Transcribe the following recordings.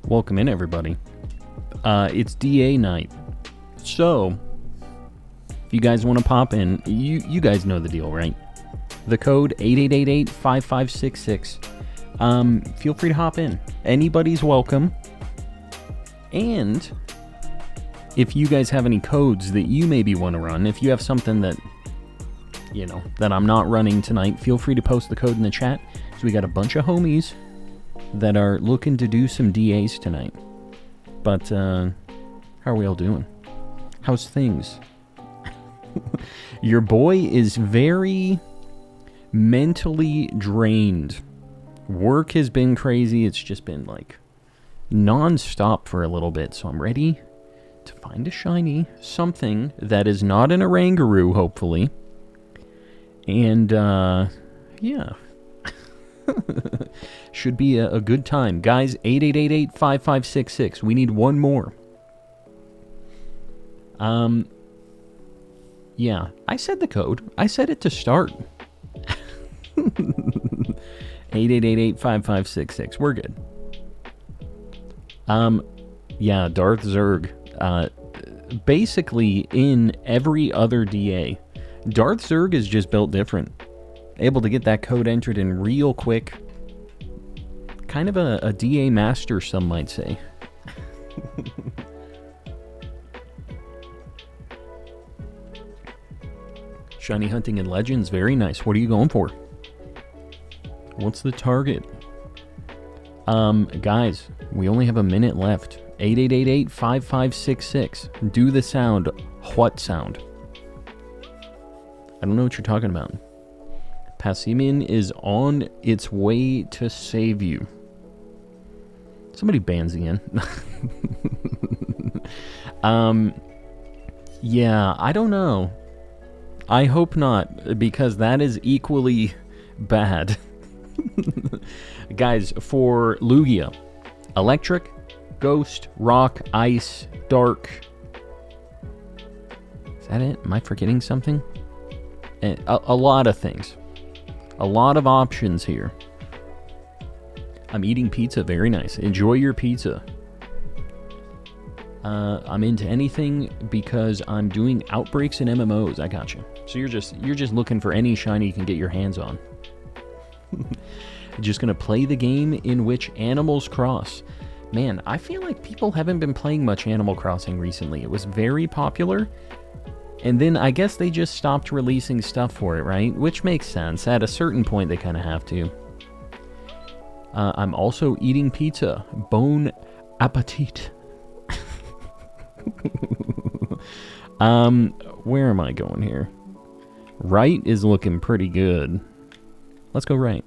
Welcome in, everybody. It's DA night. So, if you guys want to pop in, you guys know the deal, right? The code 8888-5566. Feel free to hop in. Anybody's welcome. And if you guys have any codes that you maybe want to run, if you have something that, that I'm not running tonight, feel free to post the code in the chat. So we got a bunch of homies that are looking to do some DAs tonight. But, how are we all doing? How's things? Your boy is very mentally drained. Work has been crazy. It's just been like non-stop for a little bit. So I'm ready to find a shiny, something that is not an Orangaroo, hopefully. And, yeah. Should be a good time. Guys, 8888-5566. We need one more. Yeah, I said the code. I said it to start. 8888-5566. We're good. Yeah, Darth Zerg. Basically, in every other DA, Darth Zerg is just built different. Able to get that code entered in real quick. Kind of a DA master, some might say. Shiny hunting and legends, very nice. What are you going for? What's the target? Guys, we only have a minute left. 8888-5566. Do the sound. What sound? I don't know what you're talking about. Passimian is on its way to save you. Somebody bans again. Yeah, I don't know. I hope not, because that is equally bad. Guys, for Lugia, electric, ghost, rock, ice, dark. Is that it? Am I forgetting something? A lot of things. A lot of options here. I'm eating pizza. Very nice. Enjoy your pizza. I'm into anything because I'm doing outbreaks in MMOs. I gotcha. So you're just looking for any shiny you can get your hands on. Just gonna play the game in which animals cross. Man, I feel like people haven't been playing much Animal Crossing recently. It was very popular. And then I guess they just stopped releasing stuff for it, right? Which makes sense. At a certain point, they kind of have to. I'm also eating pizza. Bon appetit. Where am I going here? Right is looking pretty good. Let's go right.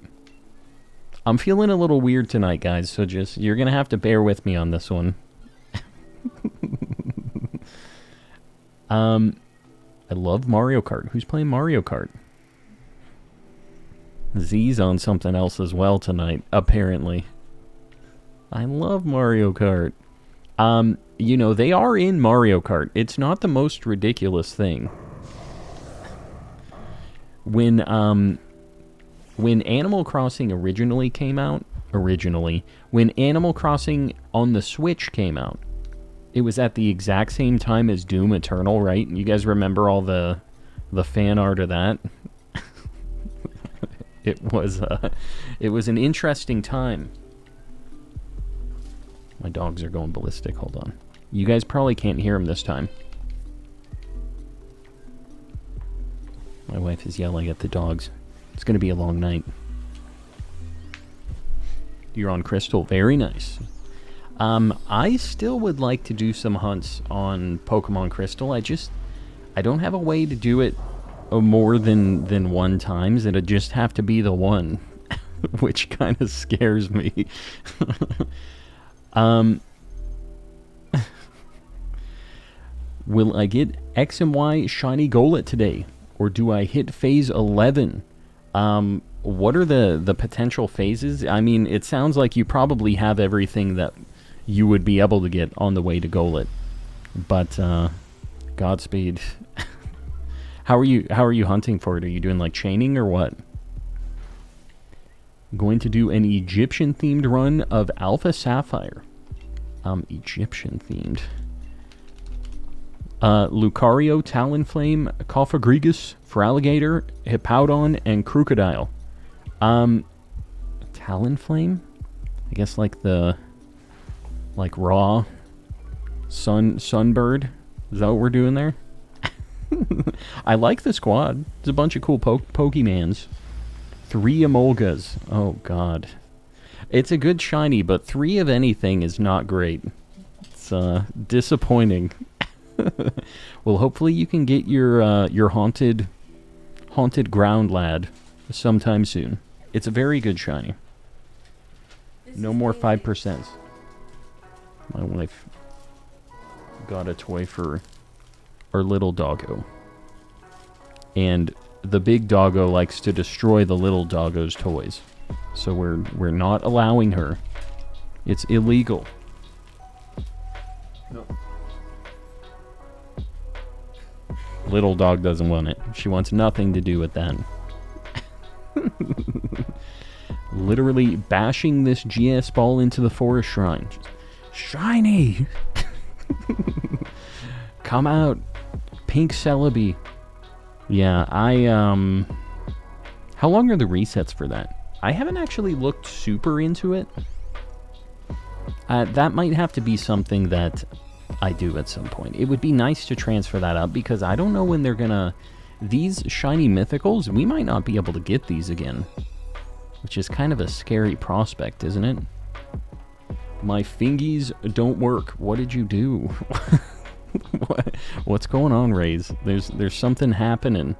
I'm feeling a little weird tonight, guys, so you're going to have to bear with me on this one. I love Mario Kart. Who's playing Mario Kart? Z's on something else as well tonight, apparently. I love Mario Kart. They are in Mario Kart. It's not the most ridiculous thing. When Animal Crossing originally came out, when Animal Crossing on the Switch came out, it was at the exact same time as Doom Eternal, right? You guys remember all the fan art of that? It was an interesting time. My dogs are going ballistic. Hold on. You guys probably can't hear them this time. My wife is yelling at the dogs. It's going to be a long night. You're on Crystal. Very nice. I still would like to do some hunts on Pokemon Crystal. I don't have a way to do it more than one times. It'd just have to be the one, which kind of scares me. Will I get X and Y shiny Golett today? Or do I hit phase 11? What are the potential phases? I mean, it sounds like you probably have everything that you would be able to get on the way to Golett. But, Godspeed. How are you hunting for it? Are you doing like chaining or what? Going to do an Egyptian themed run of Alpha Sapphire. Egyptian themed. Lucario, Talonflame, Cofagrigus, Feraligatr, Hippowdon, and Crocodile. Talonflame? I guess like the raw sunbird. Is that what we're doing there? I like the squad. There's a bunch of cool Pokemans. 3 Emolgas. Oh god. It's a good shiny, but 3 of anything is not great. It's disappointing. Well, hopefully you can get your haunted ground lad sometime soon. It's a very good shiny. No more 5%. My wife got a toy for our little doggo. And the big doggo likes to destroy the little doggo's toys. So we're not allowing her. It's illegal. No. Little dog doesn't want it. She wants nothing to do with that. Literally bashing this GS ball into the forest shrine. Just, shiny! Come out, Pink Celebi. Yeah, how long are the resets for that? I haven't actually looked super into it. That might have to be something that I do at some point. It would be nice to transfer that up, because I don't know when they're gonna... These shiny mythicals, we might not be able to get these again. Which is kind of a scary prospect, isn't it? My fingies don't work. What did you do? What's going on, Raze? There's something happening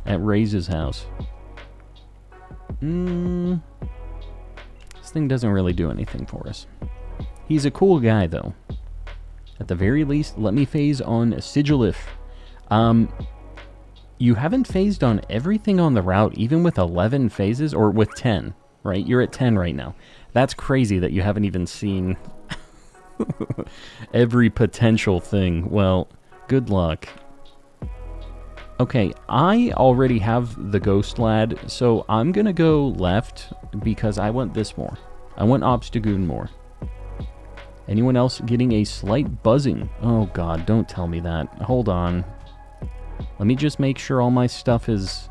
at Raze's house. This thing doesn't really do anything for us. He's a cool guy, though. At the very least, let me phase on Sigilif. You haven't phased on everything on the route, even with 11 phases, or with 10, right? You're at 10 right now. That's crazy that you haven't even seen every potential thing. Well, good luck. Okay, I already have the Ghost Lad, so I'm gonna go left because I want this more. I want Obstagoon more. Anyone else getting a slight buzzing? Oh god, don't tell me that. Hold on. Let me just make sure all my stuff is...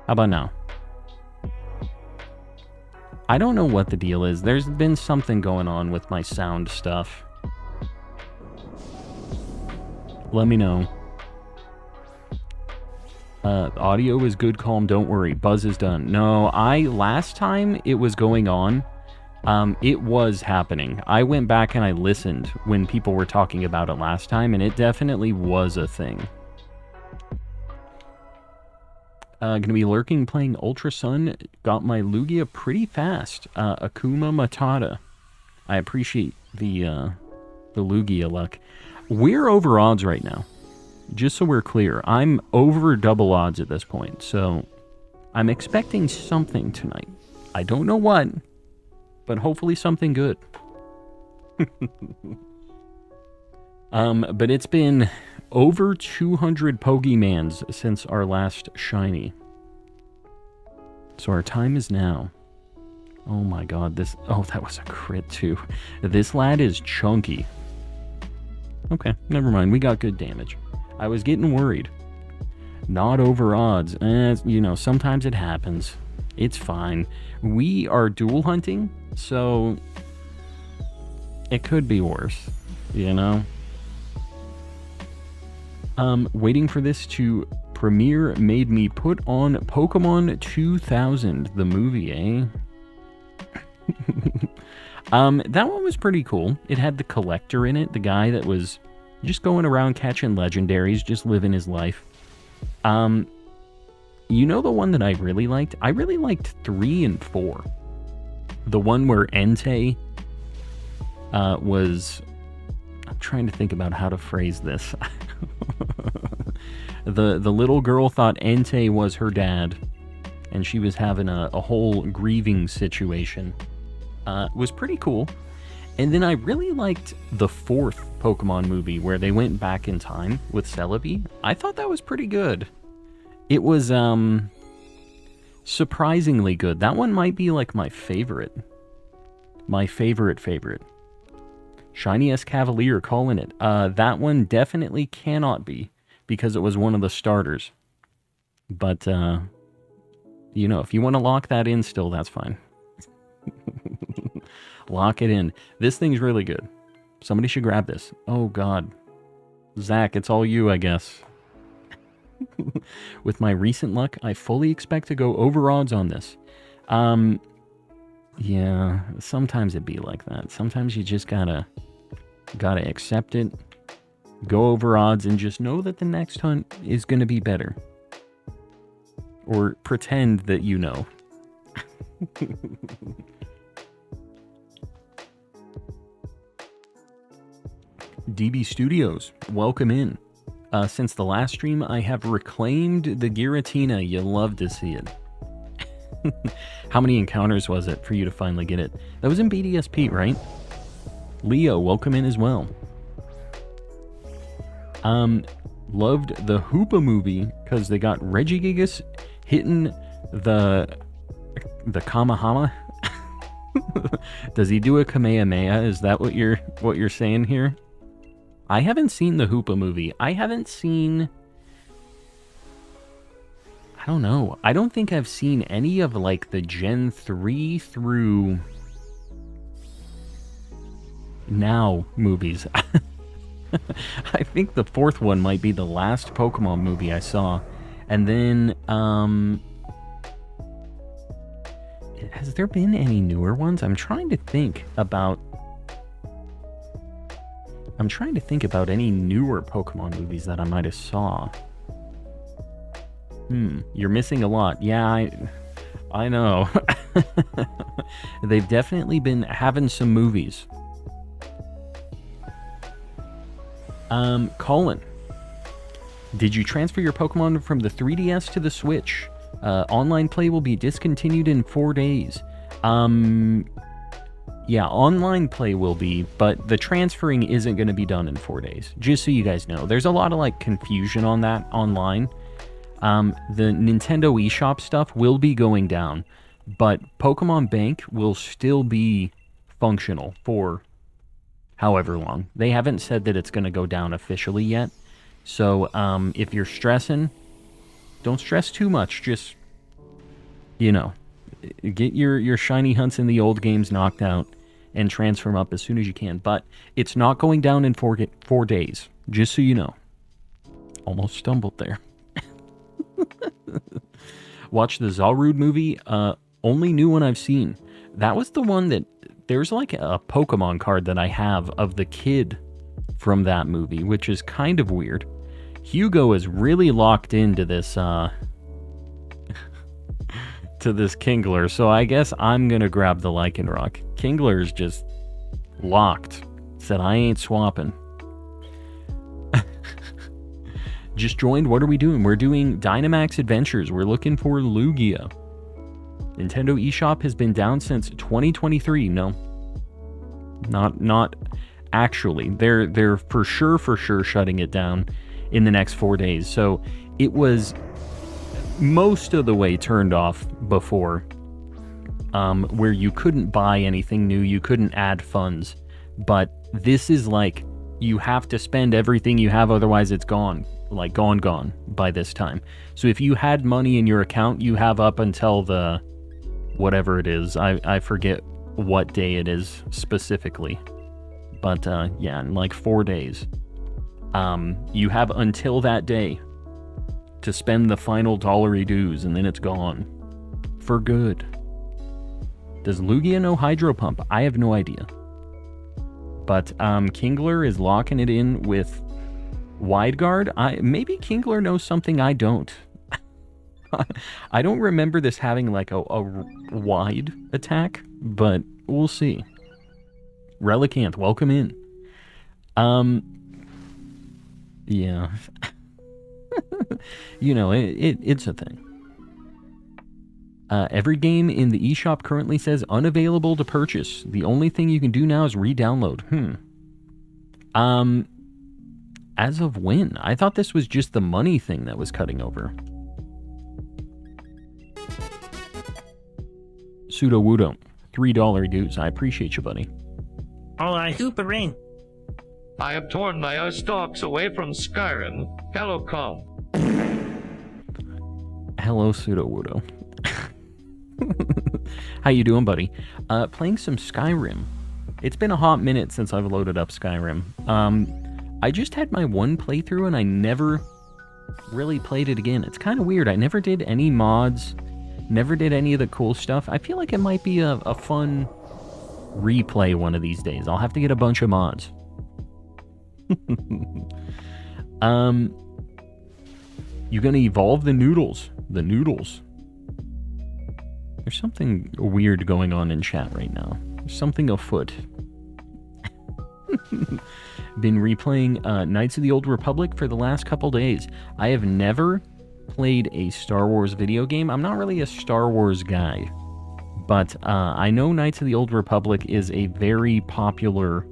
How about now? I don't know what the deal is. There's been something going on with my sound stuff. Let me know. Audio is good, calm, don't worry. Buzz is done. No, last time it was going on, it was happening. I went back and I listened when people were talking about it last time, and it definitely was a thing. Gonna be lurking, playing Ultra Sun. Got my Lugia pretty fast. Akuma Matata. I appreciate the Lugia luck. We're over odds right now. Just so we're clear, I'm over double odds at this point, so I'm expecting something tonight. I don't know what, but hopefully something good. But it's been over 200 Pokemans since our last shiny. So our time is now. Oh my god, this... Oh, that was a crit too. This lad is chunky. Okay, never mind. We got good damage. I was getting worried. Not over odds. You know, sometimes it happens. It's fine. We are dual hunting, so... It could be worse, you know? Waiting for this to premiere made me put on Pokemon 2000, the movie, eh? That one was pretty cool. It had the collector in it, the guy that was just going around catching legendaries, just living his life. You know the one that I really liked? I really liked 3 and 4. The one where Entei was... I'm trying to think about how to phrase this. The little girl thought Entei was her dad, and she was having a whole grieving situation. Was pretty cool. And then I really liked the 4th Pokemon movie where they went back in time with Celebi. I thought that was pretty good. It was surprisingly good. That one might be like my favorite. My favorite. Shiny S Cavalier calling it. That one definitely cannot be because it was one of the starters. But, you know, if you want to lock that in still, that's fine. Lock it in. This thing's really good. Somebody should grab this. Oh, God. Zach, it's all you, I guess. With my recent luck, I fully expect to go over odds on this. Yeah, sometimes it be like that. Sometimes you just gotta accept it, go over odds, and just know that the next hunt is gonna be better. Or pretend that you know. DB Studios, welcome in. Since the last stream, I have reclaimed the Giratina. You love to see it. How many encounters was it for you to finally get it? That was in BDSP, right? Leo, welcome in as well. Loved the Hoopa movie because they got Regigigas hitting the Kamahama. Does he do a Kamehameha? Is that what you're saying here? I haven't seen the Hoopa movie. I don't know. I don't think I've seen any of like the Gen 3 through now movies. I think the fourth one might be the last Pokemon movie I saw. And then, has there been any newer ones? I'm trying to think about any newer Pokemon movies that I might have saw. You're missing a lot. Yeah, I know. They've definitely been having some movies. Colin, did you transfer your Pokemon from the 3DS to the Switch? Online play will be discontinued in 4 days. Yeah, online play will be, but the transferring isn't going to be done in 4 days. Just so you guys know. There's a lot of like confusion on that online. The Nintendo eShop stuff will be going down, but Pokemon Bank will still be functional for however long. They haven't said that it's going to go down officially yet. So, if you're stressing, don't stress too much. Just, you know, get your shiny hunts in the old games knocked out and transfer them up as soon as you can. But it's not going down in 4 days, just so you know. Almost stumbled there. Watch the Zarude movie. Only new one I've seen. That was the one that there's like a Pokemon card that I have of the kid from that movie, which is kind of weird. Hugo is really locked into this to this Kingler, so I guess I'm gonna grab the Lycanroc. Kingler is just locked. Said I ain't swapping. Just joined. What are we doing? We're doing Dynamax Adventures. We're looking for Lugia. Nintendo eShop has been down since 2023. No, not actually. They're for sure shutting it down in the next 4 days. So it was most of the way turned off before, where you couldn't buy anything new, you couldn't add funds. But this is like you have to spend everything you have, otherwise it's gone. Like gone by this time. So if you had money in your account, you have up until the whatever it is. I forget what day it is specifically. But yeah, in like 4 days. You have until that day to spend the final dollary dues, and then it's gone. For good. Does Lugia know Hydro Pump? I have no idea. But Kingler is locking it in with Wide Guard. Maybe Kingler knows something I don't. I don't remember this having like a wide attack, but we'll see. Relicanth, welcome in. Yeah. You know, it's a thing. Every game in the eShop currently says unavailable to purchase. The only thing you can do now is re-download. As of when? I thought this was just the money thing that was cutting over. Pseudo Wudo. $3 dues. I appreciate you, buddy. Alright, super ring. I have torn my stalks away from Skyrim. Hello, Calm. Hello, Pseudo-Wudo. How you doing, buddy? Playing some Skyrim. It's been a hot minute since I've loaded up Skyrim. I just had my one playthrough and I never really played it again. It's kind of weird. I never did any mods, never did any of the cool stuff. I feel like it might be a fun replay one of these days. I'll have to get a bunch of mods. You gonna evolve the noodles? The noodles. There's something weird going on in chat right now. There's something afoot. Been replaying Knights of the Old Republic for the last couple days. I have never played a Star Wars video game. I'm not really a Star Wars guy, but I know Knights of the Old Republic is a very popular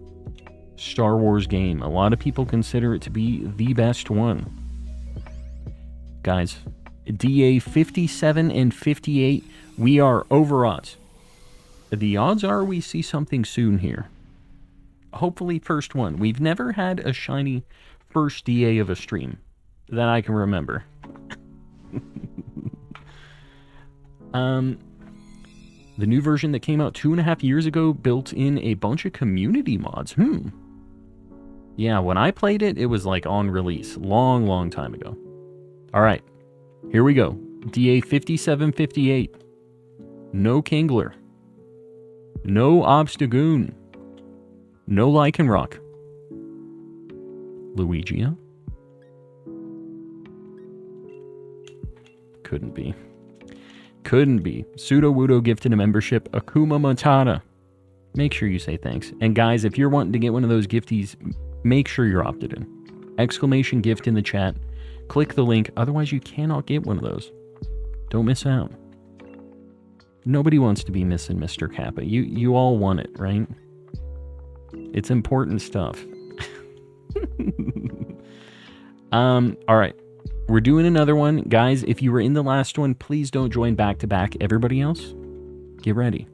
Star Wars game. A lot of people consider it to be the best one. Guys, DA 57 and 58, we are over odds. The odds are we see something soon here. Hopefully first one. We've never had a shiny first DA of a stream that I can remember. The new version that came out 2.5 years ago built in a bunch of community mods. Yeah, when I played it, it was like on release. Long time ago. Alright, here we go. DA 5758. No Kingler. No Obstagoon. No Lycanroc. Luigia? Couldn't be. Couldn't be. Pseudo-Wudo gifted a membership. Akuma Matata. Make sure you say thanks. And guys, if you're wanting to get one of those gifties, make sure you're opted in. Exclamation gift in the chat. Click the link. Otherwise, you cannot get one of those. Don't miss out. Nobody wants to be missing Mr. Kappa. You all want it, right? It's important stuff. Alright. We're doing another one. Guys, if you were in the last one, please don't join back-to-back. Everybody else, get ready.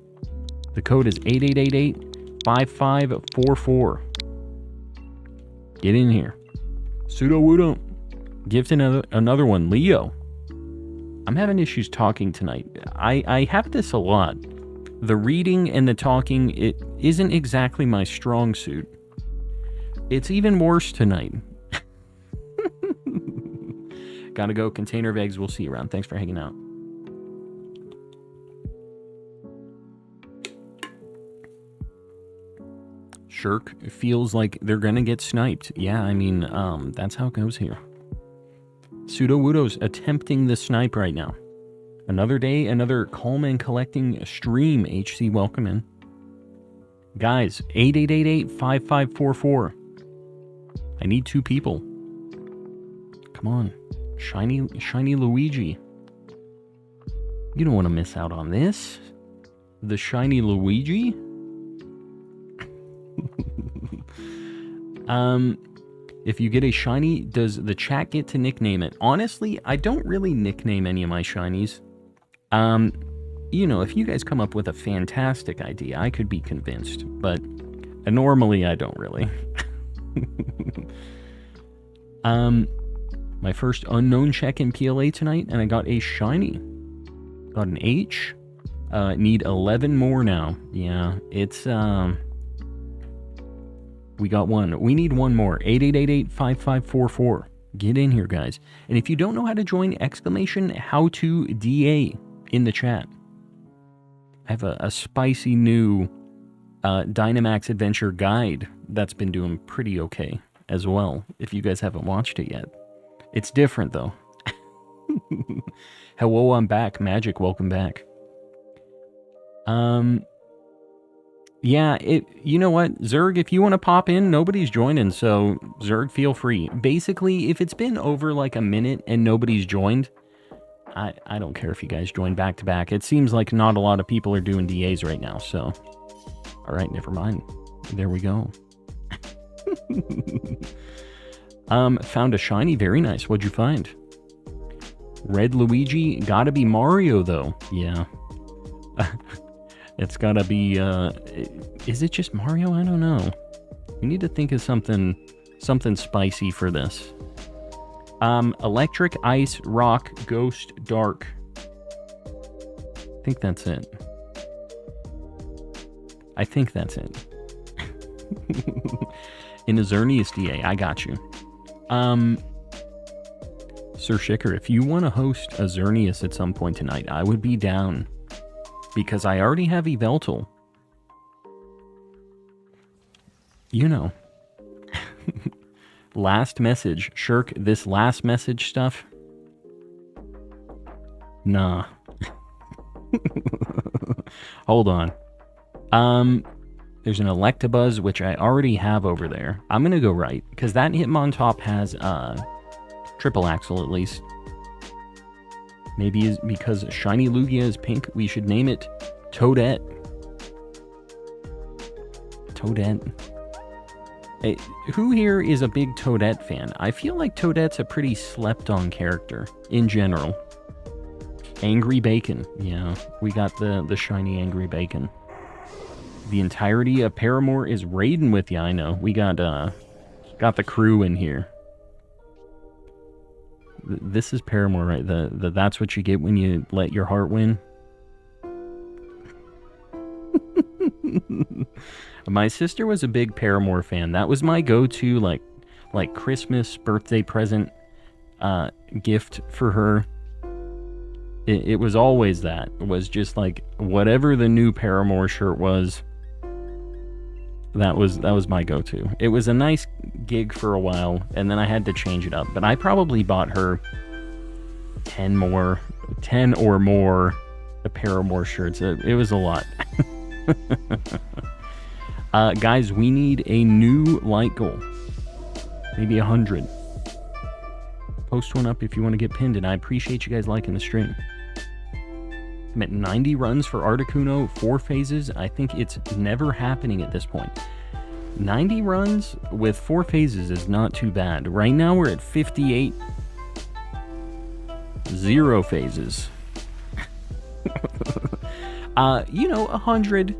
The code is 8888-5544. Get in here. Pseudo-Wudo. Gift another one. Leo. I'm having issues talking tonight. I have this a lot. The reading and the talking, it isn't exactly my strong suit. It's even worse tonight. Gotta go. Container of eggs. We'll see you around. Thanks for hanging out. Shirk feels like they're gonna get sniped. Yeah, I mean, that's how it goes here. Pseudo-Wudo's attempting the snipe right now. Another day, another calm and collecting stream. HC, welcome in. Guys, 8888-5544. I need 2 people. Come on. Shiny Luigi. You don't want to miss out on this. The shiny Luigi. If you get a shiny, does the chat get to nickname it? Honestly, I don't really nickname any of my shinies. You know, if you guys come up with a fantastic idea, I could be convinced, but normally I don't really. My first unknown check in PLA tonight, and I got a shiny. Got an H. Need 11 more now. Yeah, it's, we got one. We need one more. 8888-5544. Get in here, guys. And if you don't know how to join, exclamation how to DA in the chat. I have a spicy new Dynamax Adventure guide that's been doing pretty okay as well, if you guys haven't watched it yet. It's different, though. Hello, I'm back. Magic, welcome back. Yeah, you know what, Zerg, if you want to pop in, nobody's joining, so Zerg, feel free. Basically, if it's been over like a minute and nobody's joined, I don't care if you guys join back to back. It seems like not a lot of people are doing DAs right now, so... Alright, never mind. There we go. Found a shiny, very nice. What'd you find? Red Luigi, gotta be Mario, though. Yeah. It's gotta be, is it just Mario? I don't know. We need to think of something spicy for this. Electric, ice, rock, ghost, dark. I think that's it. In a Xerneas DA, I got you. Sir Shicker, if you want to host a Xerneas at some point tonight, I would be down. Because I already have Yveltal. You know. Last message. Shirk, this last message stuff? Nah. Hold on. There's an Electabuzz, which I already have over there. I'm going to go right, because that Hitmontop has triple axle at least. Maybe because Shiny Lugia is pink, we should name it Toadette. Toadette. Hey, who here is a big Toadette fan? I feel like Toadette's a pretty slept-on character, in general. Angry Bacon. Yeah, we got the shiny Angry Bacon. The entirety of Paramore is raiding with you, I know. We got the crew in here. This is Paramore, right? The that's what you get when you let your heart win. My sister was a big Paramore fan. That was my go-to, like Christmas birthday present gift for her. It was always that. It was just like whatever the new Paramore shirt was. That was my go-to. It was a nice gig for a while, and then I had to change it up. But I probably bought her 10 or more Paramore shirts. It was a lot. Guys, we need a new like goal. Maybe 100. Post one up if you want to get pinned, and I appreciate you guys liking the stream. I'm at 90 runs for Articuno, 4 phases. I think it's never happening at this point. 90 runs with 4 phases is not too bad. Right now we're at 58. 0 phases. 100.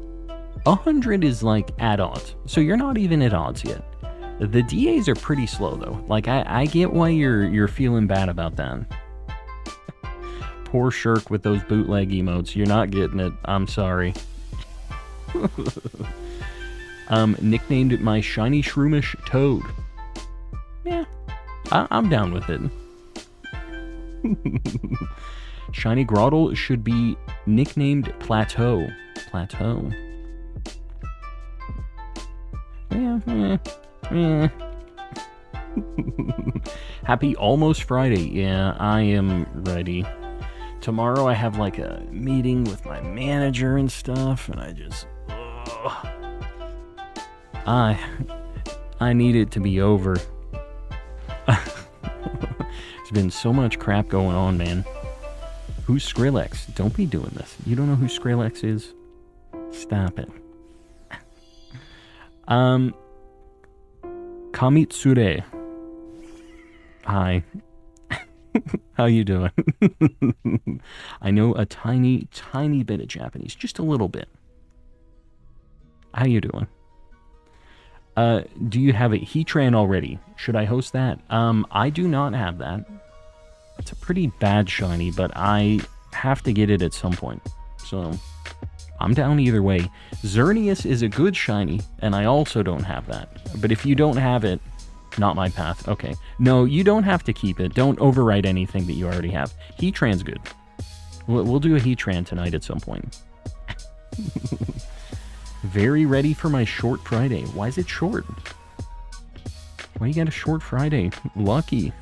100 is like at odds. So you're not even at odds yet. The DAs are pretty slow though. Like I get why you're feeling bad about that. Poor Shirk with those bootleg emotes. You're not getting it. I'm sorry. Nicknamed my shiny shroomish Toad. Yeah, I'm down with it. Shiny Grottle should be nicknamed Plateau. Plateau. Yeah. Happy almost Friday. Yeah, I am ready. Tomorrow I have like a meeting with my manager and stuff, and I just... I need it to be over. There's been so much crap going on, man. Who's Skrillex? Don't be doing this. You don't know who Skrillex is? Stop it. Kamitsure. Hi. How you doing? I know a tiny bit of Japanese. Just a little bit. How you doing? Do you have a Heatran already? Should I host that? I do not have that. It's a pretty bad shiny, but I have to get it at some point. So, I'm down either way. Xerneas is a good shiny, and I also don't have that. But if you don't have it, not my path. Okay. No, you don't have to keep it. Don't overwrite anything that you already have. Heatran's good. We'll do a Heatran tonight at some point. Very ready for my short Friday. Why is it short? Why you got a short Friday? Lucky.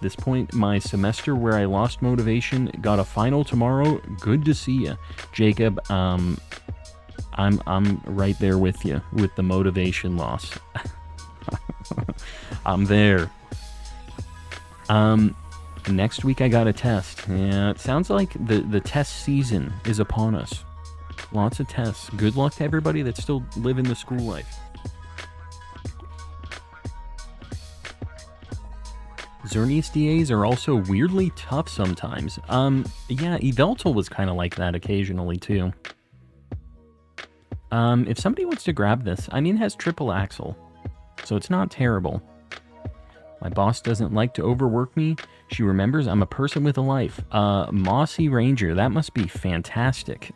This point, my semester where I lost motivation got a final tomorrow. Good to see you, Jacob. I'm right there with you with the motivation loss. I'm there. Next week I got a test. Yeah, it sounds like the test season is upon us. Lots of tests. Good luck to everybody that's still living the school life. Xerneas DAs are also weirdly tough sometimes. Yeah, Yveltal was kind of like that occasionally, too. If somebody wants to grab this, I mean, it has triple axle, so it's not terrible. My boss doesn't like to overwork me. She remembers I'm a person with a life. Mossy Ranger, that must be fantastic.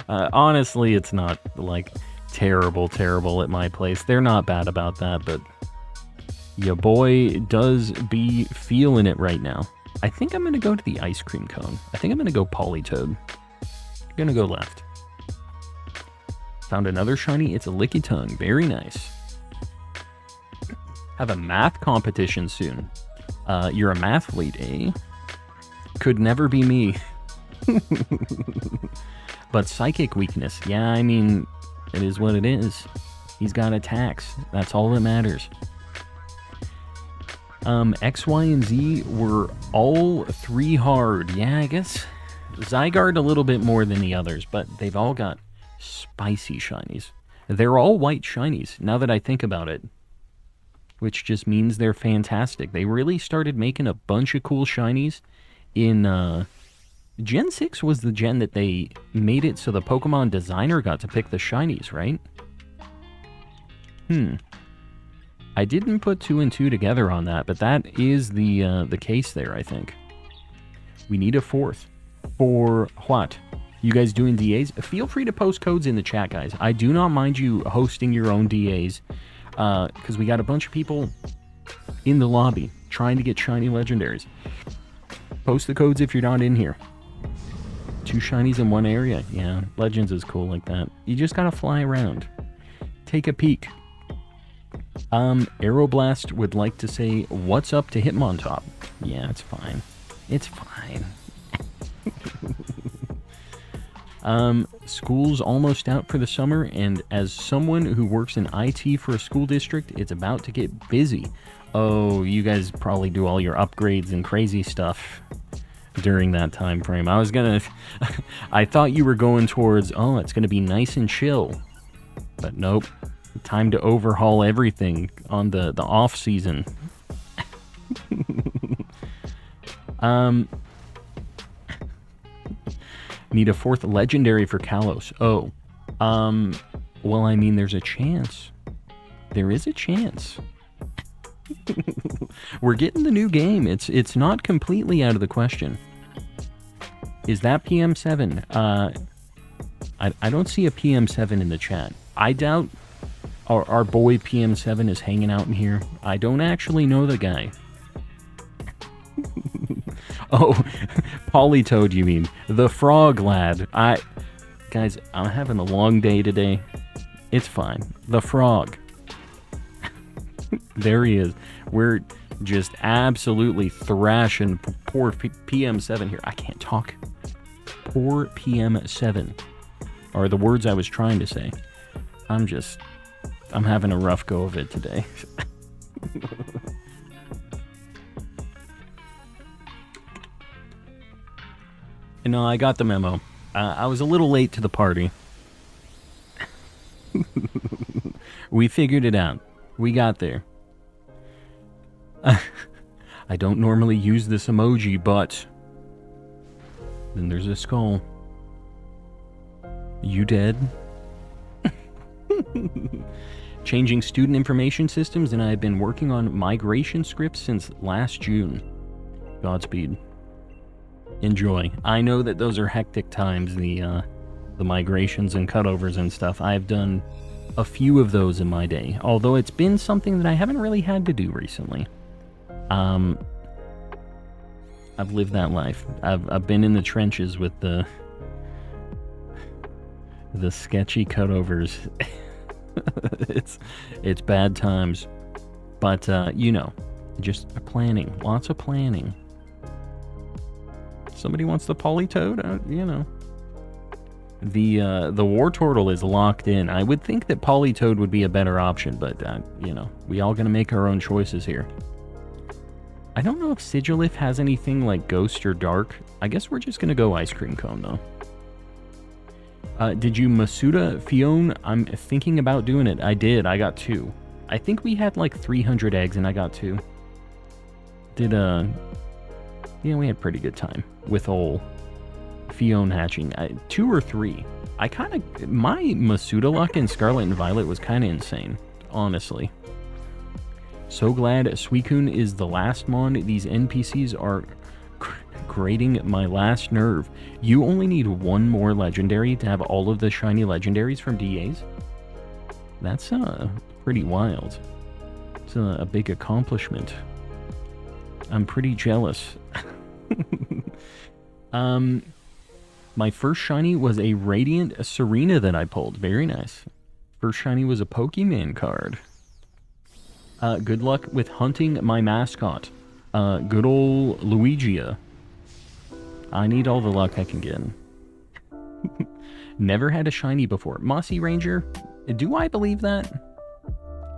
Honestly, it's not, like, terrible at my place. They're not bad about that, but your boy does be feeling it right now. I think I'm going to go to the ice cream cone. I think I'm going to go Polytoad. I'm going to go left. Found another shiny. It's a Licky Tongue. Very nice. Have a math competition soon. You're a mathlete, eh? Could never be me. But psychic weakness. Yeah, I mean, it is what it is. He's got attacks. That's all that matters. X, Y, and Z were all 3 hard. Yeah, I guess Zygarde a little bit more than the others, but they've all got spicy shinies. They're all white shinies, now that I think about it. Which just means they're fantastic. They really started making a bunch of cool shinies in, Gen 6 was the gen that they made it so the Pokemon designer got to pick the shinies, right? I didn't put 2 and 2 together on that, but that is the case there, I think. We need a 4th. For what? You guys doing DAs? Feel free to post codes in the chat, guys. I do not mind you hosting your own DAs, because we got a bunch of people in the lobby trying to get shiny legendaries. Post the codes if you're not in here. 2 shinies in one area. Yeah, Legends is cool like that. You just gotta fly around. Take a peek. Aeroblast would like to say, what's up to Hitmontop? Yeah, it's fine. It's fine. School's almost out for the summer, and as someone who works in IT for a school district, it's about to get busy. Oh, you guys probably do all your upgrades and crazy stuff during that time frame. I thought you were going towards, oh, it's gonna be nice and chill. But nope. Time to overhaul everything on the off season. Need a 4th legendary for Kalos. Oh. Well, I mean, there's a chance. There is a chance. We're getting the new game. It's not completely out of the question. Is that PM7? I don't see a PM7 in the chat. I doubt our boy PM7 is hanging out in here. I don't actually know the guy. Oh, Polytoad, you mean. The frog lad. Guys, I'm having a long day today. It's fine. The frog. There he is. We're just absolutely thrashing poor PM7 here. I can't talk. Poor PM7 are the words I was trying to say. I'm having a rough go of it today. No, I got the memo. I was a little late to the party. We figured it out. We got there. I don't normally use this emoji, but... Then there's a skull. You dead? Changing student information systems, and I have been working on migration scripts since last June. Godspeed. Enjoy. I know that those are hectic times, the migrations and cutovers and stuff. I've done a few of those in my day, although it's been something that I haven't really had to do recently. I've lived that life. I've been in the trenches with the sketchy cutovers. It's bad times, but you know, just planning, lots of planning. Somebody wants the Polytoad, you know. The War Turtle is locked in. I would think that Polytoad would be a better option, but you know, we all gonna make our own choices here. I don't know if Sigilif has anything like Ghost or Dark. I guess we're just gonna go Ice Cream Cone though. Did you Masuda Fion? I'm thinking about doing it. I did. I got 2. I think we had like 300 eggs and I got 2. Yeah, we had pretty good time with old Fiona hatching. 2 or 3. My Masuda luck in Scarlet and Violet was kind of insane, honestly. So glad Suicune is the last mon. These NPCs are grating my last nerve. You only need 1 more legendary to have all of the shiny legendaries from DAs. That's pretty wild. It's a big accomplishment. I'm pretty jealous. My first shiny was a Radiant Serena that I pulled. Very nice. First shiny was a Pokemon card. Good luck with hunting my mascot. Good old Luigia. I need all the luck I can get. Never had a shiny before. Mossy Ranger, do I believe that?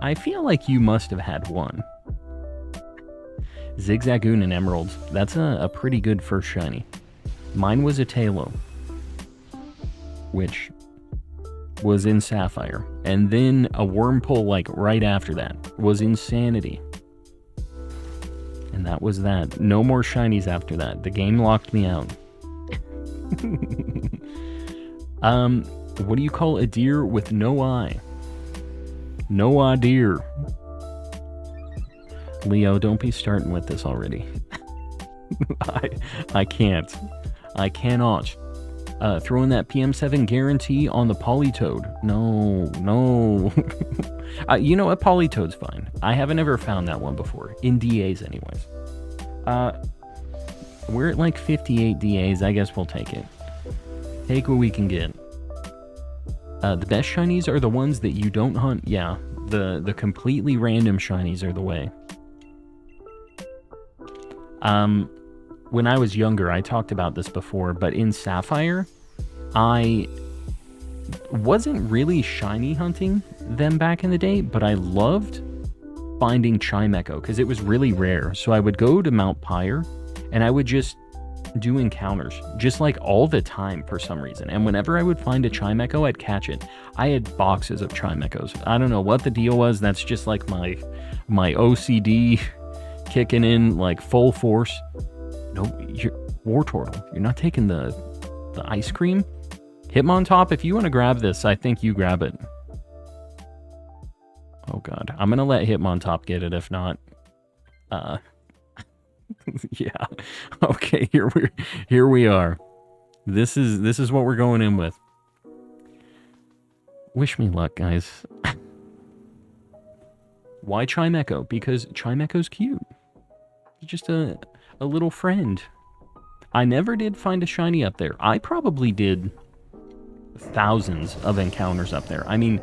I feel like you must have had one. Zigzagoon and Emeralds. That's a pretty good first shiny. Mine was a Tailo, which was in Sapphire. And then a Wurmple, like, right after that was Insanity. And that was that. No more shinies after that. The game locked me out. What do you call a deer with no eye? No eye deer. Leo, don't be starting with this already. I can't. I cannot. Throwing that PM7 guarantee on the Politoed. No. You know what? Politoed's fine. I haven't ever found that one before. In DAs, anyways. We're at like 58 DAs. I guess we'll take it. Take what we can get. The best shinies are the ones that you don't hunt. Yeah, the completely random shinies are the way. When I was younger, I talked about this before, but in Sapphire, I wasn't really shiny hunting them back in the day, but I loved finding Chimecho because it was really rare. So I would go to Mount Pyre and I would just do encounters just like all the time for some reason. And whenever I would find a Chimecho, I'd catch it. I had boxes of Chimechos. I don't know what the deal was. That's just like my OCD kicking in like full force. No, you're Wartortle. You're not taking the ice cream. Hitmontop, if you want to grab this, I think you grab it. Oh god, I'm gonna let Hitmontop get it. If not, yeah. Okay, here we are. This is what we're going in with. Wish me luck, guys. Why Chimecho? Because Chimecho's cute. He's just a little friend. I never did find a shiny up there. I probably did thousands of encounters up there. I mean,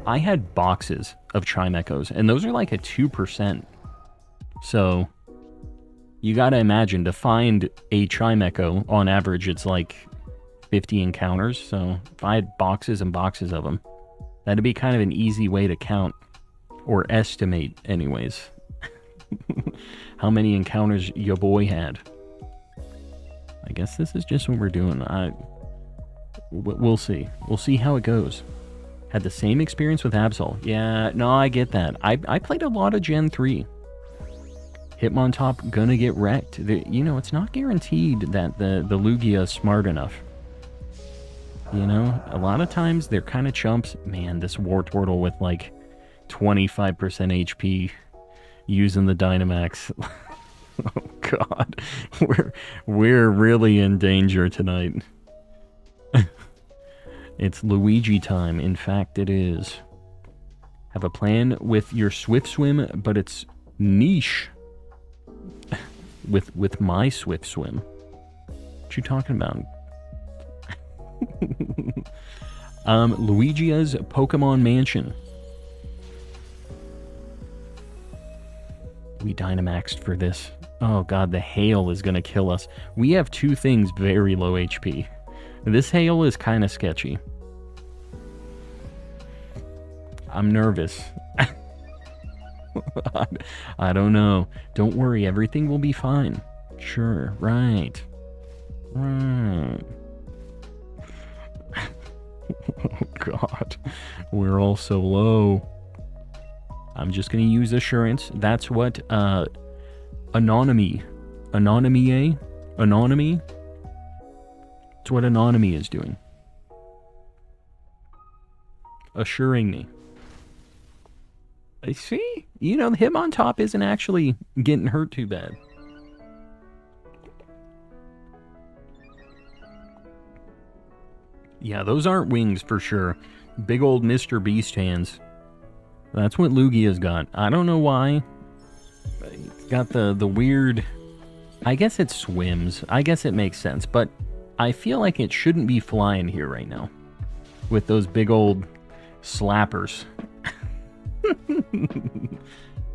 I had boxes of Chimechos, and those are like a 2%. So you gotta imagine, to find a Chimecho, on average, it's like 50 encounters. So if I had boxes and boxes of them, that'd be kind of an easy way to count, or estimate anyways, how many encounters your boy had. I guess this is just what we're doing. We'll see. We'll see how it goes. Had the same experience with Absol. Yeah, no, I get that. I played a lot of Gen 3. Hitmontop gonna get wrecked. You know, it's not guaranteed that the Lugia is smart enough. You know, a lot of times they're kind of chumps. Man, this Wartortle with like 25% HP using the Dynamax. Oh god. We're really in danger tonight. It's Luigi time. In fact, it is. Have a plan with your Swift Swim, but it's niche. with my Swift Swim. What you talking about? Luigi's Pokemon Mansion. We Dynamaxed for this. Oh god, the hail is gonna kill us. We have 2 things very low HP. This hail is kind of sketchy. I'm nervous. I don't know. Don't worry, everything will be fine. Sure, right. Oh god, we're all so low. I'm just going to use assurance. That's what Anonymy. It's what Anonymy is doing. Assuring me. I see. You know, him on top isn't actually getting hurt too bad. Yeah, those aren't wings for sure. Big old Mr. Beast hands. That's what Lugia's got. I don't know why. It's got the weird... I guess it swims. I guess it makes sense. But I feel like it shouldn't be flying here right now. With those big old slappers.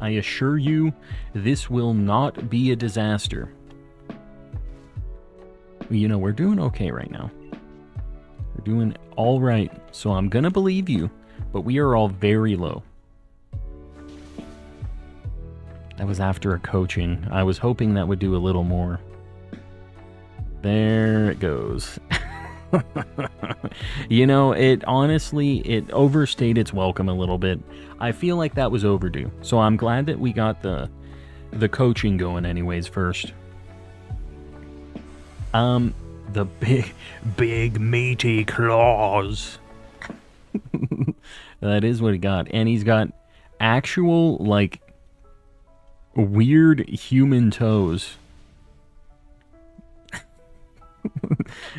I assure you, this will not be a disaster. You know, we're doing okay right now. We're doing all right. So I'm gonna believe you. But we are all very low. That was after a coaching. I was hoping that would do a little more. There it goes. You know, it honestly, it overstayed its welcome a little bit. I feel like that was overdue. So I'm glad that we got the coaching going anyways first. The big meaty claws. That is what he got. And he's got actual, like, weird human toes.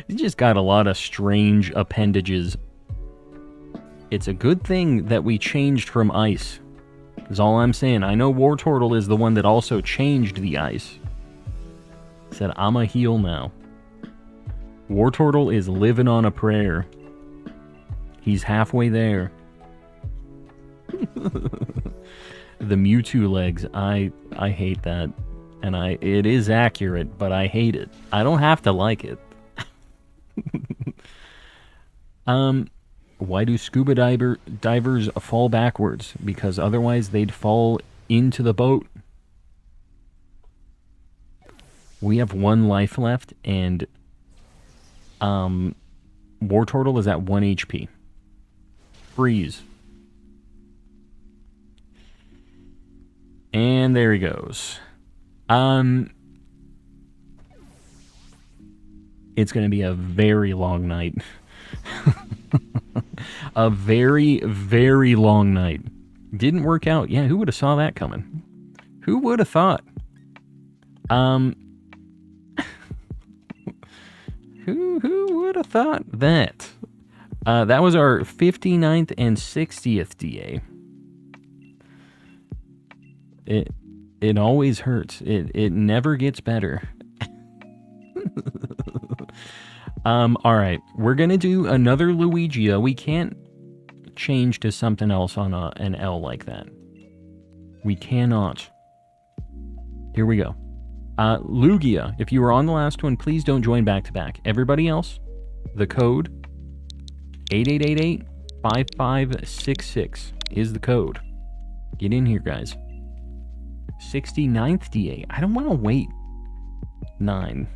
He's just got a lot of strange appendages. It's a good thing that we changed from ice. Is all I'm saying. I know War Turtle is the one that also changed the ice. Said, I'm a heel now. War Turtle is living on a prayer. He's halfway there. The Mewtwo legs, I hate that. And it is accurate, but I hate it. I don't have to like it. Why do scuba divers fall backwards? Because otherwise they'd fall into the boat. We have 1 life left, and War Turtle is at 1 HP. Freeze. And there he goes. It's going to be a very long night. A very, very long night. Didn't work out. Yeah, who would have saw that coming? Who would have thought? Who would have thought that? That was our 59th and 60th DA. It always hurts. It never gets better. Alright. We're gonna do another Luigia. We can't change to something else on an L like that. We cannot. Here we go. Lugia, if you were on the last one, please don't join back to back. Everybody else, the code 8888-5566 is the code. Get in here, guys. 69th DA. I don't want to wait 9.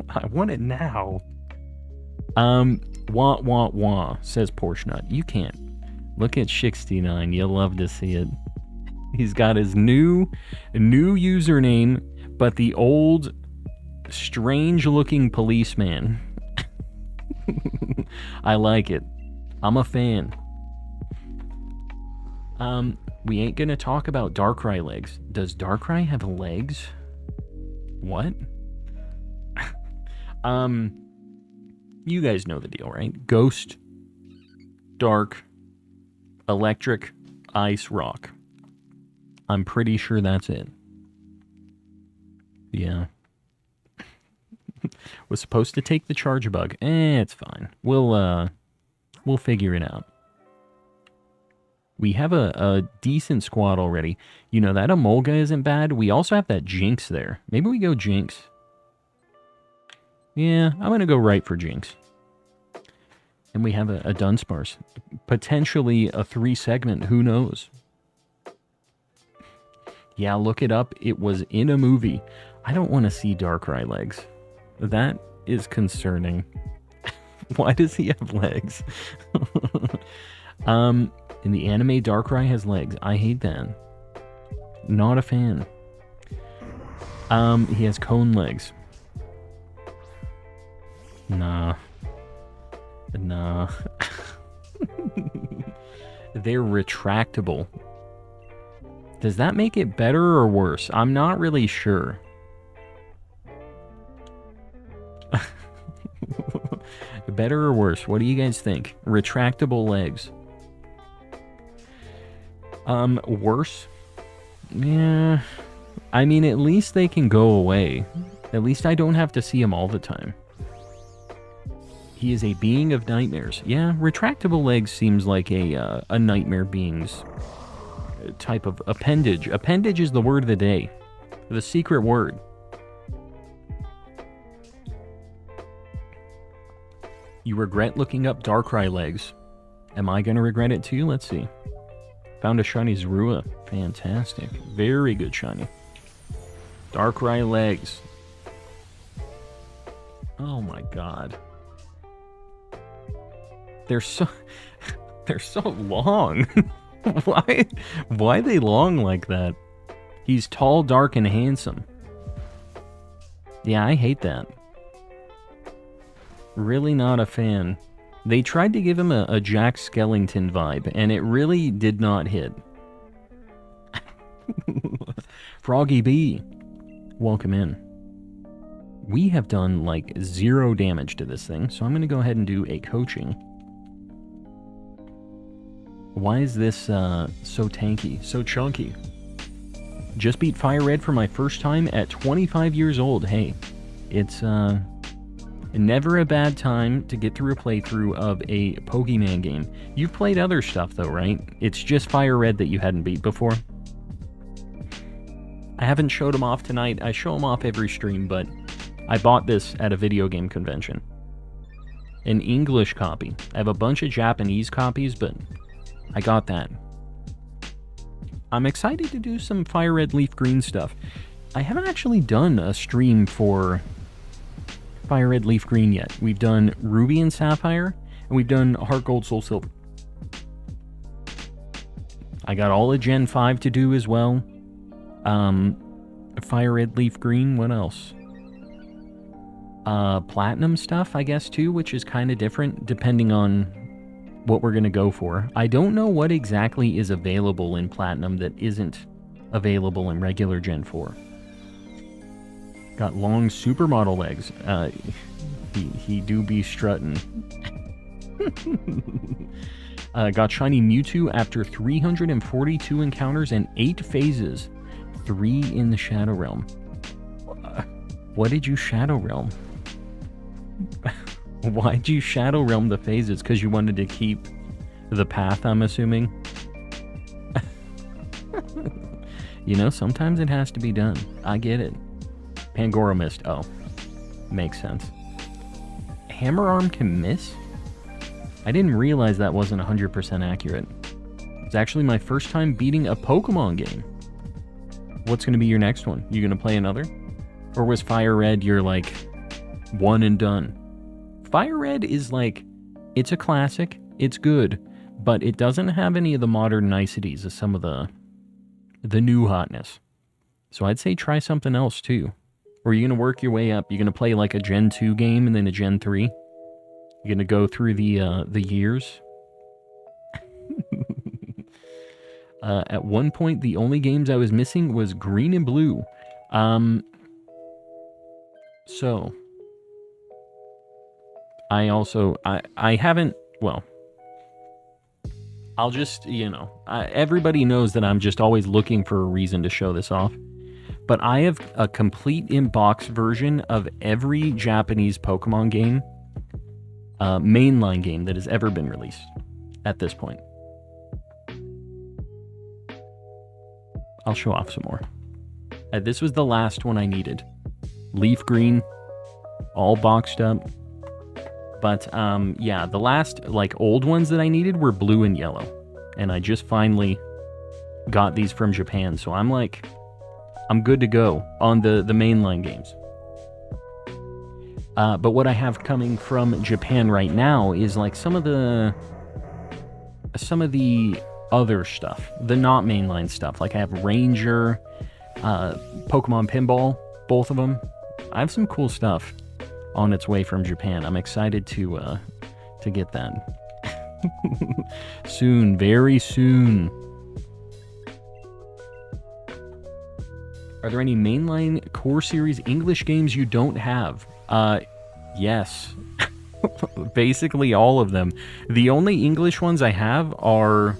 I want it now. Wah, says Portionut. You can't. Look at 69. You'll love to see it. He's got his new username, but the old, strange-looking policeman. I like it. I'm a fan. We ain't gonna talk about Darkrai legs. Does Darkrai have legs? What? You guys know the deal, right? Ghost, Dark, Electric, Ice, Rock. I'm pretty sure that's it. Yeah. Was supposed to take the charge bug. It's fine. We'll figure it out. We have a decent squad already. You know, that Emolga isn't bad. We also have that Jinx there. Maybe we go Jinx. Yeah, I'm going to go right for Jinx. And we have a Dunsparce. Potentially a 3-segment. Who knows? Yeah, look it up. It was in a movie. I don't want to see Darkrai legs. That is concerning. Why does he have legs? In the anime, Darkrai has legs. I hate that. Not a fan. He has cone legs. Nah. They're retractable. Does that make it better or worse? I'm not really sure. Better or worse? What do you guys think? Retractable legs. Worse? Yeah. I mean, at least they can go away. At least I don't have to see him all the time. He is a being of nightmares. Yeah, retractable legs seems like a nightmare being's type of appendage. Appendage is the word of the day. The secret word. You regret looking up Darkrai legs. Am I going to regret it too? Let's see. Found a shiny Zorua. Fantastic. Very good shiny. Darkrai legs. Oh my god. They're so long. Why are they long like that? He's tall, dark, and handsome. Yeah, I hate that. Really not a fan. They tried to give him a Jack Skellington vibe, and it really did not hit. Froggy B, welcome in. We have done like 0 damage to this thing, so I'm going to go ahead and do a coaching. Why is this so tanky, so chunky? Just beat Fire Red for my first time at 25 years old. Hey, it's never a bad time to get through a playthrough of a Pokemon game. You've played other stuff though, right? It's just Fire Red that you hadn't beat before. I haven't showed them off tonight. I show them off every stream, but I bought this at a video game convention. An English copy. I have a bunch of Japanese copies, but I got that. I'm excited to do some Fire Red Leaf Green stuff. I haven't actually done a stream for Fire Red Leaf Green yet. We've done Ruby and Sapphire, and we've done Heart Gold Soul Silver. I got all of Gen 5 to do as well. Fire Red Leaf Green, what else? Platinum stuff, I guess, too, which is kind of different depending on what we're going to go for. I don't know what exactly is available in Platinum that isn't available in regular Gen 4. Got long supermodel legs. He do be strutting. Got shiny Mewtwo after 342 encounters and 8 phases. 3 in the Shadow Realm. What did you Shadow Realm? Why'd you Shadow Realm the phases? Because you wanted to keep the path, I'm assuming? You know, sometimes it has to be done. I get it. Pangoro missed. Oh. Makes sense. Hammer Arm can miss? I didn't realize that wasn't 100% accurate. It's actually my first time beating a Pokemon game. What's going to be your next one? You going to play another? Or was Fire Red your, like, one and done? Fire Red is like, it's a classic, it's good, but it doesn't have any of the modern niceties of some of the new hotness. So I'd say try something else too. Or you're going to work your way up. You're going to play like a Gen 2 game and then a Gen 3. You're going to go through the years. At one point, the only games I was missing was Green and Blue. So I haven't, well, I'll just, you know, everybody knows that I'm just always looking for a reason to show this off. But I have a complete in-box version of every Japanese Pokemon game, mainline game that has ever been released at this point. I'll show off some more. This was the last one I needed. Leaf Green, all boxed up. But, yeah, the last, like, old ones that I needed were blue and yellow. And I just finally got these from Japan. So I'm like, I'm good to go on the mainline games. But what I have coming from Japan right now is, like, some of the other stuff, the not mainline stuff. Like I have Ranger, Pokemon Pinball, both of them. I have some cool stuff on its way from Japan. I'm excited to get that. Soon, very soon. Are there any mainline core series English games you don't have? Yes. Basically all of them. The only English ones I have are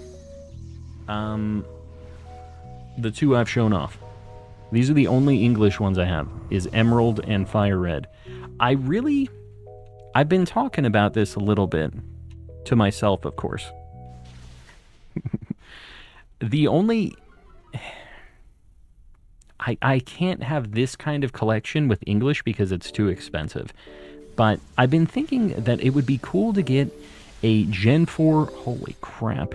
the two I've shown off. These are the only English ones I have, is Emerald and Fire Red. I've been talking about this a little bit, to myself, of course. The only... I can't have this kind of collection with English because it's too expensive. But I've been thinking that it would be cool to get a Gen 4... Holy crap.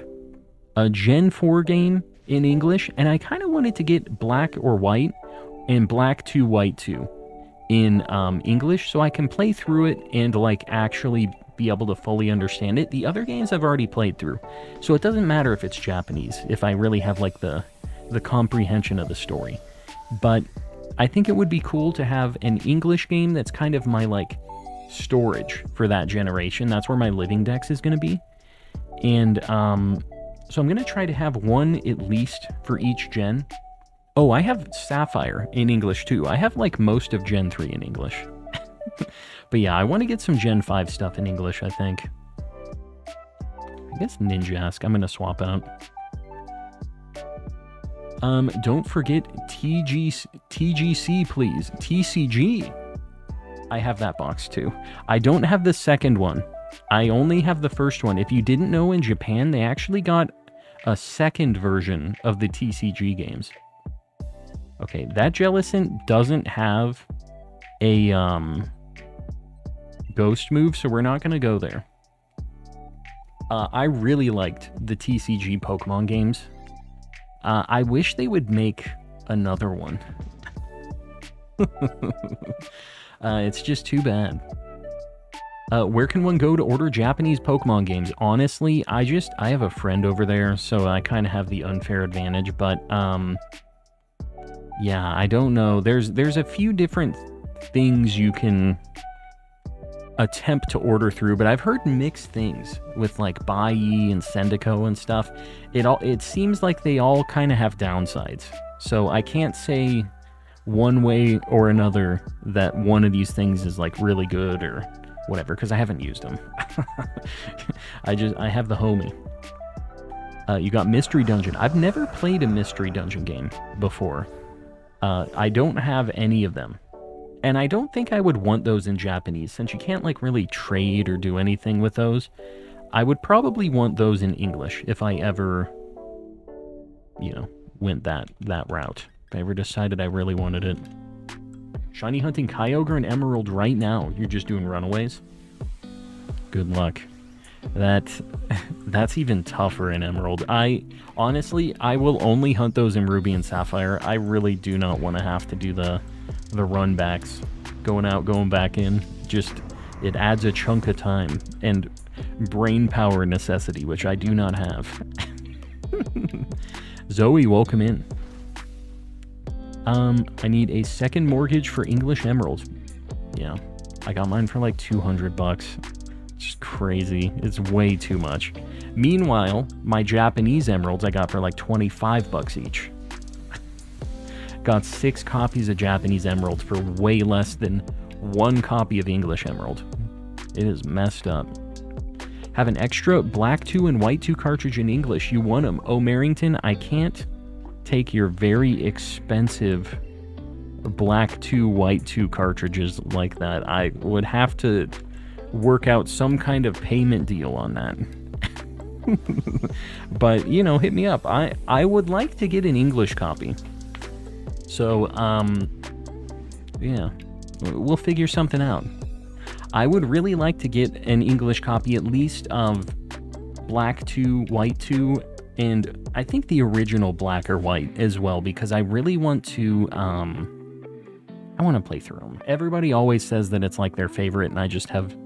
A Gen 4 game in English, and I kind of wanted to get Black or White and Black 2, White 2 in English, so I can play through it and like actually be able to fully understand it. The other games I've already played through, so it doesn't matter if it's Japanese, if I really have like the comprehension of the story. But I think it would be cool to have an English game that's kind of my like storage for that generation. That's where my living dex is going to be. And so I'm going to try to have one at least for each gen. Oh, I have Sapphire in English too. I have like most of Gen 3 in English. But yeah, I want to get some Gen 5 stuff in English, I think. I guess Ninjask I'm going to swap out. Don't forget TGC, please. TCG. I have that box too. I don't have the second one. I only have the first one. If you didn't know, in Japan, they actually got a second version of the TCG games. Okay, that Jellicent doesn't have a ghost move, so we're not going to go there. I really liked the TCG Pokemon games. I wish they would make another one. It's just too bad. Where can one go to order Japanese Pokemon games? Honestly, I have a friend over there, so I kind of have the unfair advantage, but, yeah, I don't know. There's a few different things you can attempt to order through, but I've heard mixed things with, like, Baiyi and Sendico and stuff. It seems like they all kind of have downsides, so I can't say one way or another that one of these things is, like, really good or whatever, because I haven't used them. I have the homie. You got Mystery Dungeon. I've never played a Mystery Dungeon game before. I don't have any of them. And I don't think I would want those in Japanese, since you can't, like, really trade or do anything with those. I would probably want those in English if I ever, you know, went that route. If I ever decided I really wanted it. Shiny hunting Kyogre and Emerald right now. You're just doing runaways? Good luck. That's even tougher in Emerald. Honestly, I will only hunt those in Ruby and Sapphire. I really do not want to have to do the run backs. Going out, going back in. Just, it adds a chunk of time. And brain power necessity, which I do not have. Zoe, welcome in. I need a second mortgage for English Emeralds. Yeah, I got mine for like $200. It's just crazy. It's way too much. Meanwhile, my Japanese Emeralds I got for like $25 each. Got 6 copies of Japanese Emeralds for way less than 1 copy of English Emerald. It is messed up. Have an extra Black 2 and White 2 cartridge in English. You want them. Oh, Merrington, I can't take your very expensive Black 2, White 2 cartridges like that. I would have to work out some kind of payment deal on that. But, you know, hit me up. I would like to get an English copy. So, yeah, we'll figure something out. I would really like to get an English copy at least of Black 2, White 2, and I think the original Black or White as well, because I really want to, I want to play through them. Everybody always says that it's like their favorite, and I just have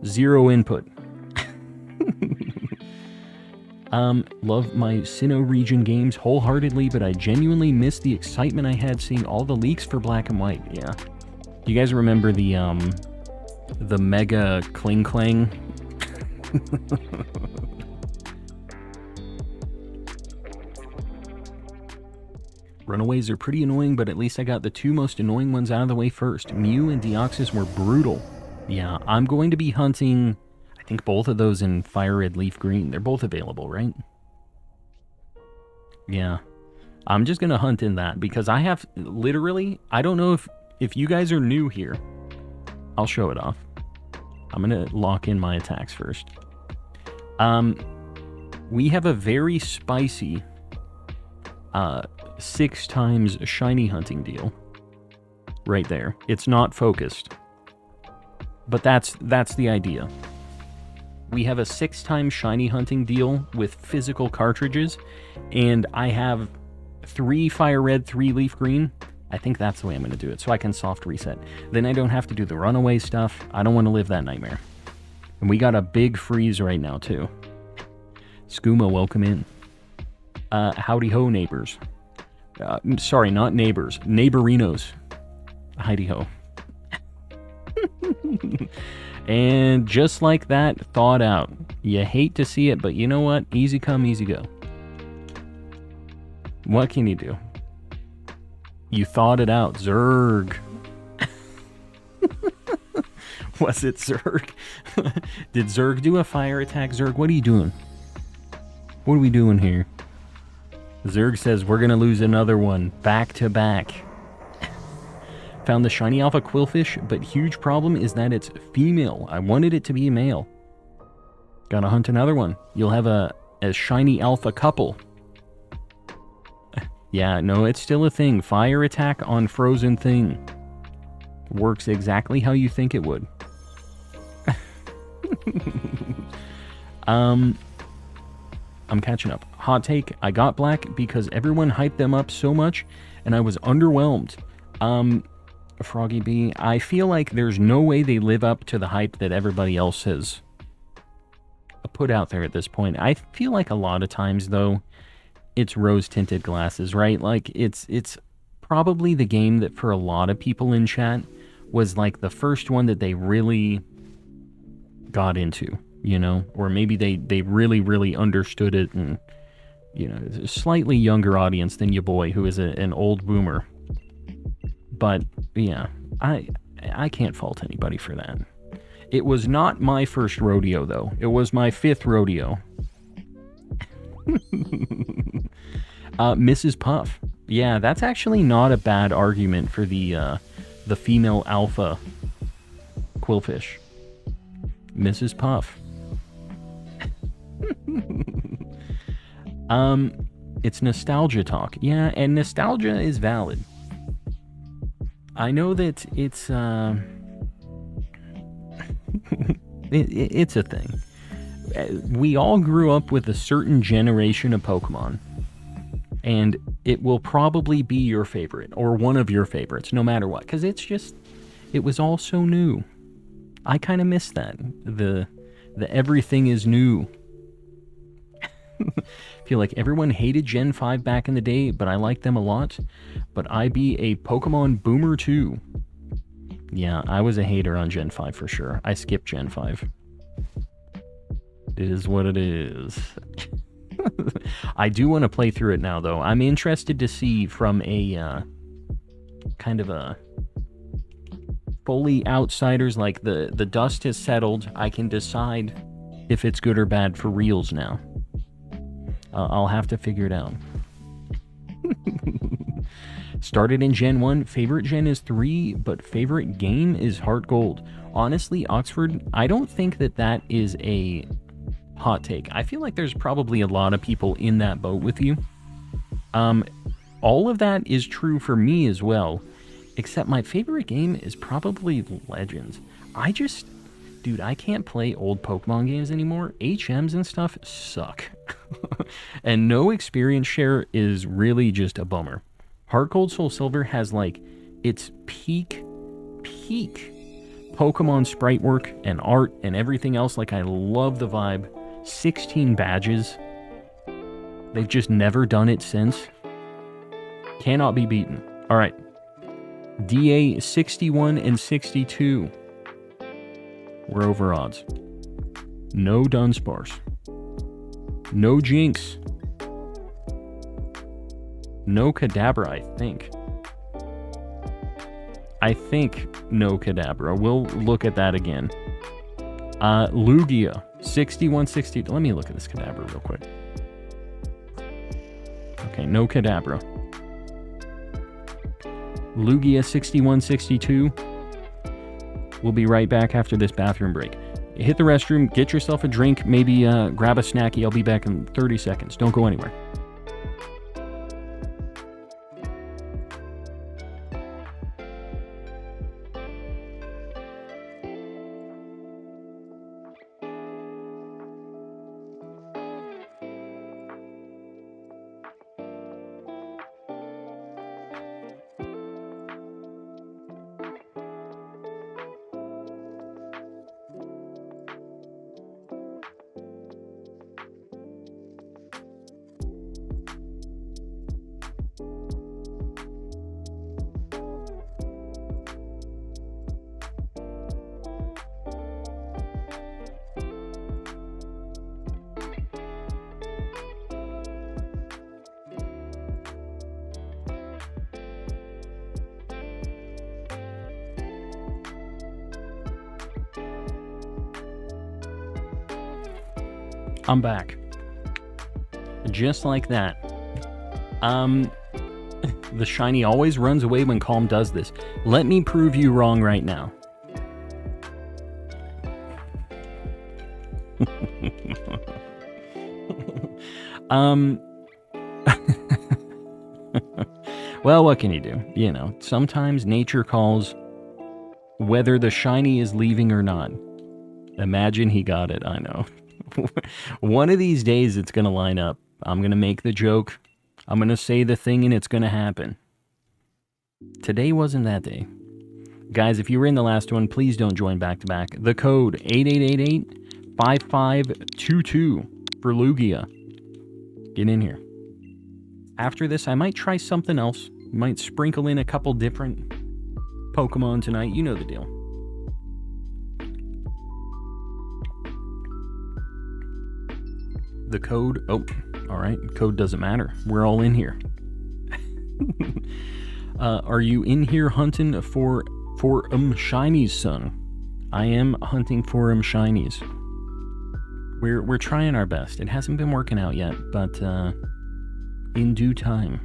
zero input. Love my Sinnoh region games wholeheartedly, but I genuinely miss the excitement I had seeing all the leaks for Black and White. Yeah. You guys remember the Mega Kling Clang? Runaways are pretty annoying, but at least I got the two most annoying ones out of the way first. Mew and Deoxys were brutal. Yeah, I'm going to be hunting, I think, both of those in Fire Red Leaf Green. They're both available, right? Yeah. I'm just going to hunt in that because I have, literally, I don't know if you guys are new here. I'll show it off. I'm going to lock in my attacks first. We have a very spicy 6 times shiny hunting deal right there. It's not focused, but that's the idea. We have a 6 times shiny hunting deal with physical cartridges, and I have 3 fire red, 3 leaf green. I think that's the way I'm going to do it, so I can soft reset. Then I don't have to do the runaway stuff. I don't want to live that nightmare. And we got a big freeze right now too. Skooma, welcome in. Howdy ho, neighbors. Sorry, not neighbors. Neighborinos. Heidi ho. And just like that, thawed out. You hate to see it, but you know what? Easy come, easy go. What can you do? You thawed it out. Zerg. Was it Zerg? Did Zerg do a fire attack? Zerg, what are you doing? What are we doing here? Zerg says we're going to lose another one. Back to back. Found the shiny alpha quillfish, but huge problem is that it's female. I wanted it to be a male. Gotta hunt another one. You'll have a shiny alpha couple. Yeah, no, it's still a thing. Fire attack on frozen thing. Works exactly how you think it would. I'm catching up. Hot take, I got black because everyone hyped them up so much and I was underwhelmed. Froggy B, I feel like there's no way they live up to the hype that everybody else has put out there at this point. I feel like a lot of times, though, it's rose-tinted glasses, right? Like, it's probably the game that for a lot of people in chat was like the first one that they really got into, you know? Or maybe they really, really understood it and, you know, a slightly younger audience than your boy, who is an old boomer. But, yeah, I can't fault anybody for that. It was not my first rodeo, though. It was my 5th rodeo. Mrs. Puff. Yeah, that's actually not a bad argument for the female alpha quillfish. Mrs. Puff. It's nostalgia talk. Yeah, and nostalgia is valid. I know that it's it's a thing. We all grew up with a certain generation of Pokemon, and it will probably be your favorite or one of your favorites, no matter what, because it was all so new. I kind of miss that. The everything is new. Feel like everyone hated Gen 5 back in the day, but I like them a lot. But I be a Pokemon boomer too. Yeah, I was a hater on Gen 5 for sure. I skipped Gen 5. It is what it is. I do want to play through it now, though. I'm interested to see from a kind of a fully outsiders, like the dust has settled. I can decide if it's good or bad for reals now. I'll have to figure it out. Started in Gen 1. Favorite Gen is 3, but favorite game is Heart Gold. Honestly, Oxford, I don't think that is a hot take. I feel like there's probably a lot of people in that boat with you. All of that is true for me as well, except my favorite game is probably Legends. Dude, I can't play old Pokemon games anymore. HMs and stuff suck. And no experience share is really just a bummer. Heart Gold Soul Silver has like its peak Pokemon sprite work and art and everything else. Like, I love the vibe. 16 badges. They've just never done it since. Cannot be beaten. All right. DA 61 and 62. We're over odds. No Dunsparce. No Jinx. No Kadabra, I think. No Kadabra. We'll look at that again. Lugia, 61, 60. Let me look at this Kadabra real quick. Okay, no Kadabra. Lugia, 61, 62. We'll be right back after this bathroom break. Hit the restroom, get yourself a drink, maybe grab a snacky. I'll be back in 30 seconds. Don't go anywhere. I'm back. Just like that. The shiny always runs away when Calm does this. Let me prove you wrong right now. Well, what can you do? You know, sometimes nature calls, whether the shiny is leaving or not. Imagine he got it, I know. One of these days it's going to line up. I'm going to make the joke. I'm going to say the thing and it's going to happen. Today wasn't that day. Guys, if you were in the last one, please don't join back to back. The code 8888-5522 for Lugia. Get in here. After this, I might try something else. Might sprinkle in a couple different Pokemon tonight. You know the deal. The code, oh, all right, code doesn't matter. We're all in here. Are you in here hunting for shinies, son? I am hunting for shinies. We're trying our best. It hasn't been working out yet, but in due time.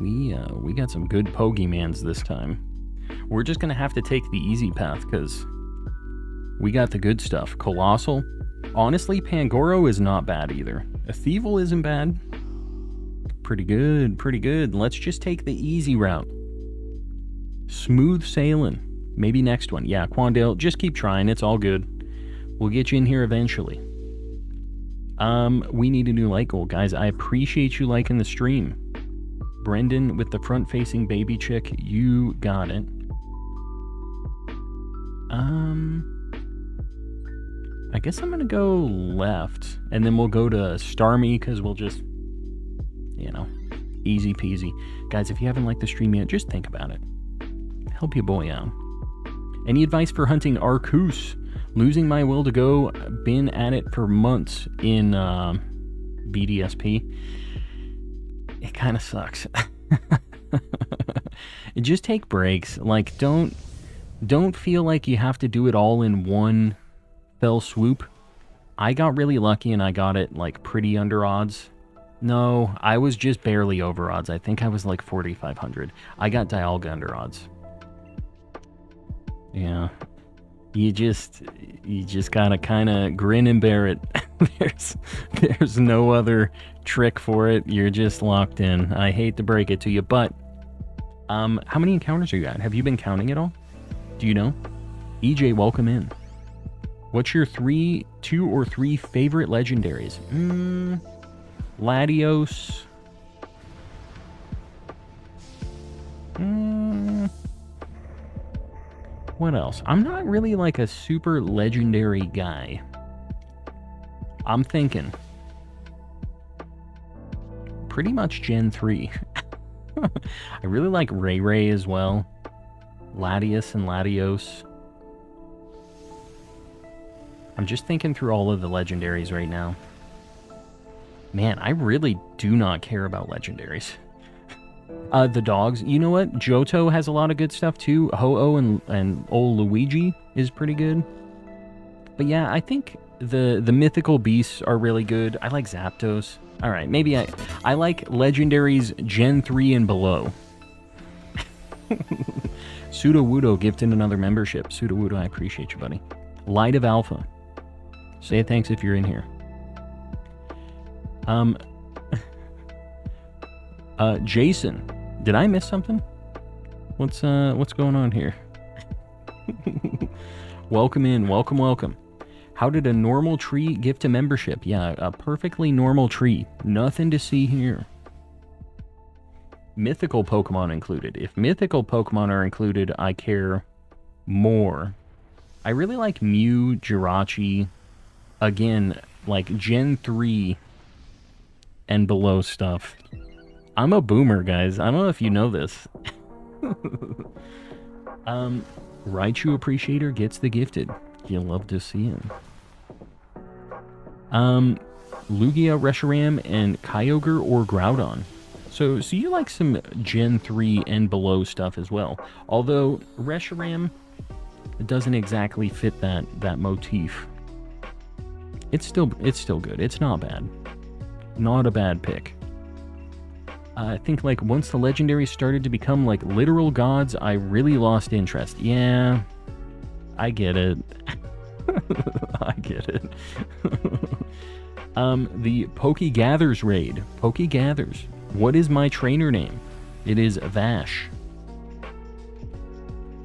We got some good Pokemans this time. We're just gonna have to take the easy path because we got the good stuff. Colossal. Honestly, Pangoro is not bad either. A Thievul isn't bad. Pretty good, pretty good. Let's just take the easy route. Smooth sailing. Maybe next one. Yeah, Quandale, just keep trying. It's all good. We'll get you in here eventually. We need a new like goal. Guys, I appreciate you liking the stream. Brendan with the front-facing baby chick, you got it. I guess I'm gonna go left, and then we'll go to Starmie, because we'll just, you know, easy peasy. Guys, if you haven't liked the stream yet, just think about it. Help your boy out. Any advice for hunting Arceus? Losing my will to go, been at it for months in BDSP. It kind of sucks. Just take breaks. Like, don't feel like you have to do it all in one fell swoop. I got really lucky and I got it like pretty under odds. No, I was just barely over odds. I think I was like 4,500. I got Dialga under odds. Yeah. You just gotta kind of grin and bear it. There's no other trick for it. You're just locked in. I hate to break it to you, but how many encounters are you at? Have you been counting it all? Do you know? EJ, welcome in. What's your 2 or 3 favorite legendaries? Latios. What else? I'm not really like a super legendary guy. I'm thinking pretty much Gen 3. I really like Ray Ray as well. Latios and Latios. I'm just thinking through all of the legendaries right now. Man, I really do not care about legendaries. The dogs, you know what? Johto has a lot of good stuff too. Ho-Oh and old Luigi is pretty good. But yeah, I think the mythical beasts are really good. I like Zapdos. All right, maybe I like legendaries Gen 3 and below. Sudowoodo gifted another membership. Sudowoodo, I appreciate you, buddy. Light of Alpha. Say thanks if you're in here. Jason, did I miss something? What's going on here? Welcome in, welcome. How did a normal tree gift a membership? Yeah, a perfectly normal tree. Nothing to see here. Mythical Pokemon included. If mythical Pokemon are included, I care more. I really like Mew, Jirachi. Again, like Gen 3 and below stuff. I'm a boomer, guys. I don't know if you know this. Raichu Appreciator gets the gifted. You'll love to see him. Lugia, Reshiram, and Kyogre or Groudon. So you like some Gen 3 and below stuff as well. Although Reshiram doesn't exactly fit that motif. It's still good. It's not bad. Not a bad pick. I think like once the legendaries started to become like literal gods, I really lost interest. Yeah, I get it. I get it. The Pokegathers raid. Pokegathers. What is my trainer name? It is Vash.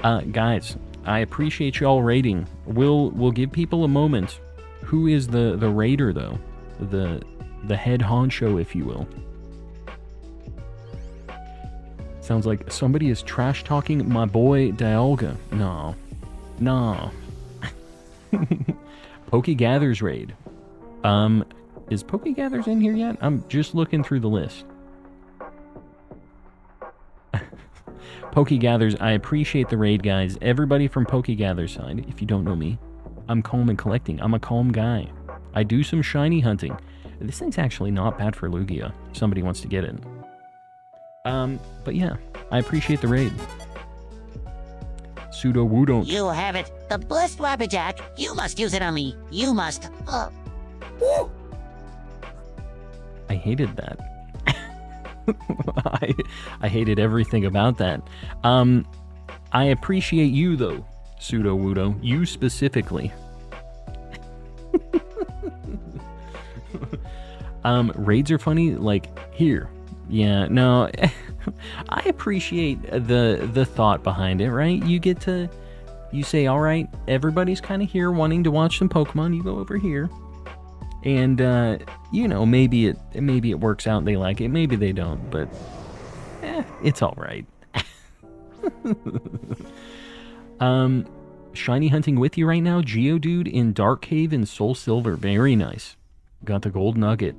Guys, I appreciate y'all raiding. We'll give people a moment. Who is the raider though? The head honcho, if you will. Sounds like somebody is trash talking my boy Dialga. No. Pokegathers raid. Is Pokegathers in here yet? I'm just looking through the list. Pokegathers, I appreciate the raid, guys. Everybody from Pokegathers side, if you don't know me, I'm calm and collecting. I'm a calm guy. I do some shiny hunting. This thing's actually not bad for Lugia. If somebody wants to get it. But yeah, I appreciate the raid. Sudowoodo. You have it. The blessed Wabbajack. You must use it on me. You must. I hated that. I hated everything about that. I appreciate you though, Sudowoodo. You specifically. Raids are funny, like here. Yeah, no, I appreciate the thought behind it, right? You say, all right, everybody's kind of here wanting to watch some Pokemon. You go over here, and you know, maybe it works out and they like it. Maybe they don't, but it's all right. Shiny hunting with you right now, Geodude in Dark Cave and Soul Silver. Very nice. Got the gold nugget.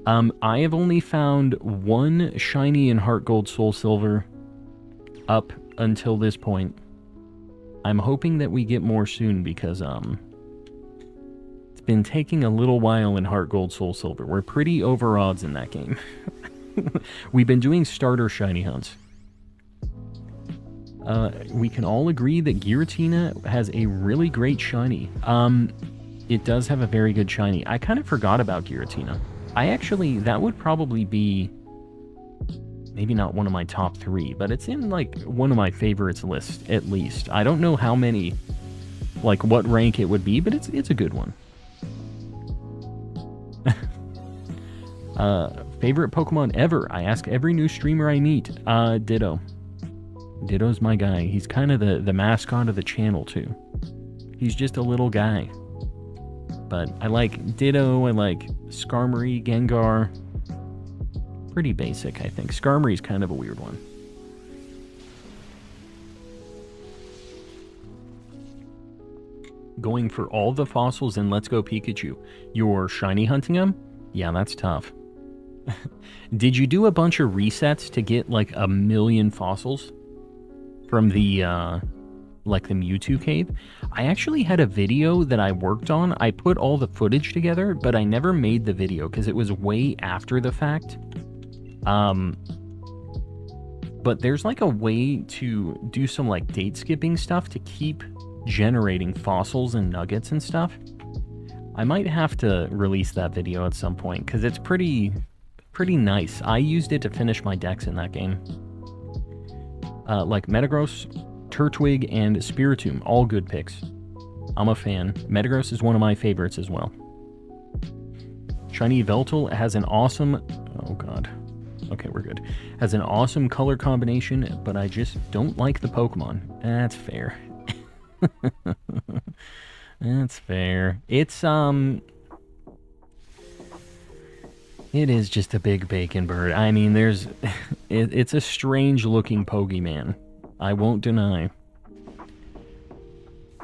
I have only found one shiny in Heart Gold Soul Silver up until this point. I'm hoping that we get more soon because it's been taking a little while in Heart Gold Soul Silver. We're pretty over odds in that game. We've been doing starter shiny hunts. We can all agree that Giratina has a really great shiny. It does have a very good shiny. I kind of forgot about Giratina. That would probably be maybe not one of my top 3, but it's in like one of my favorites list at least. I don't know how many, like what rank it would be, but it's a good one. Favorite Pokemon ever? I ask every new streamer I meet. Ditto. Ditto's my guy. He's kind of the mascot of the channel too. He's just a little guy. But I like Ditto, I like Skarmory, Gengar. Pretty basic, I think. Skarmory's kind of a weird one. going for all the fossils in Let's Go Pikachu. You're shiny hunting them? Yeah, that's tough. Did you do a bunch of resets to get like 1,000,000 fossils from the like the Mewtwo cave? I actually had a video that I worked on. I put all the footage together, but I never made the video because it was way after the fact. But there's like a way to do some like date skipping stuff to keep generating fossils and nuggets and stuff. I might have to release that video at some point because it's pretty nice. I used it to finish my decks in that game. Like Metagross, Turtwig, and Spiritomb, all good picks. I'm a fan. Metagross is one of my favorites as well. Shiny Veltal has an awesome... Oh god. Okay, we're good. Has an awesome color combination, but I just don't like the Pokemon. That's fair. That's fair. It's, it is just a big bacon bird. I mean, there's... it's a strange-looking Pokemon. I won't deny.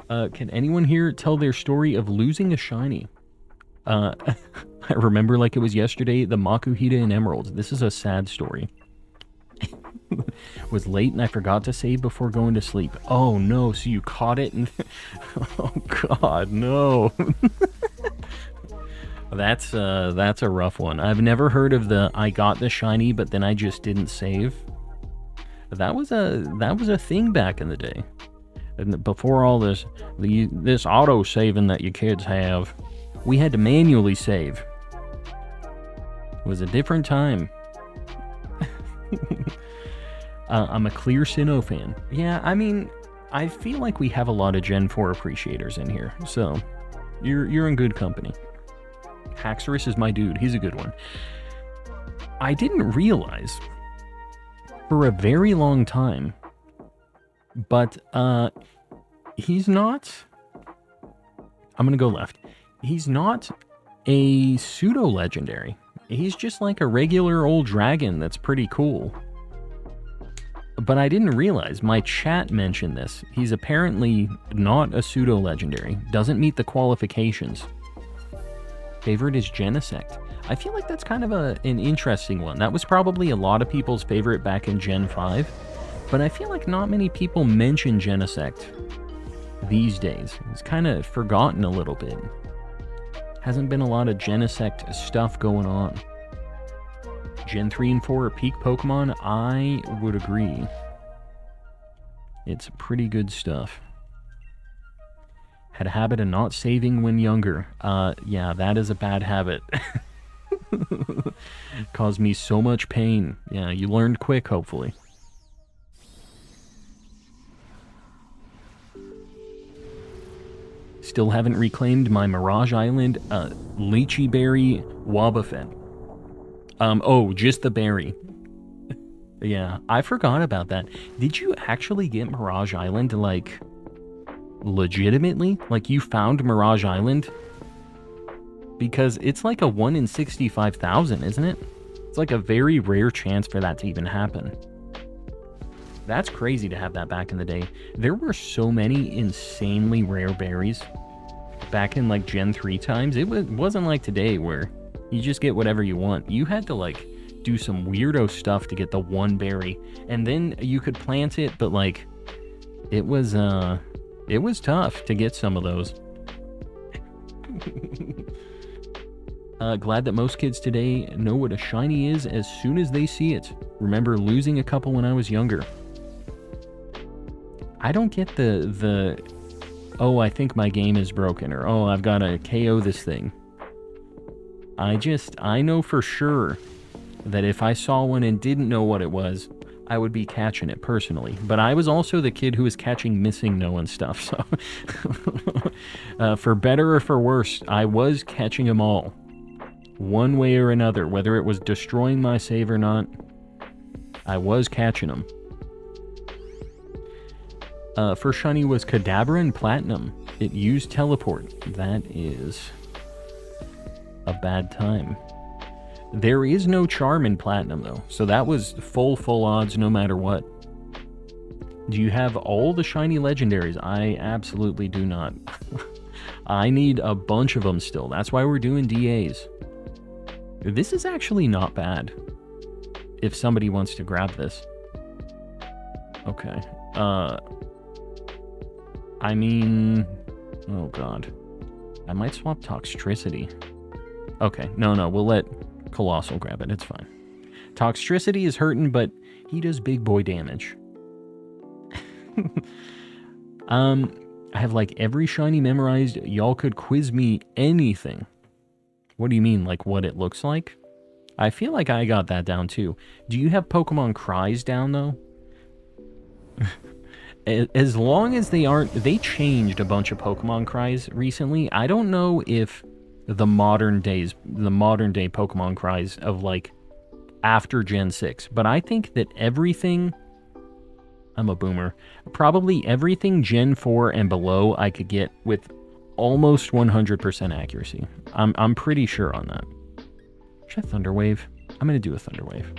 Can anyone here tell their story of losing a shiny? I remember like it was yesterday, the Makuhita and Emeralds. This is a sad story. Was late and I forgot to save before going to sleep. Oh no, so you caught it and... Oh god, no. That's a rough one. I've never heard of the I got the shiny but then I just didn't save. That was a thing back in the day. And before all this auto saving that you kids have, we had to manually save. It was a different time. I'm a clear Sinnoh fan. Yeah, I mean, I feel like we have a lot of Gen 4 appreciators in here, so you're in good company. Haxorus is my dude. He's a good one. I didn't realize for a very long time, but he's not... I'm going to go left. He's not a pseudo-legendary. He's just like a regular old dragon that's pretty cool. But I didn't realize, my chat mentioned this. He's apparently not a pseudo-legendary. Doesn't meet the qualifications. Favorite is Genesect. I feel like that's kind of an interesting one. That was probably a lot of people's favorite back in Gen 5. But I feel like not many people mention Genesect these days. It's kind of forgotten a little bit. Hasn't been a lot of Genesect stuff going on. Gen 3 and 4 are peak Pokemon. I would agree. It's pretty good stuff. Had a habit of not saving when younger. Yeah, that is a bad habit. Caused me so much pain. Yeah, you learned quick, hopefully. Still haven't reclaimed my Mirage Island Lychee Berry Wobbuffet. Oh, just the berry. Yeah, I forgot about that. Did you actually get Mirage Island, like, legitimately? Like, you found Mirage Island? Because it's like a 1 in 65,000, isn't it? It's like a very rare chance for that to even happen. That's crazy to have that back in the day. There were so many insanely rare berries back in like Gen 3 times. It wasn't like today where you just get whatever you want. You had to like do some weirdo stuff to get the one berry, and then you could plant it, but like it was tough to get some of those. Glad that most kids today know what a shiny is as soon as they see it. Remember losing a couple when I was younger. I don't get the oh, I think my game is broken, or oh, I've got to KO this thing. I know for sure that if I saw one and didn't know what it was, I would be catching it personally. But I was also the kid who was catching missing no and stuff, so for better or for worse, I was catching them all. One way or another, whether it was destroying my save or not, I was catching them. First shiny was Kadabra and Platinum. It used Teleport. That is a bad time. There is no Charm in Platinum, though, so that was full odds no matter what. Do you have all the shiny legendaries? I absolutely do not. I need a bunch of them still. That's why we're doing DAs. This is actually not bad. If somebody wants to grab this. Okay. I mean... Oh, God. I might swap Toxtricity. Okay. No. We'll let Colossal grab it. It's fine. Toxtricity is hurting, but he does big boy damage. I have like every shiny memorized. Y'all could quiz me anything. What do you mean, like what it looks like? I feel like I got that down too. Do you have Pokemon cries down though? As long as they aren't... They changed a bunch of Pokemon cries recently. I don't know if the modern day Pokemon cries of like after Gen 6, but I think that everything... I'm a boomer. Probably everything Gen 4 and below I could get with almost 100% accuracy. I'm pretty sure on that. Should I Thunder Wave? I'm going to do a Thunder Wave.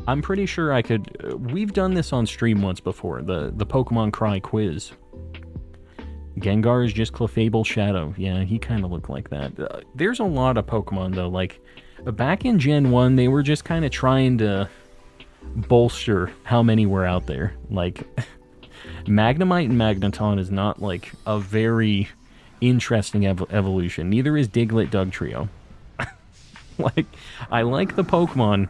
I'm pretty sure I could... we've done this on stream once before, the Pokemon Cry quiz. Gengar is just Clefable Shadow. Yeah, he kind of looked like that. There's a lot of Pokemon, though. Like, back in Gen 1, they were just kind of trying to bolster how many were out there. Like, Magnemite and Magneton is not, like, a very interesting evolution. Neither is Diglett Dugtrio. Like, I like the Pokemon...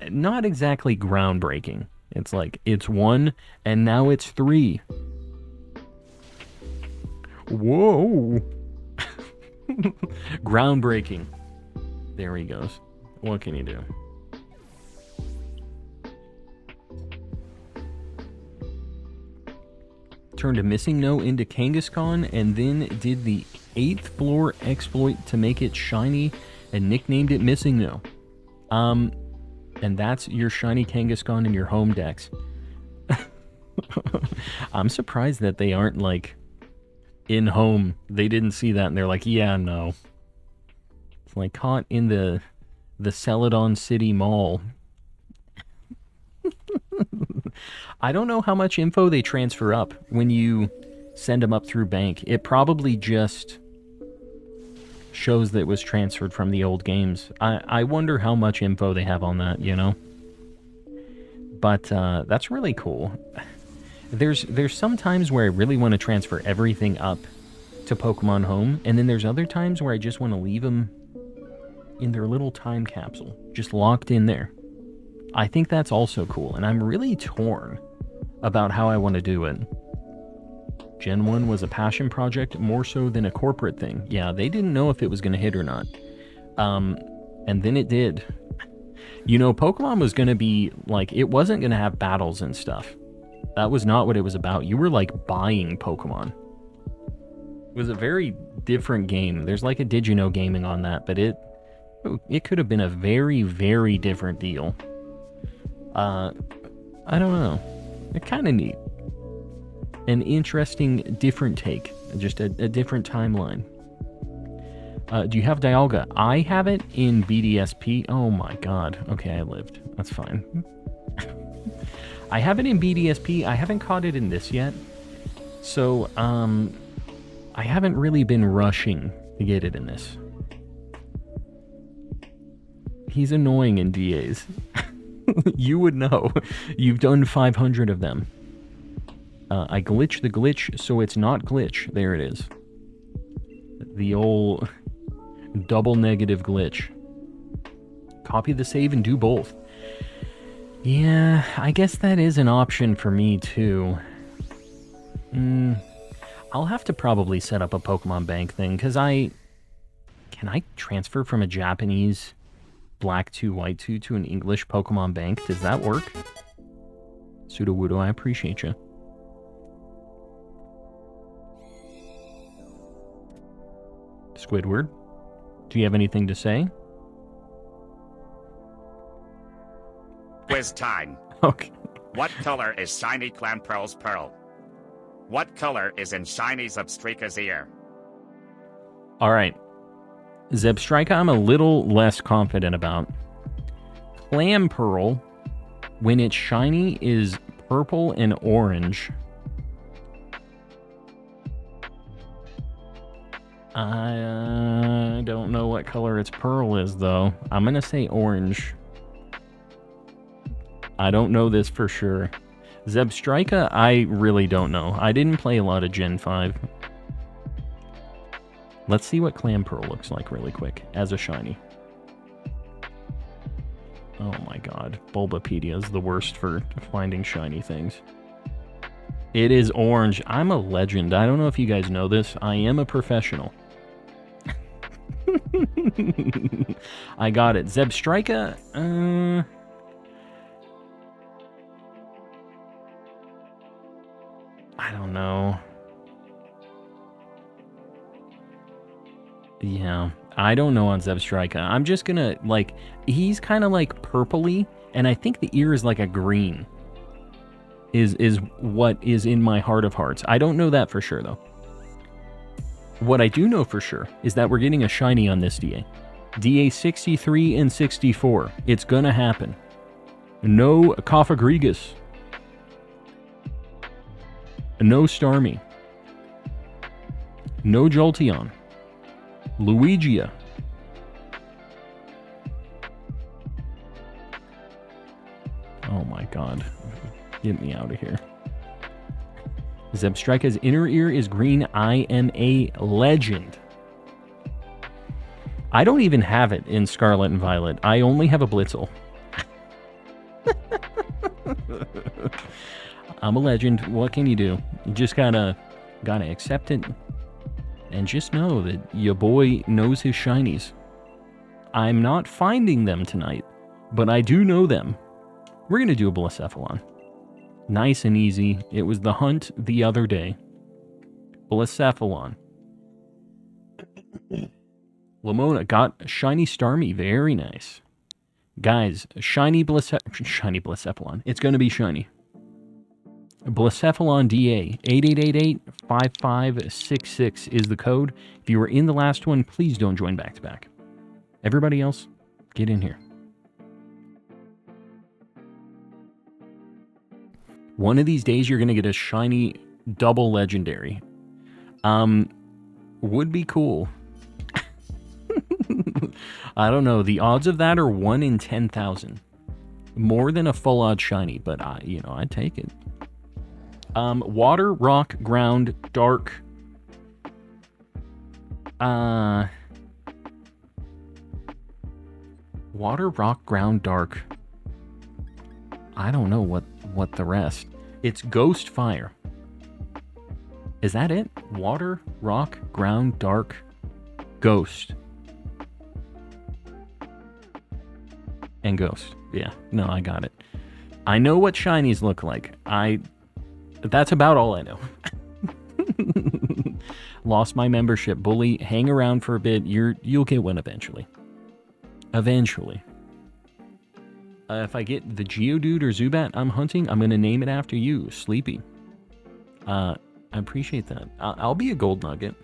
Not exactly groundbreaking. It's like, it's 1, and now it's 3. Whoa! Groundbreaking. There he goes. What can you do? Turned a Missing No into Kangaskhan, and then did the 8th floor exploit to make it shiny, and nicknamed it Missing No. And that's your shiny Kangaskhan in your home decks. I'm surprised that they aren't, like, in home. They didn't see that, and they're like, yeah, no. It's like caught in the Celadon City Mall. I don't know how much info they transfer up when you send them up through bank. It probably just... shows that it was transferred from the old games. I wonder how much info they have on that, you know? But that's really cool. There's some times where I really want to transfer everything up to Pokemon Home, and then there's other times where I just want to leave them in their little time capsule, just locked in there. I think that's also cool, and I'm really torn about how I want to do it. Gen 1 was a passion project more so than a corporate thing. Yeah, they didn't know if it was going to hit or not. And then it did. You know, Pokemon was going to be, like, it wasn't going to have battles and stuff. That was not what it was about. You were, like, buying Pokemon. It was a very different game. There's, like, a Did You Know gaming on that, but it could have been a very, very different deal. I don't know. It's kind of neat. An interesting, different take. Just a different timeline. Do you have Dialga? I have it in BDSP. Oh my god. Okay, I lived. That's fine. I have it in BDSP. I haven't caught it in this yet. So, I haven't really been rushing to get it in this. He's annoying in DAs. You would know. You've done 500 of them. I glitch the glitch, so it's not glitch. There it is. The old double negative glitch. Copy the save and do both. Yeah, I guess that is an option for me, too. I'll have to probably set up a Pokemon Bank thing, because Can I transfer from a Japanese Black 2, White 2 to an English Pokemon Bank? Does that work? Sudowoodo, I appreciate you. Squidward, do you have anything to say? Quiz time. Okay. What color is Shiny Clanpearl's pearl? What color is in Shiny Zebstrika's ear? Alright. Zebstrika I'm a little less confident about. Clamperl, when it's shiny, is purple and orange. I don't know what color its pearl is, though. I'm going to say orange. I don't know this for sure. Zebstrika, I really don't know. I didn't play a lot of Gen 5. Let's see what Clam Pearl looks like really quick as a shiny. Oh my god. Bulbapedia is the worst for finding shiny things. It is orange. I'm a legend. I don't know if you guys know this. I am a professional. I got it. Zebstrika, I don't know. Yeah, I don't know on Zebstrika. I'm just gonna, like, he's kind of like purpley, and I think the ear is like a green. Is what is in my heart of hearts. I don't know that for sure, though. What I do know for sure is that we're getting a shiny on this DA. DA 63 and 64. It's gonna happen. No Cofagrigus. No Starmie. No Jolteon. Luigia. Oh my god. Get me out of here. Zebstrika's inner ear is green. I am a legend. I don't even have it in Scarlet and Violet. I only have a Blitzel. I'm a legend. What can you do? You just gotta accept it. And just know that your boy knows his shinies. I'm not finding them tonight, but I do know them. We're gonna do a Blacephalon. Nice and easy. It was the hunt the other day. Blacephalon. Lamona got shiny Starmie. Very nice. Guys, shiny Blacephalon. It's going to be shiny. Blacephalon DA 8888-5566 is the code. If you were in the last one, please don't join back to back. Everybody else, get in here. One of these days, you're going to get a shiny double legendary. Would be cool. I don't know. The odds of that are 1 in 10,000. More than a full odd shiny, but I'd take it. Water, rock, ground, dark. Water, rock, ground, dark. I don't know what the rest. It's ghost fire. Is that it? Water, rock, ground, dark, ghost. And ghost. Yeah, no, I got it. I know what shinies look like. That's about all I know. Lost my membership. Bully, hang around for a bit. You'll get one eventually. Eventually. If I get the Geodude or Zubat I'm hunting, I'm going to name it after you, Sleepy. I appreciate that. I'll be a gold nugget.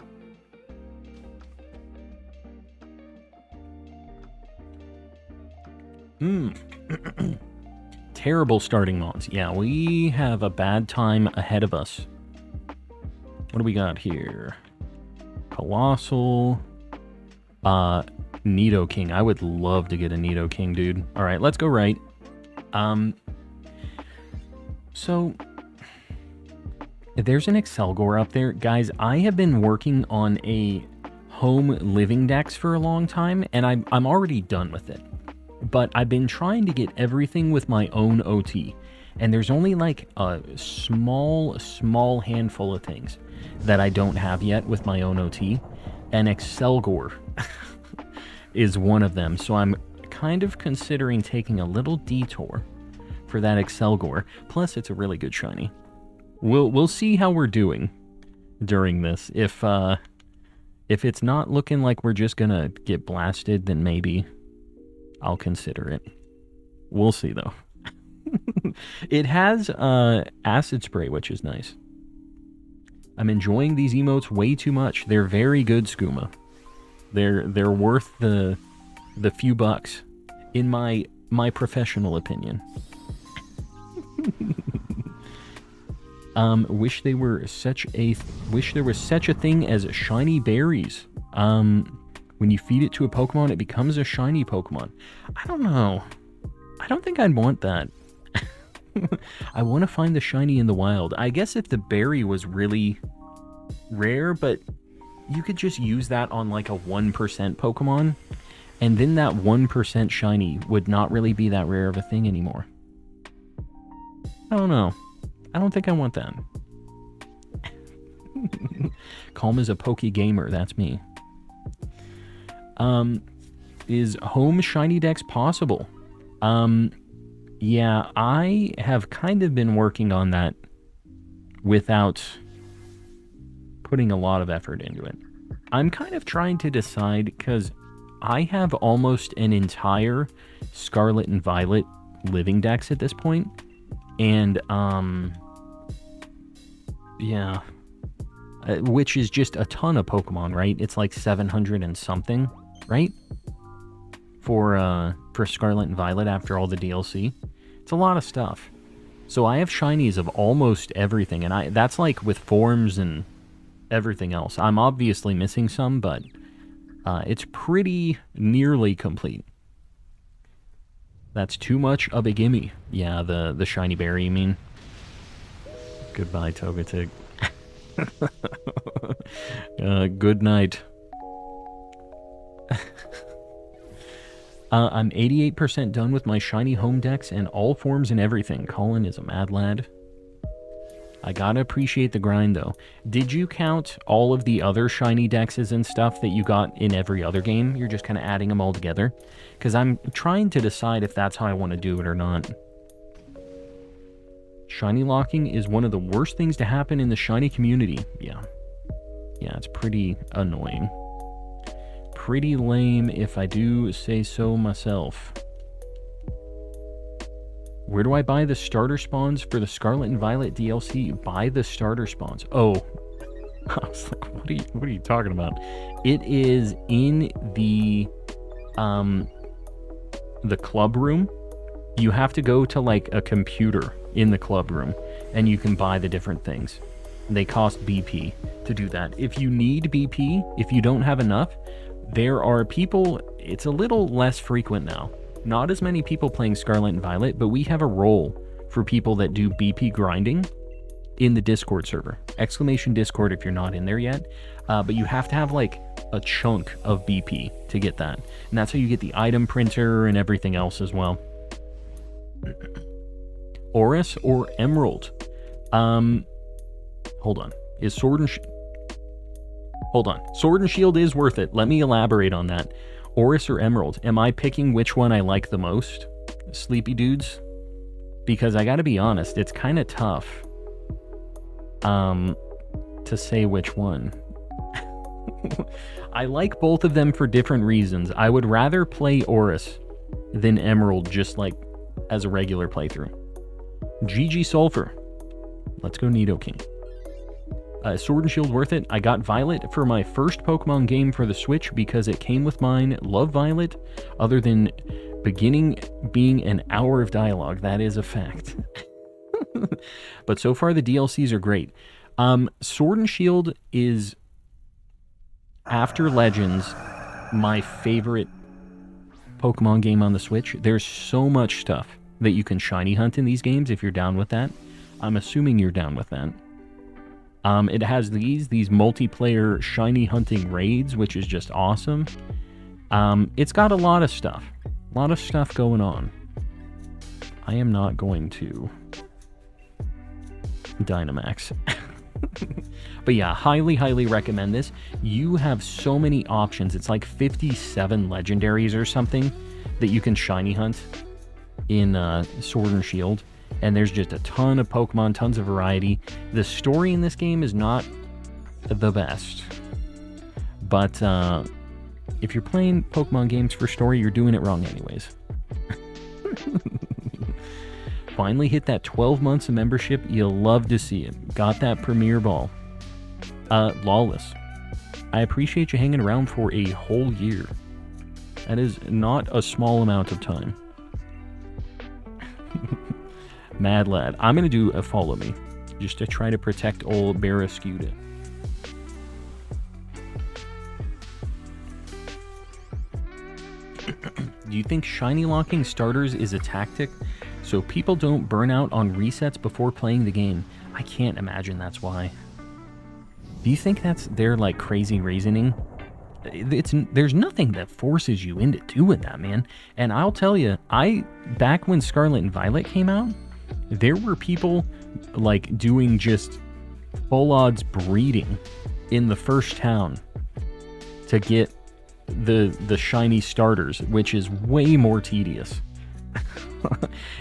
Terrible starting mons. Yeah, we have a bad time ahead of us. What do we got here? Colossal. Nidoking. I would love to get a Nidoking, dude. All right, let's go right. So there's an Excelgor up there. Guys, I have been working on a home living dex for a long time, and I'm already done with it. But I've been trying to get everything with my own OT, and there's only like a small handful of things that I don't have yet with my own OT, and Excelgor is one of them. So I'm kind of considering taking a little detour for that Excelgor. Plus, it's a really good shiny. We'll see how we're doing during this. If it's not looking like we're just gonna get blasted, then maybe I'll consider it. We'll see, though. It has acid spray, which is nice. I'm enjoying these emotes way too much. They're very good, Skooma. They're worth the few bucks, in my professional opinion. Wish there was such a thing as shiny berries. When you feed it to a Pokemon, it becomes a shiny Pokemon. I don't know. I don't think I'd want that. I want to find the shiny in the wild. I guess if the berry was really rare, but you could just use that on like a 1% Pokemon, and then that 1% shiny would not really be that rare of a thing anymore. I don't know. I don't think I want that. Calm is a pokey gamer, that's me. Is home shiny dex possible? Yeah, I have kind of been working on that without putting a lot of effort into it. I'm kind of trying to decide, because I have almost an entire Scarlet and Violet living dex at this point, and, yeah, which is just a ton of Pokemon, right? It's like 700 and something, right? For Scarlet and Violet after all the DLC. It's a lot of stuff. So I have shinies of almost everything, and that's like with forms and everything else. I'm obviously missing some, but it's pretty nearly complete. That's too much of a gimme. Yeah, the shiny berry, you mean? Goodbye, Togetic. Good night. I'm 88% done with my shiny home decks and all forms and everything. Colin is a mad lad. I gotta appreciate the grind, though. Did you count all of the other shiny dexes and stuff that you got in every other game? You're just kind of adding them all together? Because I'm trying to decide if that's how I want to do it or not. Shiny locking is one of the worst things to happen in the shiny community. Yeah. Yeah, it's pretty annoying. Pretty lame, if I do say so myself. Where do I buy the starter spawns for the Scarlet and Violet DLC? Buy the starter spawns. Oh, I was like, what are you talking about? It is in the club room. You have to go to like a computer in the club room, and you can buy the different things. They cost BP to do that. If you need BP, if you don't have enough, there are people, it's a little less frequent now. Not as many people playing Scarlet and Violet, but we have a role for people that do BP grinding in the Discord server. Exclamation Discord if you're not in there yet. But you have to have like a chunk of BP to get that. And that's how you get the item printer and everything else as well. Oris or Emerald? Hold on. Is Sword and Hold on. Sword and Shield is worth it. Let me elaborate on that. Oris or Emerald? Am I picking which one I like the most? Sleepy dudes? Because I gotta be honest, it's kind of tough to say which one. I like both of them for different reasons. I would rather play Oris than Emerald, just like as a regular playthrough. GG Sulfur. Let's go Nidoking. Sword and Shield worth it. I got Violet for my first Pokemon game for the Switch because it came with mine. Love Violet, other than beginning being an hour of dialogue. That is a fact. But so far the DLCs are great. Sword and Shield is, after Legends, my favorite Pokemon game on the Switch. There's so much stuff that you can shiny hunt in these games if you're down with that. I'm assuming you're down with that. It has these multiplayer shiny hunting raids, which is just awesome. It's got a lot of stuff. A lot of stuff going on. I am not going to Dynamax. But yeah, highly, highly recommend this. You have so many options. It's like 57 legendaries or something that you can shiny hunt in Sword and Shield. And there's just a ton of Pokemon, tons of variety. The story in this game is not the best. But if you're playing Pokemon games for story, you're doing it wrong anyways. Finally hit that 12 months of membership. You'll love to see it. Got that Premier Ball. Lawless. I appreciate you hanging around for a whole year. That is not a small amount of time. Mad lad. I'm going to do a follow me, just to try to protect old Barrascuda. Do you think shiny locking starters is a tactic so people don't burn out on resets before playing the game? I can't imagine that's why. Do you think that's their like crazy reasoning? There's nothing that forces you into doing that, man. And I'll tell you, back when Scarlet and Violet came out, there were people like doing just full odds breeding in the first town to get the shiny starters, which is way more tedious.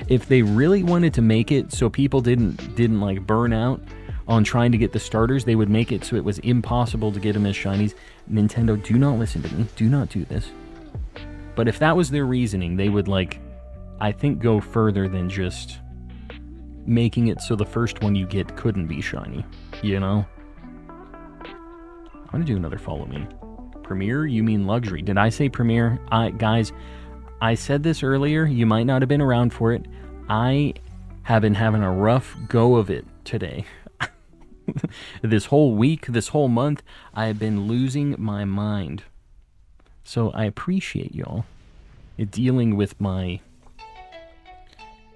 If they really wanted to make it so people didn't like burn out on trying to get the starters, they would make it so it was impossible to get them as shinies. Nintendo, do not listen to me. Do not do this. But if that was their reasoning, they would like, I think, go further than just making it so the first one you get couldn't be shiny, you know? I'm gonna do another follow me. Premier? You mean luxury. Did I say premier? Guys, I said this earlier. You might not have been around for it. I have been having a rough go of it today. This whole week, this whole month, I have been losing my mind. So I appreciate y'all dealing with my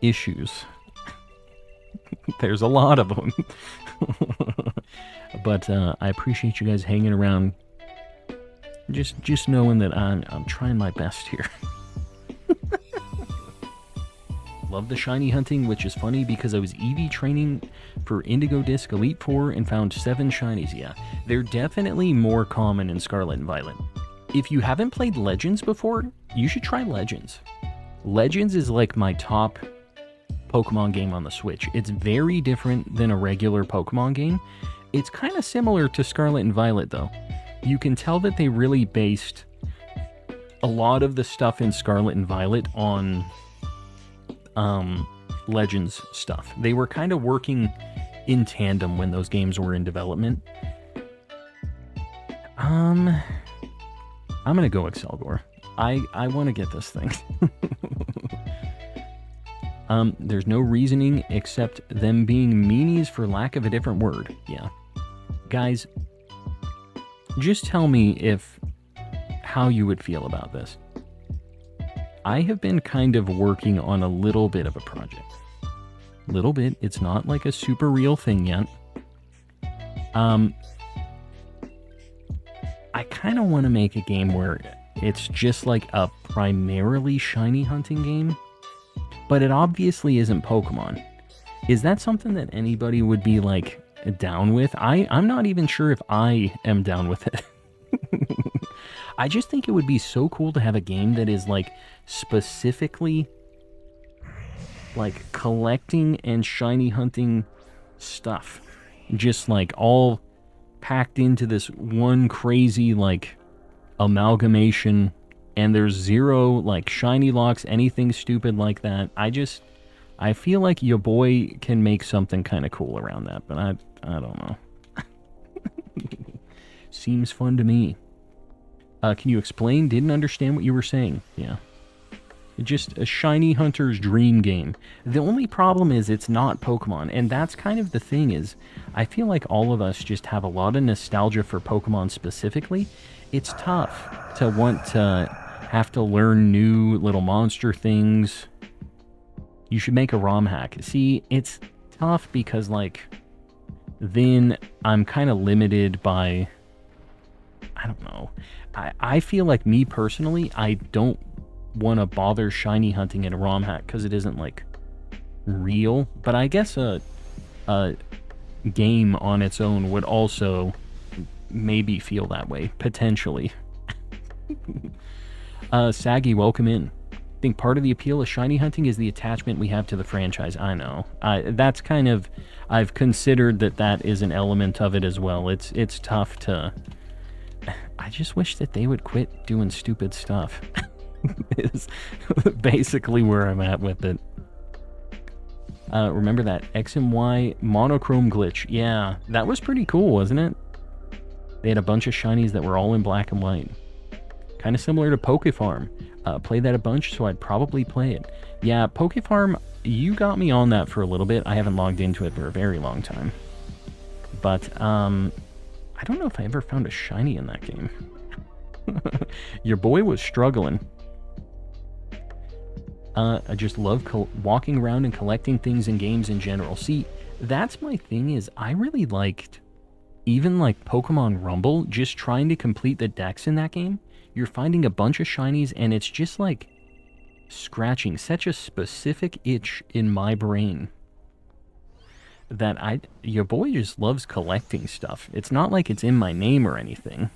issues. There's a lot of them. But I appreciate you guys hanging around. Just knowing that I'm trying my best here. Love the shiny hunting, which is funny because I was EV training for Indigo Disc Elite 4 and found 7 shinies. Yeah, they're definitely more common in Scarlet and Violet. If you haven't played Legends before, you should try Legends. Legends is like my top Pokemon game on the Switch. It's very different than a regular Pokemon game. It's kind of similar to Scarlet and Violet though. You can tell that they really based a lot of the stuff in Scarlet and Violet on Legends stuff. They were kind of working in tandem when those games were in development. I'm gonna go Excelgor. I want to get this thing. There's no reasoning except them being meanies for lack of a different word. Yeah. Guys, just tell me how you would feel about this. I have been kind of working on a little bit of a project. Little bit. It's not like a super real thing yet. I kind of want to make a game where it's just like a primarily shiny hunting game, but it obviously isn't Pokemon. Is that something that anybody would be like down with? I'm not even sure if I am down with it. I just think it would be so cool to have a game that is like specifically like collecting and shiny hunting stuff. Just like all packed into this one crazy like amalgamation, and there's zero like shiny locks, anything stupid like that. I feel like your boy can make something kind of cool around that, but I don't know. Seems fun to me. Can you explain? Didn't understand what you were saying. Yeah. Just a shiny hunter's dream game. The only problem is it's not Pokemon, and that's kind of the thing is, I feel like all of us just have a lot of nostalgia for Pokemon specifically. It's tough to want to have to learn new little monster things. You should make a ROM hack. See, it's tough because, like, then I'm kind of limited by, I don't know. I feel like me personally, I don't want to bother shiny hunting in a ROM hack because it isn't like real. But I guess a game on its own would also maybe feel that way, potentially. Saggy, welcome in. I think part of the appeal of shiny hunting is the attachment we have to the franchise. I know. That's kind of, I've considered that is an element of it as well. It's tough to, I just wish that they would quit doing stupid stuff. Is basically where I'm at with it. Remember that X and Y monochrome glitch? Yeah, that was pretty cool, wasn't it? They had a bunch of shinies that were all in black and white. Kind of similar to Pokefarm. Played that a bunch, so I'd probably play it. Yeah, Pokefarm, you got me on that for a little bit. I haven't logged into it for a very long time. But, I don't know if I ever found a shiny in that game. Your boy was struggling. I just love walking around and collecting things in games in general. See, that's my thing is I really liked even like Pokemon Rumble, just trying to complete the decks in that game. You're finding a bunch of shinies and it's just like scratching such a specific itch in my brain that your boy just loves collecting stuff. It's not like it's in my name or anything.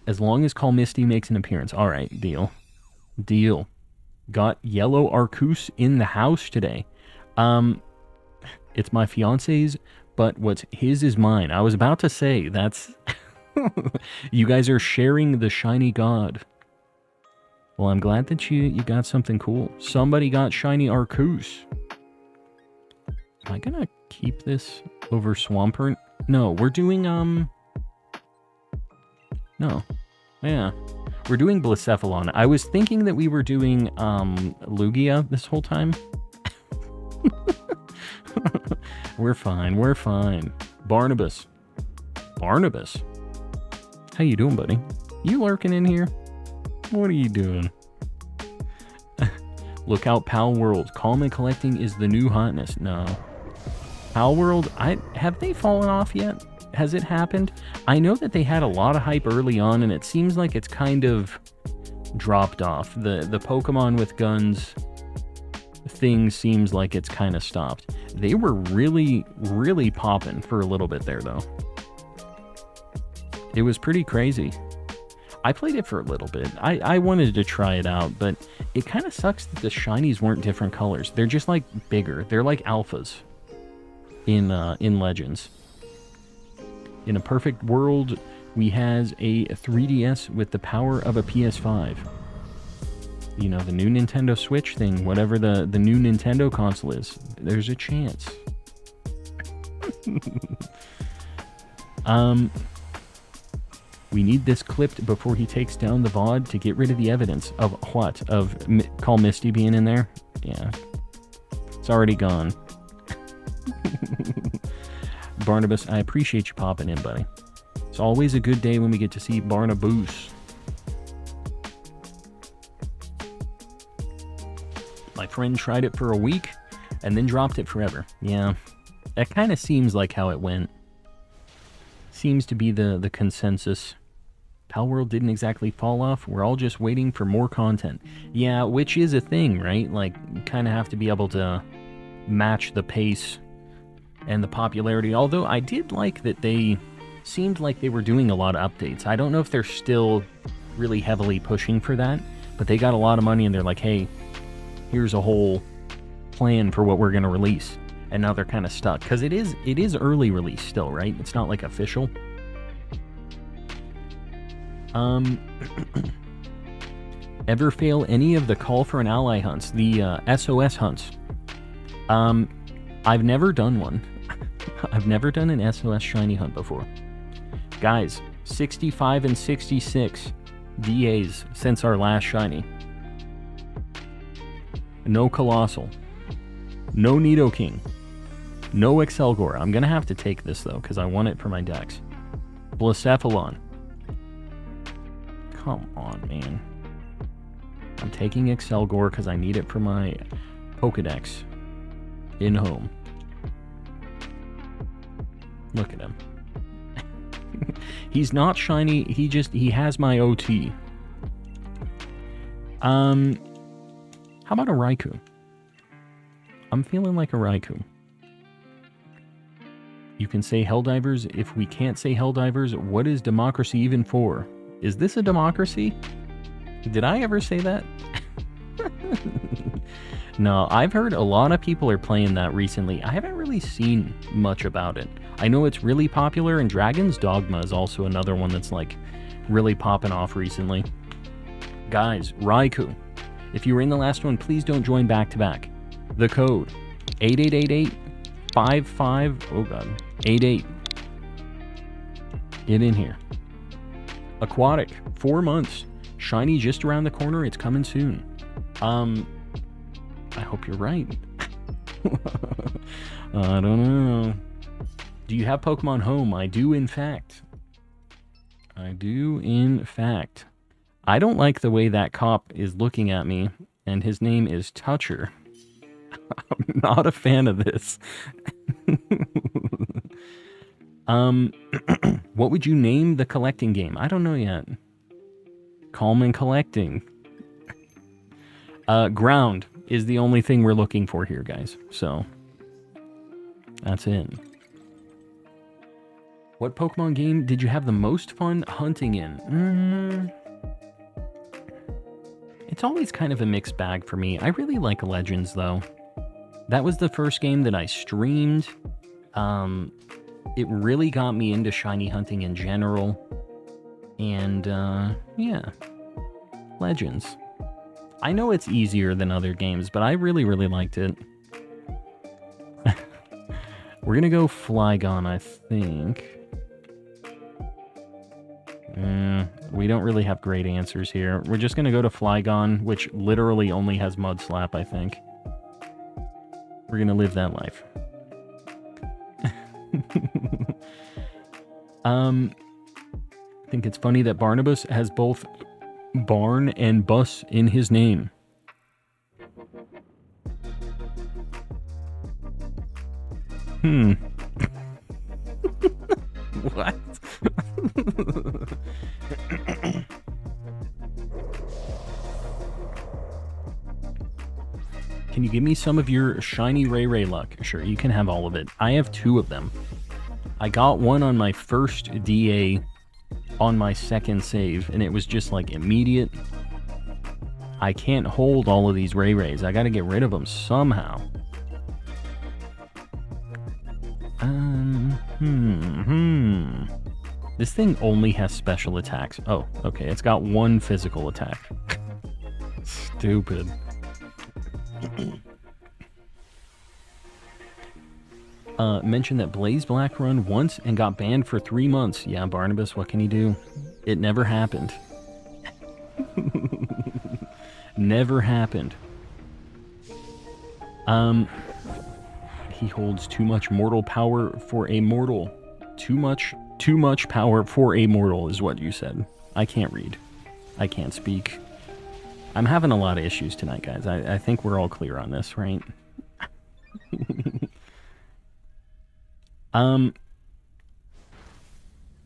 As long as Call Misty makes an appearance. All right, deal. Deal. Got yellow Arceus in the house today. It's my fiance's, but what's his is mine. I was about to say, that's... You guys are sharing the shiny god. Well, I'm glad that you got something cool. Somebody got shiny Arceus. Am I gonna keep this over Swampert? No, we're doing, No. Yeah. We're doing Blacephalon. I was thinking that we were doing, Lugia this whole time. We're fine. We're fine. Barnabas. Barnabas? How you doing, buddy? You lurking in here? What are you doing? Look out, Pal World. Calm and collecting is the new hotness. No. Pal World, have they fallen off yet? Has it happened? I know that they had a lot of hype early on, and it seems like it's kind of dropped off. The Pokemon with guns thing seems like it's kind of stopped. They were really, really popping for a little bit there, though. It was pretty crazy. I played it for a little bit. I wanted to try it out, but it kind of sucks that the shinies weren't different colors. They're just like bigger. They're like alphas in Legends. In a perfect world, we has a 3DS with the power of a PS5. You know, the new Nintendo Switch thing, whatever the new Nintendo console is, there's a chance. We need this clipped before he takes down the VOD to get rid of the evidence of what? Of Call Misty being in there? Yeah. It's already gone. Barnabas, I appreciate you popping in, buddy. It's always a good day when we get to see Barnabas. My friend tried it for a week and then dropped it forever. Yeah, that kind of seems like how it went. Seems to be the consensus. Palworld didn't exactly fall off. We're all just waiting for more content. Yeah, which is a thing, right? Like, you kind of have to be able to match the pace and the popularity. Although I did like that they seemed like they were doing a lot of updates. I don't know if they're still really heavily pushing for that, but they got a lot of money and they're like, hey, here's a whole plan for what we're going to release. And now they're kind of stuck because it is early release still, right? It's not like official. Ever fail any of the call for an ally hunts, the SOS hunts? I've never done one. I've never done an SOS shiny hunt before. Guys, 65 and 66 DAs since our last shiny. No Colossal. No Nidoking. No Excelgor. I'm going to have to take this, though, because I want it for my decks. Blacephalon. Come on, man. I'm taking Excelgor because I need it for my Pokedex. In home. Look at him. He's not shiny. He has my OT. How about a Raikou? I'm feeling like a Raikou. You can say Helldivers. If we can't say Helldivers, what is democracy even for? Is this a democracy? Did I ever say that? No, I've heard a lot of people are playing that recently. I haven't really seen much about it. I know it's really popular, and Dragon's Dogma is also another one that's like really popping off recently. Guys, Raikou. If you were in the last one, please don't join back-to-back. The code 8888-55, oh god, 88. Get in here. Aquatic, 4 months. Shiny just around the corner, it's coming soon. I hope you're right. I don't know. Do you have Pokemon Home? I do, in fact. I do, in fact. I don't like the way that cop is looking at me, and his name is Toucher. I'm not a fan of this. What would you name the collecting game? I don't know yet. Calm and Collecting. Ground is the only thing we're looking for here, guys. So, that's it. What Pokemon game did you have the most fun hunting in? It's always kind of a mixed bag for me. I really like Legends, though. That was the first game that I streamed. It really got me into shiny hunting in general. And, yeah. Legends. I know it's easier than other games, but I really, really liked it. We're gonna go Flygon, I think. We don't really have great answers here. We're just gonna go to Flygon, which literally only has Mud Slap, I think. We're gonna live that life. I think it's funny that Barnabas has both barn and bus in his name. What? Can you give me some of your shiny Ray luck? Sure, you can have all of it. I have 2 of them. I got one on my first DA on my second save, and it was just like immediate. I can't hold all of these Rays. I gotta get rid of them somehow. This thing only has special attacks. Oh, okay, it's got 1 physical attack. Stupid. Mentioned that Blaze Black run once and got banned for 3 months. Yeah, Barnabas, what can you do? It never happened. Never happened. He holds too much mortal power for a mortal. Too much power for a mortal is what you said. I can't read. I can't speak. I'm having a lot of issues tonight, guys. I think we're all clear on this, right?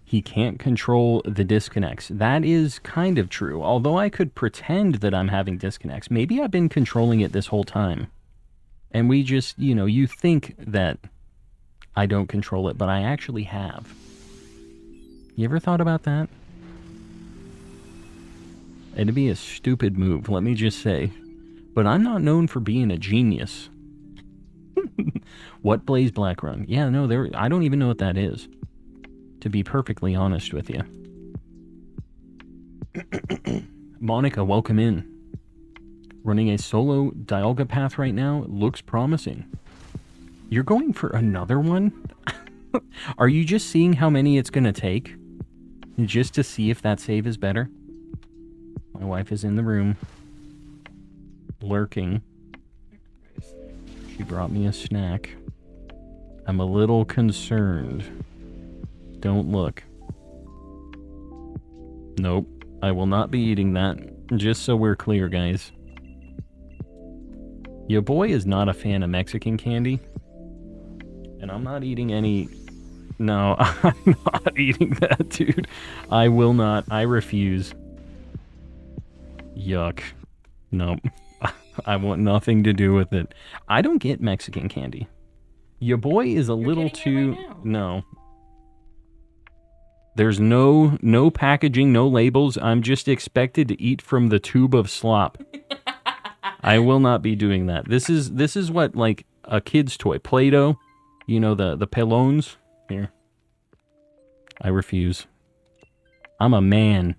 He can't control the disconnects. That is kind of true. Although I could pretend that I'm having disconnects. Maybe I've been controlling it this whole time. And we just, you think that I don't control it, but I actually have. You ever thought about that? It'd be a stupid move, let me just say. But I'm not known for being a genius. What Blaze Black run? Yeah, no, I don't even know what that is. To be perfectly honest with you. Monica, welcome in. Running a solo Dialga path right now. Looks promising. You're going for another one? Are you just seeing how many it's going to take? Just to see if that save is better? My wife is in the room. Lurking. She brought me a snack. I'm a little concerned. Don't look. Nope. I will not be eating that. Just so we're clear, guys. Your boy is not a fan of Mexican candy. And I'm not eating any... No, I'm not eating that, dude. I will not. I refuse. Yuck. Nope. I want nothing to do with it. I don't get Mexican candy. Your boy is a little too... Right, no. There's no packaging, no labels. I'm just expected to eat from the tube of slop. I will not be doing that. This is what, like, a kid's toy. Play-Doh. You know, the pelons. Here. I refuse. I'm a man.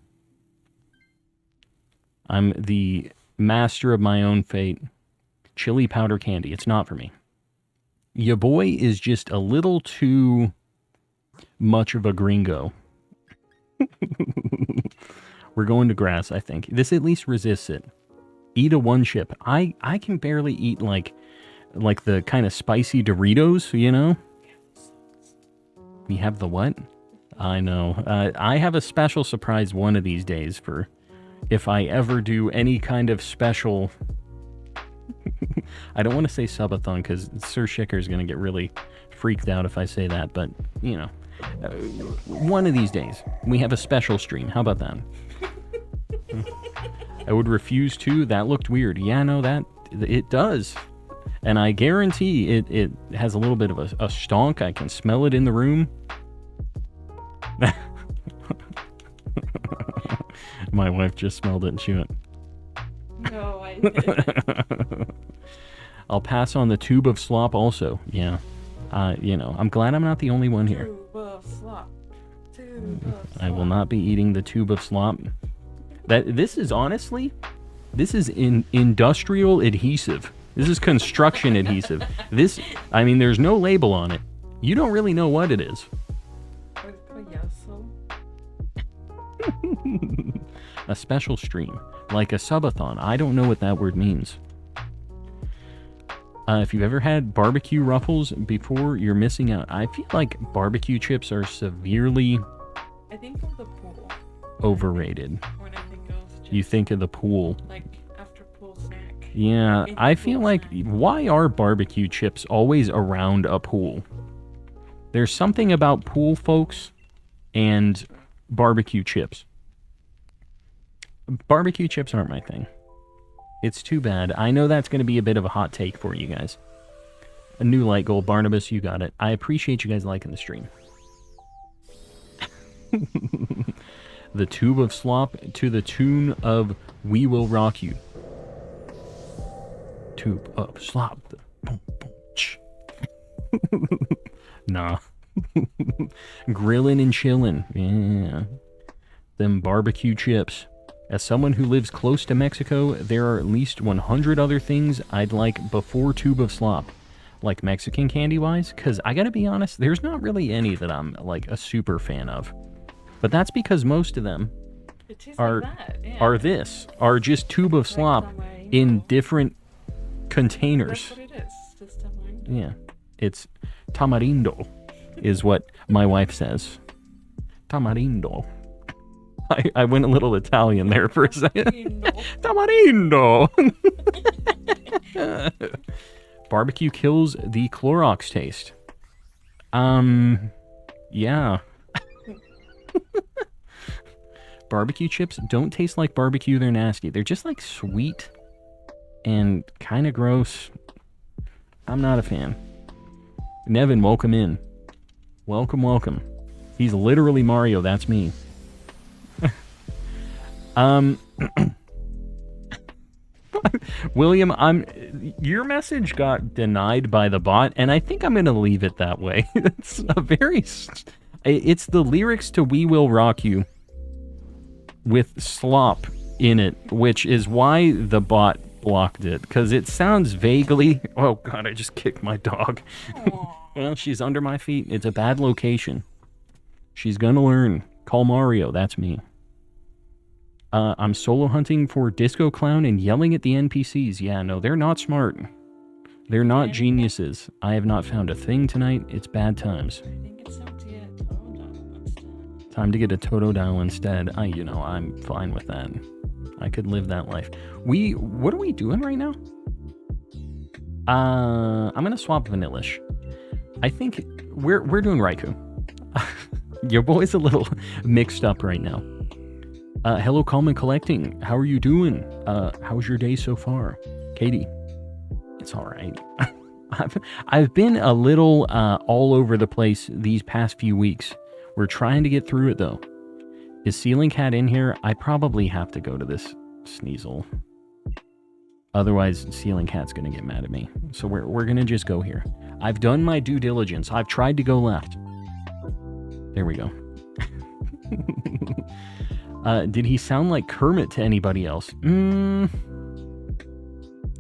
I'm the master of my own fate. Chili powder candy. It's not for me. Your boy is just a little too much of a gringo. We're going to grass, I think. This at least resists it. Eat a one chip. I can barely eat like the kind of spicy Doritos, you know? We have the what? I know. I have a special surprise one of these days for if I ever do any kind of special... I don't want to say subathon because Sir Shicker is going to get really freaked out if I say that, but, you know, one of these days, we have a special stream. How about that? I would refuse to. That looked weird. Yeah, no, it does. And I guarantee it has a little bit of a stonk. I can smell it in the room. My wife just smelled it and she went... No, I didn't. I'll pass on the tube of slop also. Yeah. You know, I'm glad I'm not the only one here. Tube of slop. Tube of slop. I will not be eating the tube of slop. This is honestly, this is industrial adhesive. This is construction adhesive. This, I mean, there's no label on it. You don't really know what it is. A special stream, like a subathon. I don't know what that word means. If you've ever had barbecue ruffles before, you're missing out. I feel like barbecue chips are severely... I think of the pool. Overrated. When I think of chips. You think of the pool. Like after pool snack. Yeah, I feel like, why are barbecue chips always around a pool? There's something about pool folks and barbecue chips. Barbecue chips aren't my thing. It's too bad. I know that's going to be a bit of a hot take for you guys. A new light goal. Barnabas, you got it. I appreciate you guys liking the stream. The tube of slop to the tune of We Will Rock You. Tube of slop. Boom, boom, ch. Nah. Grilling and chilling. Yeah. Them barbecue chips. As someone who lives close to Mexico, there are at least 100 other things I'd like before tube of slop. Like Mexican candy-wise, because I gotta be honest, there's not really any that I'm, like, a super fan of. But that's because most of them are just tube of slop in different containers. That's what it is. It's just tamarindo. Yeah. It's tamarindo, is what my wife says. Tamarindo. I went a little Italian there for a second. Tamarindo. Barbecue kills the Clorox taste. Yeah. Barbecue chips don't taste like barbecue, they're nasty. They're just like sweet and kind of gross. I'm not a fan. Nevin, welcome in. Welcome, welcome. He's literally Mario, that's me. William, your message got denied by the bot, and I think I'm going to leave it that way. It's the lyrics to We Will Rock You with slop in it, which is why the bot blocked it, because it sounds vaguely... Oh god, I just kicked my dog. Well, she's under my feet. It's a bad location. She's gonna learn. Call Mario, that's me. I'm solo hunting for Disco Clown and yelling at the NPCs. Yeah, no, they're not smart. They're not geniuses. I have not found a thing tonight. It's bad times. I think it's time to get a Totodile instead. Time to get a Totodile instead. I'm fine with that. I could live that life. What are we doing right now? I'm gonna swap Vanillish. I think we're doing Raikou. Your boy's a little mixed up right now. Hello, Calm and Collecting. How are you doing? How's your day so far? Katie, it's all right. I've been a little all over the place these past few weeks. We're trying to get through it, though. Is Ceiling Cat in here? I probably have to go to this Sneasel. Otherwise, Ceiling Cat's going to get mad at me. So we're going to just go here. I've done my due diligence. I've tried to go left. There we go. Did he sound like Kermit to anybody else?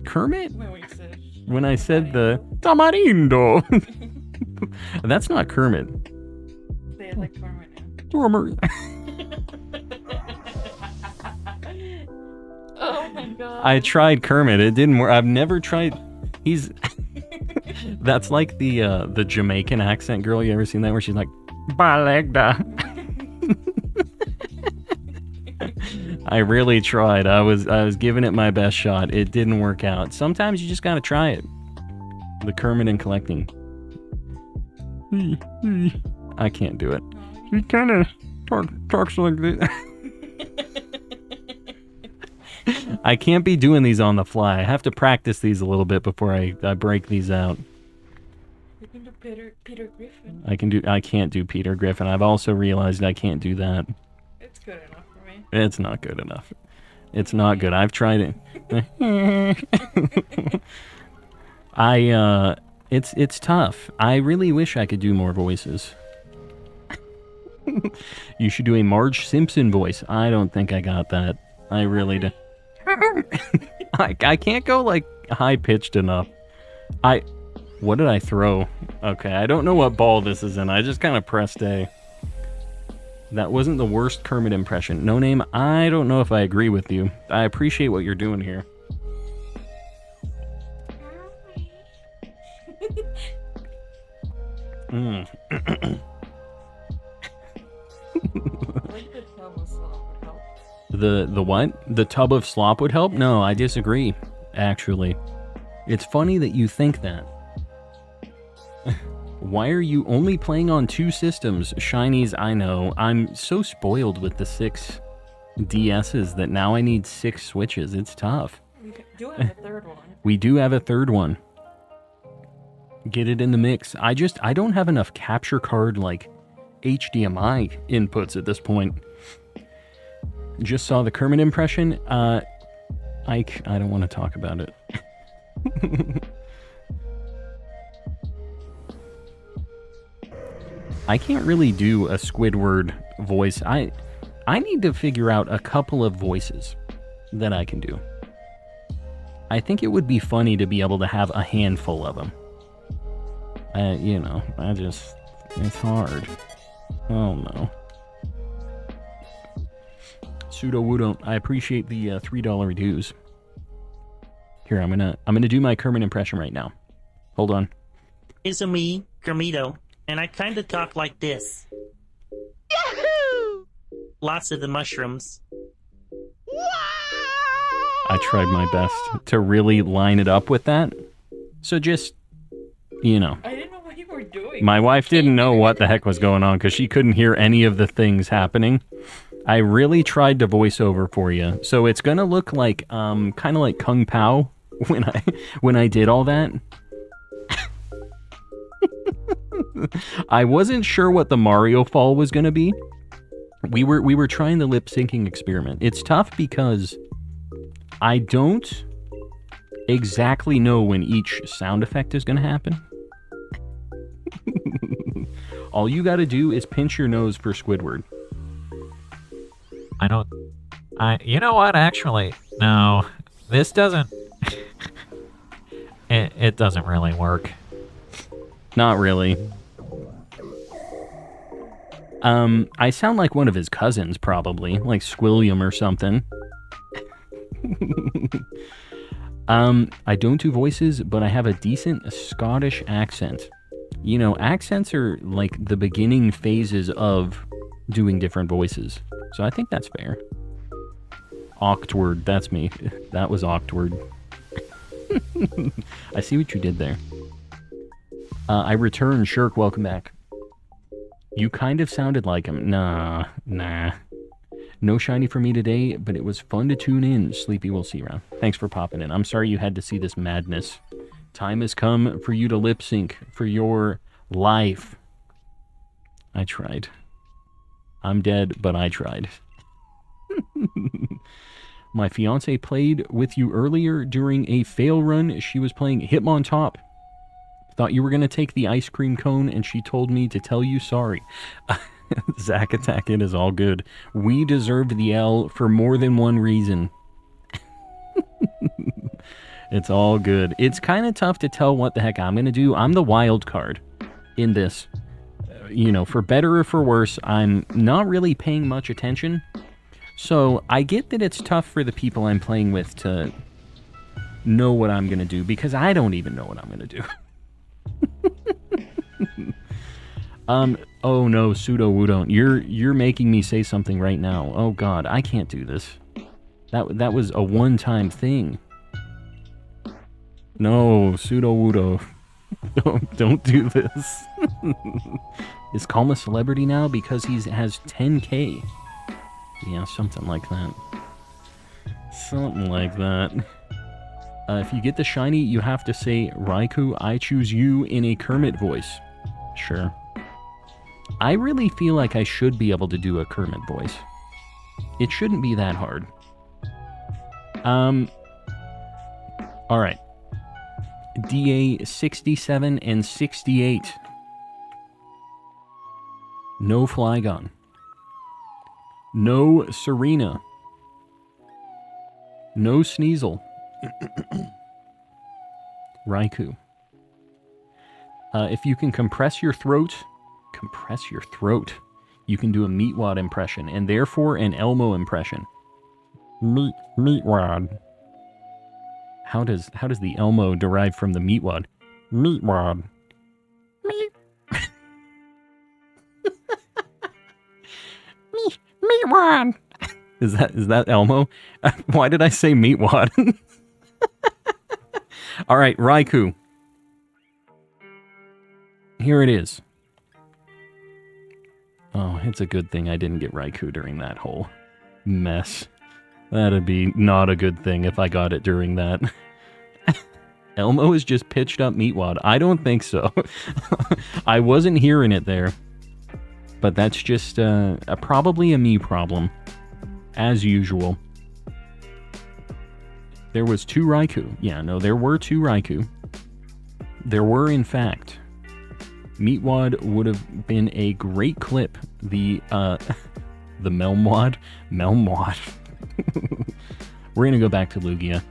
Kermit? When I said the Tamarindo. That's not Kermit. Say it like Kermit now. Kermit. Oh my god. I tried Kermit. It didn't work. I've never tried. He's. That's like the Jamaican accent girl. You ever seen that where she's like, Balegda. I really tried. I was giving it my best shot. It didn't work out. Sometimes you just gotta try it. The Kermit and collecting. I can't do it. He kind of talks like this. I can't be doing these on the fly. I have to practice these a little bit before I break these out. You can do Peter Griffin. I can't do Peter Griffin. I've also realized I can't do that. It's good enough for me. It's not good enough. It's not good. I've tried it. It's tough. I really wish I could do more voices. You should do a Marge Simpson voice. I don't think I got that. I really do. I can't go like high pitched enough. What did I throw? Okay, I don't know what ball this is in. I just kind of pressed A. That wasn't the worst Kermit impression. No Name, I don't know if I agree with you. I appreciate what you're doing here. I like the tub of slop would help. The what? The tub of slop would help? No, I disagree, actually. It's funny that you think that. Why are you only playing on 2 systems? Shinies, I know. I'm so spoiled with the 6 DSs that now I need 6 Switches. It's tough. We do have a third one. We do have a third one. Get it in the mix. I don't have enough capture card, like, HDMI inputs at this point. Just saw the Kermit impression. Ike, I don't want to talk about it. I can't really do a Squidward voice. I need to figure out a couple of voices that I can do. I think it would be funny to be able to have a handful of them. It's hard. Oh no. Pseudo Woodon, I appreciate the $3 dues. Here, I'm gonna do my Kermit impression right now. Hold on. It's a me, Kermito, and I kind of talk like this. Yahoo! Lots of the mushrooms. I tried my best to really line it up with that. So just, I didn't know what you were doing. my wife didn't know what the heck was going on because she couldn't hear any of the things happening. I really tried to voice over for you. So it's gonna look like, kind of like Kung Pao when I did all that. I wasn't sure what the Mario fall was gonna be. We were trying the lip syncing experiment. It's tough because I don't exactly know when each sound effect is gonna happen. All you gotta do is pinch your nose for Squidward. You know what, actually, no, this doesn't, it doesn't really work. Not really. I sound like one of his cousins, probably, like Squilliam or something. I don't do voices, but I have a decent Scottish accent. Accents are like the beginning phases of doing different voices. So I think that's fair. Octward, that's me. That was awkward. I see what you did there. I return, Shirk, welcome back. You kind of sounded like him. Nah. No shiny for me today, but it was fun to tune in. Sleepy, we'll see you around. Thanks for popping in. I'm sorry you had to see this madness. Time has come for you to lip sync for your life. I tried. I'm dead, but I tried. My fiance played with you earlier during a fail run. She was playing Hitmontop. Thought you were going to take the ice cream cone, and she told me to tell you sorry. Zack Attack, it is all good. We deserved the L for more than one reason. It's all good. It's kind of tough to tell what the heck I'm going to do. I'm the wild card in this. For better or for worse, I'm not really paying much attention. So I get that it's tough for the people I'm playing with to know what I'm going to do, because I don't even know what I'm going to do. Oh no, Pseudo Woodon, you're making me say something right now. Oh god, I can't do this. That was a one-time thing. No, pseudo-wudo. Don't do this. Is Calm a celebrity now because he has 10K? Yeah, something like that. Something like that. If you get the shiny, you have to say, Raikou, I choose you in a Kermit voice. Sure. I really feel like I should be able to do a Kermit voice. It shouldn't be that hard. Alright. DA 67 and 68. No Flygon. No Serena. No Sneasel. Raikou. If you can compress your throat, you can do a Meatwad impression, and therefore an Elmo impression. Meatwad. How does the Elmo derive from the Meatwad? Meatwad. Meat. Meatwad. Is that Elmo? Why did I say Meatwad? All right, Raikou. Here it is. Oh, it's a good thing I didn't get Raikou during that whole mess. That'd be not a good thing if I got it during that. Elmo is just pitched up Meatwad. I don't think so. I wasn't hearing it there. But that's just probably a me problem. As usual. There was 2 Raikou. Yeah, no, there were 2 Raikou. There were, in fact. Meatwad would have been a great clip. The Melmwad? Melmwad. We're going to go back to Lugia.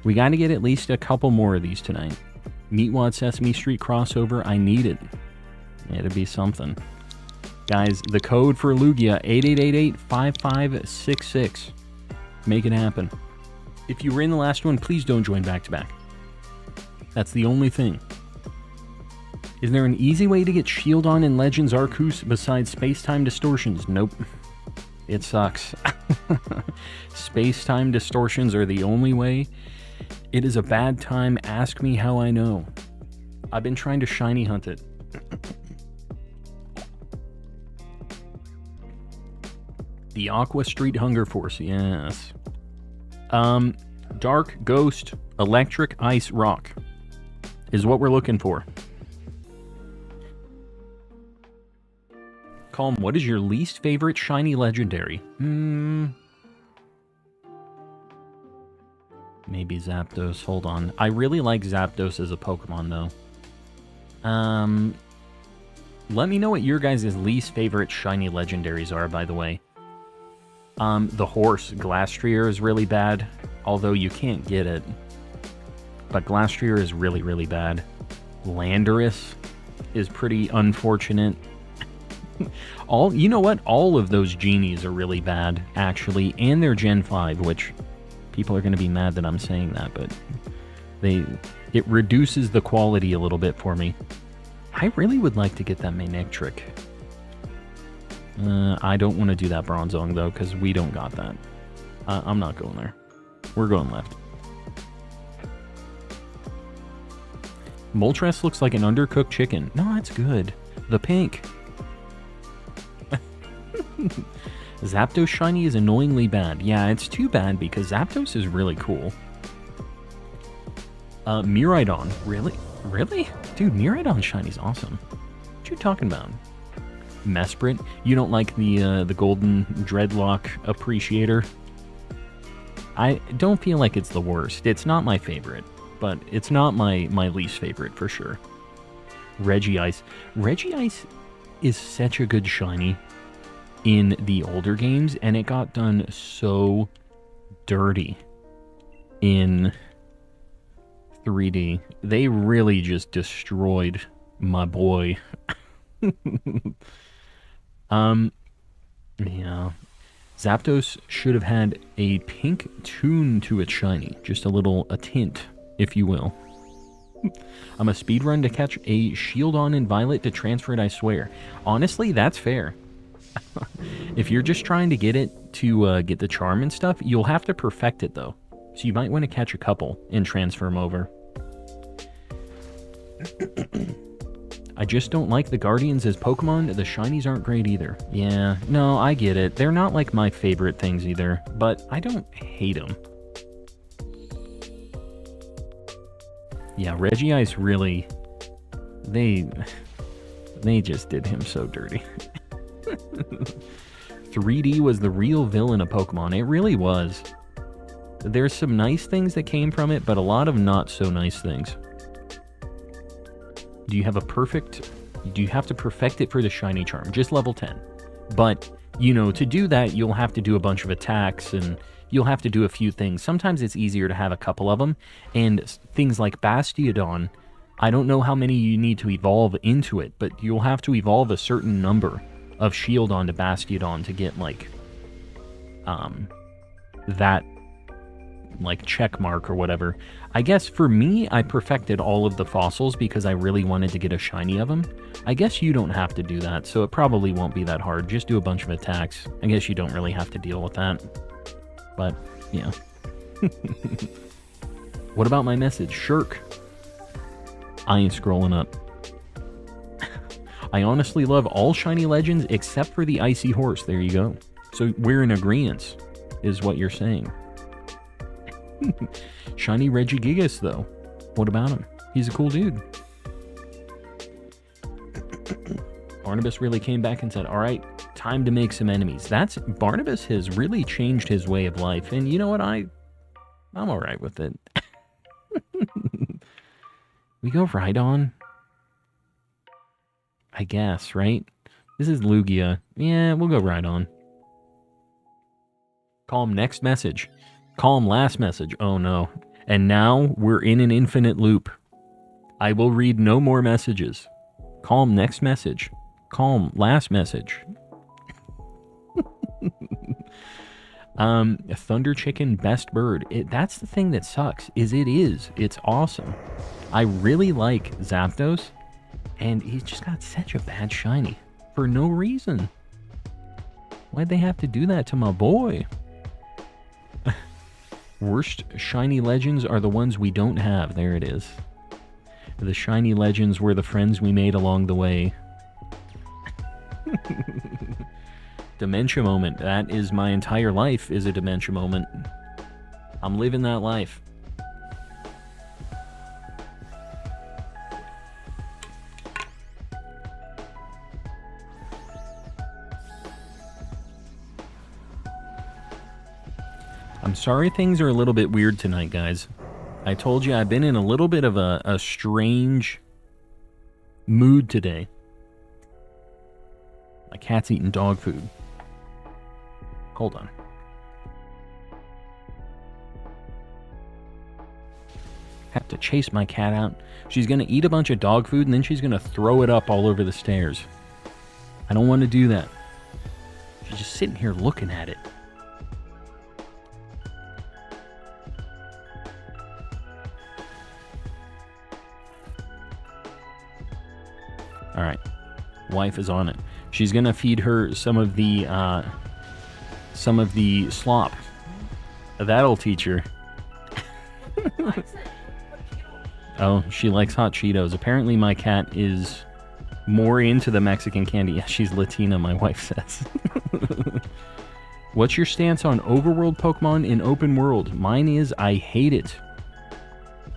We got to get at least a couple more of these tonight. Meatwad Sesame Street crossover, I need it. It'd be something. Guys, the code for Lugia, 8888-5566. Make it happen. If you were in the last one, please don't join back-to-back. That's the only thing. Is there an easy way to get Shieldon in Legends Arceus besides space-time distortions? Nope. It sucks. Space-time distortions are the only way. It is a bad time. Ask me how I know. I've been trying to shiny hunt it. The Aqua Street Hunger Force, yes. Dark, Ghost, Electric, Ice, Rock is what we're looking for. Calm, what is your least favorite shiny legendary? Maybe Zapdos. Hold on. I really like Zapdos as a Pokemon, though. Let me know what your guys' least favorite shiny legendaries are, by the way. The horse, Glastrier, is really bad, although you can't get it. But Glastrier is really, really bad. Landorus is pretty unfortunate. You know what? All of those genies are really bad, actually, and they're Gen 5, which people are going to be mad that I'm saying that, but it reduces the quality a little bit for me. I really would like to get that Manectric. I don't want to do that Bronzong, though, because we don't got that. I'm not going there. We're going left. Moltres looks like an undercooked chicken. No, it's good. The pink. Zapdos shiny is annoyingly bad. Yeah, it's too bad because Zapdos is really cool. Miraidon. Really? Really? Dude, Miraidon shiny's awesome. What you talking about? Mesprit? You don't like the golden dreadlock appreciator? I don't feel like it's the worst. It's not my favorite, but it's not my least favorite for sure. Regice. Regice is such a good shiny in the older games, and it got done so dirty in 3D. They really just destroyed my boy. Yeah. Zapdos should have had a pink tune to its shiny. Just a tint, if you will. I'm a speedrun to catch a Shieldon in Violet to transfer it, I swear. Honestly, that's fair. If you're just trying to get it to get the charm and stuff, you'll have to perfect it though. So you might want to catch a couple and transfer them over. I just don't like the Guardians as Pokemon. The shinies aren't great either. Yeah, no, I get it. They're not like my favorite things either, but I don't hate them. Yeah, Regice really... They just did him so dirty. 3D was the real villain of Pokemon. It really was. There's some nice things that came from it, but a lot of not so nice things. Do you have to perfect it for the shiny charm? Just level 10. But, you know, to do that, you'll have to do a bunch of attacks and you'll have to do a few things. Sometimes it's easier to have a couple of them. And things like Bastiodon, I don't know how many you need to evolve into it, but you'll have to evolve a certain number of Shieldon to Bastiodon to get, like, that, like, check mark or whatever. I guess for me, I perfected all of the fossils because I really wanted to get a shiny of them. I guess you don't have to do that, so it probably won't be that hard. Just do a bunch of attacks. I guess you don't really have to deal with that. But, yeah. What about my message? Shirk. I ain't scrolling up. I honestly love all shiny legends except for the Icy Horse. There you go. So we're in agreement, is what you're saying. Shiny Regigigas, though. What about him? He's a cool dude. Barnabas really came back and said, alright, time to make some enemies. Barnabas has really changed his way of life. And you know what? I'm alright with it. We go Rhydon? I guess, right? This is Lugia. Yeah, we'll go Rhydon. Call him next message. Call him last message. Oh no. And now we're in an infinite loop. I will read no more messages. Call him next message. Call him last message. Thunder Chicken Best Bird. That's the thing that sucks. It's awesome. I really like Zapdos, and he's just got such a bad shiny for no reason. Why'd they have to do that to my boy? Worst shiny legends are the ones we don't have. There it is. The shiny legends were the friends we made along the way. Dementia moment. That is my entire life, is a dementia moment. I'm living that life. I'm sorry things are a little bit weird tonight, guys. I told you I've been in a little bit of a strange mood today. My cat's eating dog food. Hold on. Have to chase my cat out. She's going to eat a bunch of dog food and then she's going to throw it up all over the stairs. I don't want to do that. She's just sitting here looking at it. Alright. Wife is on it. She's gonna feed her some of the slop. That'll teach her. Oh, she likes hot Cheetos. Apparently my cat is more into the Mexican candy. Yeah, she's Latina, my wife says. What's your stance on overworld Pokemon in open world? Mine is, I hate it.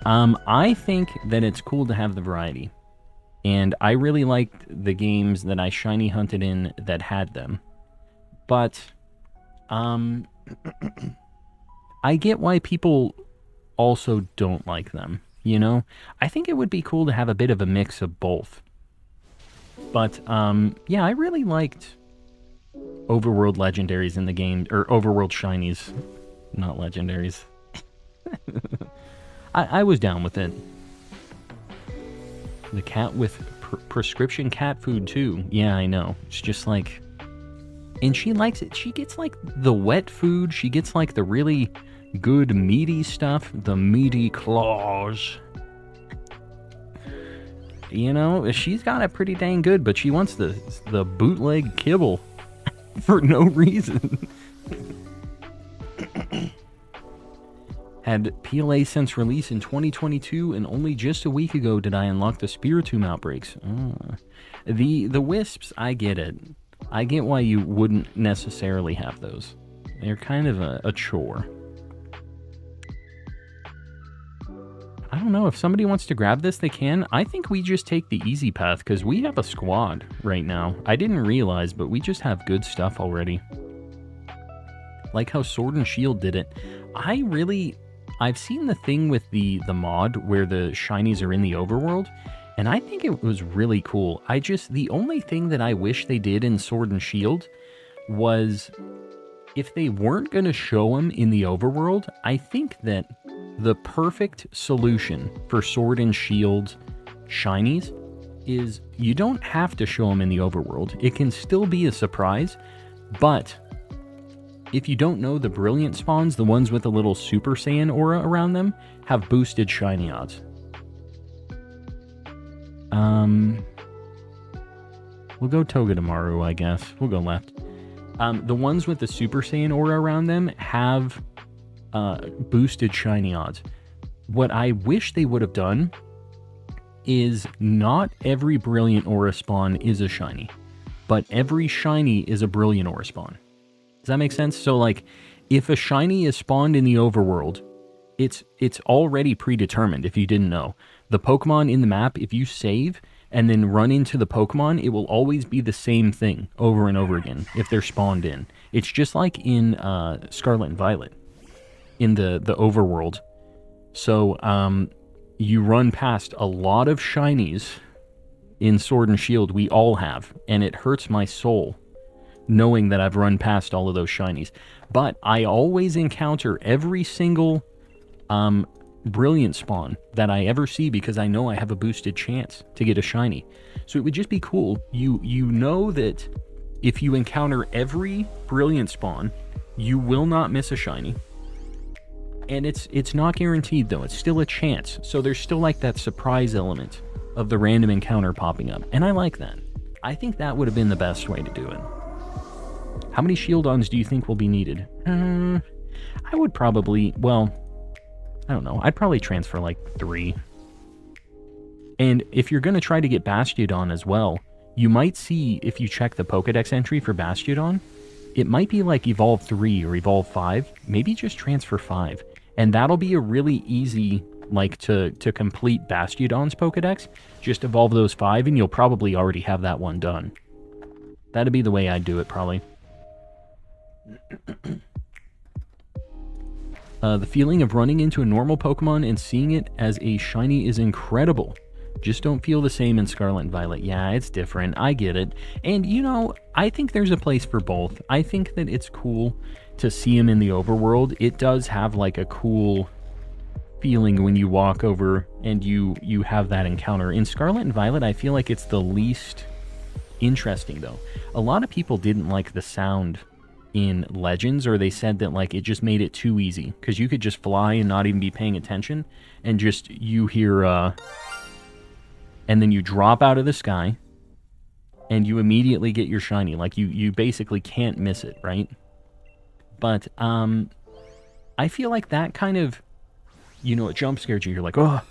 I think that it's cool to have the variety. And I really liked the games that I shiny hunted in that had them. But, I get why people also don't like them, you know? I think it would be cool to have a bit of a mix of both. But, yeah, I really liked overworld legendaries in the game, or overworld shinies, not legendaries. I was down with it. The cat with prescription cat food too. Yeah, I know. It's just like... And she likes it. She gets like the wet food. She gets like the really good meaty stuff. The meaty claws. You know, she's got it pretty dang good, but she wants the bootleg kibble. for no reason. Had PLA since release in 2022, and only just a week ago did I unlock the Spiritomb outbreaks. The Wisps, I get it. I get why you wouldn't necessarily have those. They're kind of a chore. I don't know, if somebody wants to grab this, they can. I think we just take the easy path, because we have a squad right now. I didn't realize, but we just have good stuff already. Like how Sword and Shield did it. I've seen the thing with the mod where the shinies are in the overworld, and I think it was really cool. The only thing that I wish they did in Sword and Shield was, if they weren't going to show them in the overworld, I think that the perfect solution for Sword and Shield shinies is you don't have to show them in the overworld. It can still be a surprise, but if you don't know, the Brilliant spawns, the ones with a little Super Saiyan aura around them, have boosted shiny odds. We'll go Togedemaru, I guess. We'll go left. The ones with the Super Saiyan aura around them have boosted shiny odds. What I wish they would have done is not every Brilliant aura spawn is a shiny, but every shiny is a Brilliant aura spawn. Does that make sense? So, like, if a shiny is spawned in the overworld, it's already predetermined, if you didn't know. The Pokemon in the map, if you save and then run into the Pokemon, it will always be the same thing over and over again if they're spawned in. It's just like in Scarlet and Violet, in the overworld. So, you run past a lot of shinies in Sword and Shield. We all have, and it hurts my soul knowing that I've run past all of those shinies. But I always encounter every single Brilliant spawn that I ever see, because I know I have a boosted chance to get a shiny. So it would just be cool. You know that if you encounter every Brilliant spawn, you will not miss a shiny. And it's not guaranteed, though. It's still a chance. So there's still like that surprise element of the random encounter popping up. And I like that. I think that would have been the best way to do it. How many shield-ons do you think will be needed? I would probably, well, I don't know. I'd probably transfer like 3. And if you're going to try to get Bastiodon as well, you might see, if you check the Pokedex entry for Bastiodon, it might be like Evolve 3 or Evolve 5. Maybe just transfer 5. And that'll be a really easy, like, to complete Bastiodon's Pokedex. Just evolve those 5 and you'll probably already have that one done. That'd be the way I'd do it, probably. The feeling of running into a normal Pokemon and seeing it as a shiny is incredible. Just don't feel the same in Scarlet and Violet. Yeah, it's different. I get it. And, you know, I think there's a place for both. I think that it's cool to see them in the overworld. It does have, like, a cool feeling when you walk over and you have that encounter. In Scarlet and Violet, I feel like it's the least interesting, though. A lot of people didn't like the sound in Legends, or they said that, like, it just made it too easy, because you could just fly and not even be paying attention, and just you hear and then you drop out of the sky and you immediately get your shiny. Like, you basically can't miss it, right? But I feel like that kind of, you know, it jump scares you. You're like, oh,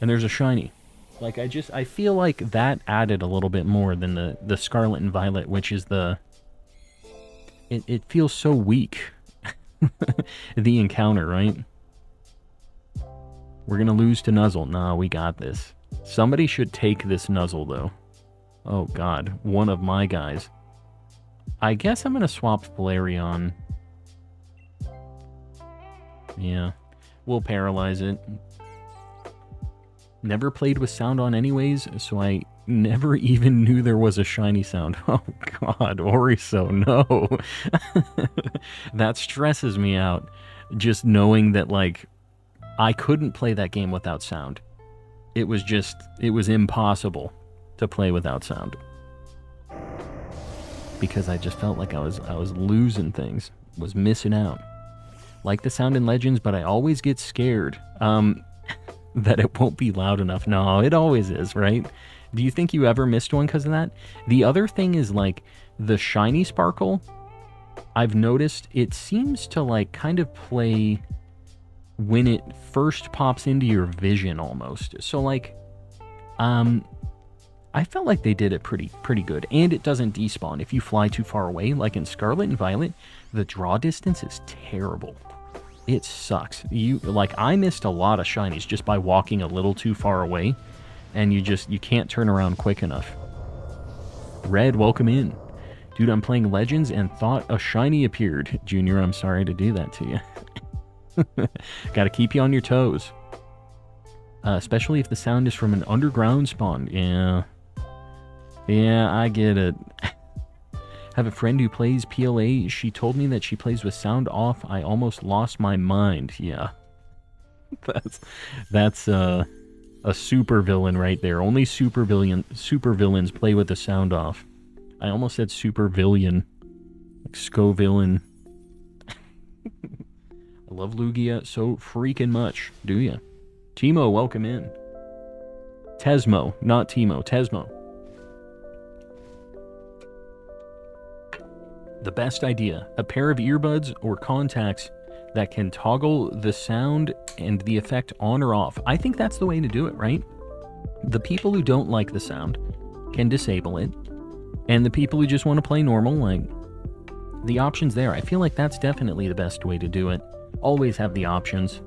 and there's a shiny. Like, I feel like that added a little bit more than the Scarlet and Violet, which is it feels so weak. The encounter, right? We're gonna lose to Nuzzle. Nah, we got this. Somebody should take this Nuzzle, though. Oh god, one of my guys. I guess I'm gonna swap Flareon. Yeah, we'll paralyze it. Never played with sound on anyways, so I never even knew there was a shiny sound. Oh god, Oriso, no. That stresses me out. Just knowing that, like, I couldn't play that game without sound. It was impossible to play without sound. Because I just felt like I was losing things, was missing out. Like the sound in Legends, but I always get scared that it won't be loud enough. No, it always is, right? Do you think you ever missed one because of that? The other thing is, like, the shiny sparkle I've noticed it seems to like kind of play when it first pops into your vision almost. So like, I felt like they did it pretty good, and it doesn't despawn if you fly too far away. Like in Scarlet and Violet, the draw distance is terrible. It sucks. I missed a lot of shinies just by walking a little too far away, and you can't turn around quick enough. Red, welcome in. Dude, I'm playing Legends and thought a shiny appeared. Junior, I'm sorry to do that to you. Gotta keep you on your toes. Especially if the sound is from an underground spawn. Yeah, I get it. Have a friend who plays PLA. She told me that she plays with sound off. I almost lost my mind. Yeah. That's a super villain right there. Only super villains play with the sound off. I almost said super villain. Like Scovillain. I love Lugia so freaking much. Do ya? Timo, welcome in. Tesmo, not Timo. Tesmo. The best idea. A pair of earbuds or contacts that can toggle the sound and the effect on or off. I think that's the way to do it, right? The people who don't like the sound can disable it. And the people who just want to play normal, like, the option's there. I feel like that's definitely the best way to do it. Always have the options.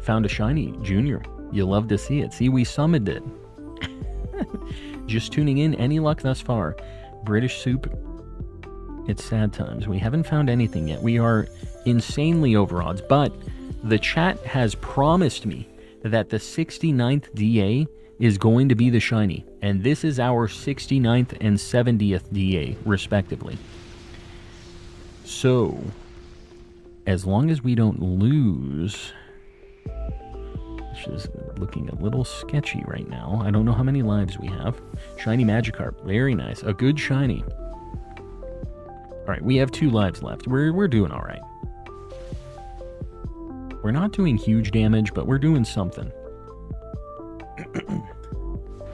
Found a shiny, Junior. You love to see it. See, we summoned it. Just tuning in. Any luck thus far? British soup. It's sad times. We haven't found anything yet. We are insanely over odds, but the chat has promised me that the 69th DA is going to be the shiny, and this is our 69th and 70th DA, respectively. So, as long as we don't lose, which is looking a little sketchy right now. I don't know how many lives we have. Shiny Magikarp, very nice. A good shiny. Alright, we have 2 lives left. We're doing alright. We're not doing huge damage, but we're doing something.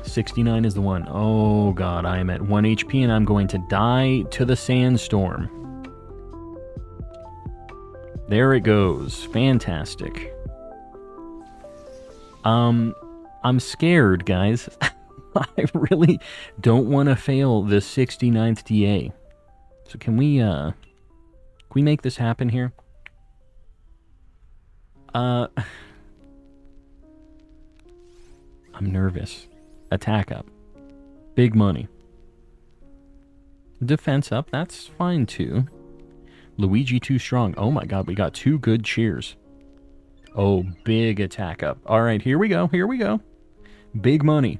69 is the one. Oh god, I am at 1 HP and I'm going to die to the sandstorm. There it goes. Fantastic. I'm scared, guys. I really don't want to fail the 69th DA. So can we make this happen here? I'm nervous. Attack up. Big money. Defense up, that's fine too. Luigi too strong. Oh my god, we got 2 good cheers. Oh, big attack up. Alright, here we go, here we go. Big money.